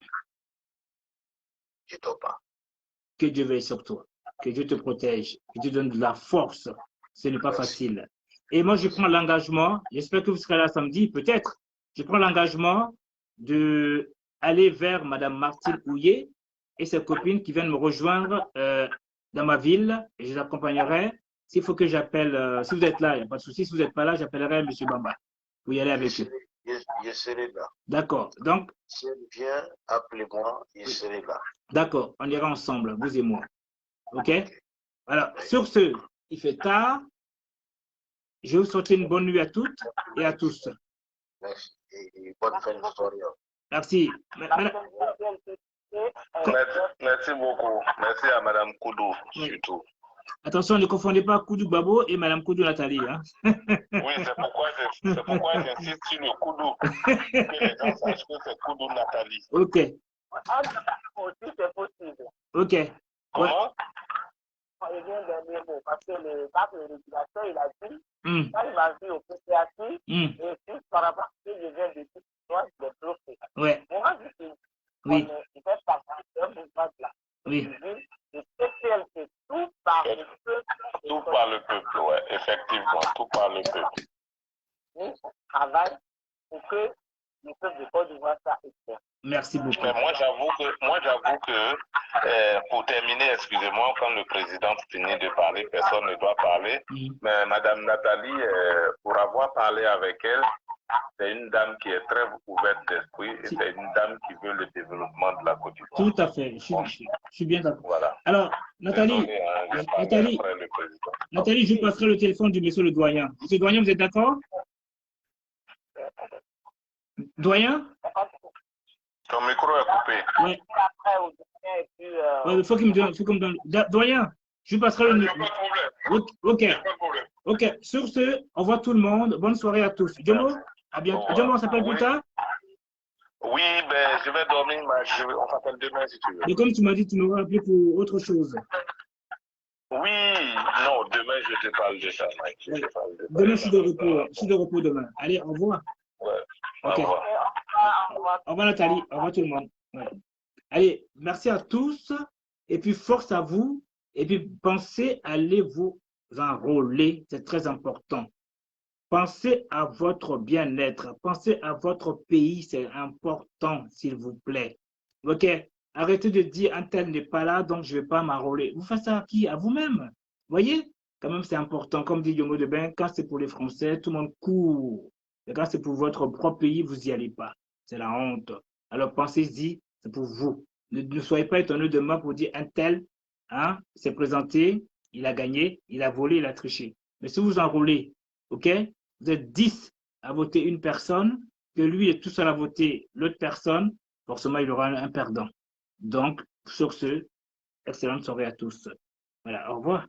Je ne dors pas. Que Dieu veille sur toi. Que Dieu te protège. Que Dieu donne de la force. Ce n'est pas facile. Et moi, je prends l'engagement, j'espère que vous serez là samedi, peut-être. Je prends l'engagement d'aller vers Mme Martine Houillet et ses copines qui viennent me rejoindre dans ma ville et je les accompagnerai. S'il faut que j'appelle, si vous êtes là, il n'y a pas de souci. Si vous n'êtes pas là, j'appellerai M. Bamba. Vous y allez avec eux. Je serai là. D'accord. Donc, Si elle vient, appelez-moi, je serai là. d'accord. On ira ensemble, vous et moi. OK? Alors, sur ce, il fait tard. Je vous souhaite une bonne nuit à toutes et à tous. Merci. Et bonne fin de soirée. Merci. Merci beaucoup. Merci à Madame Koudou, Oui. surtout. Attention, ne confondez pas Koudou Babo et Madame Koudou Nathalie. Hein? Oui, c'est pourquoi j'insiste sur le Koudou. Que les gens sachent que c'est Koudou Nathalie. OK. Aussi, c'est possible. OK. Ouais. Comment? Il vient d'un mot parce que le régulateur, il a dit, quand il m'a vu au PCAC, et puis par rapport à ce que je viens de dire, moi, je l'ai bloqué. Ouais. Moi, je dis, Oui. il fait partie d'un mouvement de la Oui. le CPLC, tout par le peuple. Tout par le peuple, oui, effectivement, tout par le peuple. Nous, on travaille pour que le peuple de Côte d'Ivoire soit expert. Merci beaucoup. Mais moi, j'avoue que pour terminer, excusez-moi, quand le président finit de parler, personne ne doit parler. Mais Madame Nathalie, pour avoir parlé avec elle, c'est une dame qui est très ouverte d'esprit et c'est une dame qui veut le développement de la Côte d'Ivoire. Tout à fait. Je suis bien d'accord. Voilà. Alors, Nathalie, Désolé, hein, je parlerai après le président. Nathalie, je passerai le téléphone du monsieur le doyen. Monsieur le doyen, vous êtes d'accord? Doyen? Ton micro est coupé. Oui. Après, au dernier, et puis, Ouais, il faut qu'il me donne. Doyen, je passerai le numéro. OK. OK. Sur ce, au revoir tout le monde. Bonne soirée à tous. Djomo, à bientôt. Djomo, on s'appelle plus tard? Oui, ben, je vais dormir, mais on s'appelle demain si tu veux. Et comme tu m'as dit, tu m'auras appelé pour autre chose. Oui, non, demain je te parle de ça, Mike. Je te parle de ça. Demain, je suis de repos. Je suis de repos demain. Allez, au revoir. Ouais. OK. Au revoir. Au revoir Nathalie, au revoir tout le monde. Ouais. Allez, merci à tous et puis force à vous et puis pensez à aller vous enrôler, c'est très important. Pensez à votre bien-être, pensez à votre pays, c'est important s'il vous plaît. OK, arrêtez de dire un tel n'est pas là donc je ne vais pas m'enrôler. Vous faites ça à qui? À vous-même. Voyez, quand même c'est important. Comme dit Yomo Deben, quand c'est pour les Français, tout le monde court. Et quand c'est pour votre propre pays, vous n'y allez pas. C'est la honte. Alors pensez-y, c'est pour vous. Ne soyez pas étonnés de moi pour dire un tel hein, s'est présenté, il a gagné, il a volé, il a triché. Mais si vous enrôlez, OK, vous êtes 10 à voter une personne, que lui est tout seul à voter l'autre personne, forcément il aura un perdant. Donc, sur ce, excellente soirée à tous. Voilà, au revoir.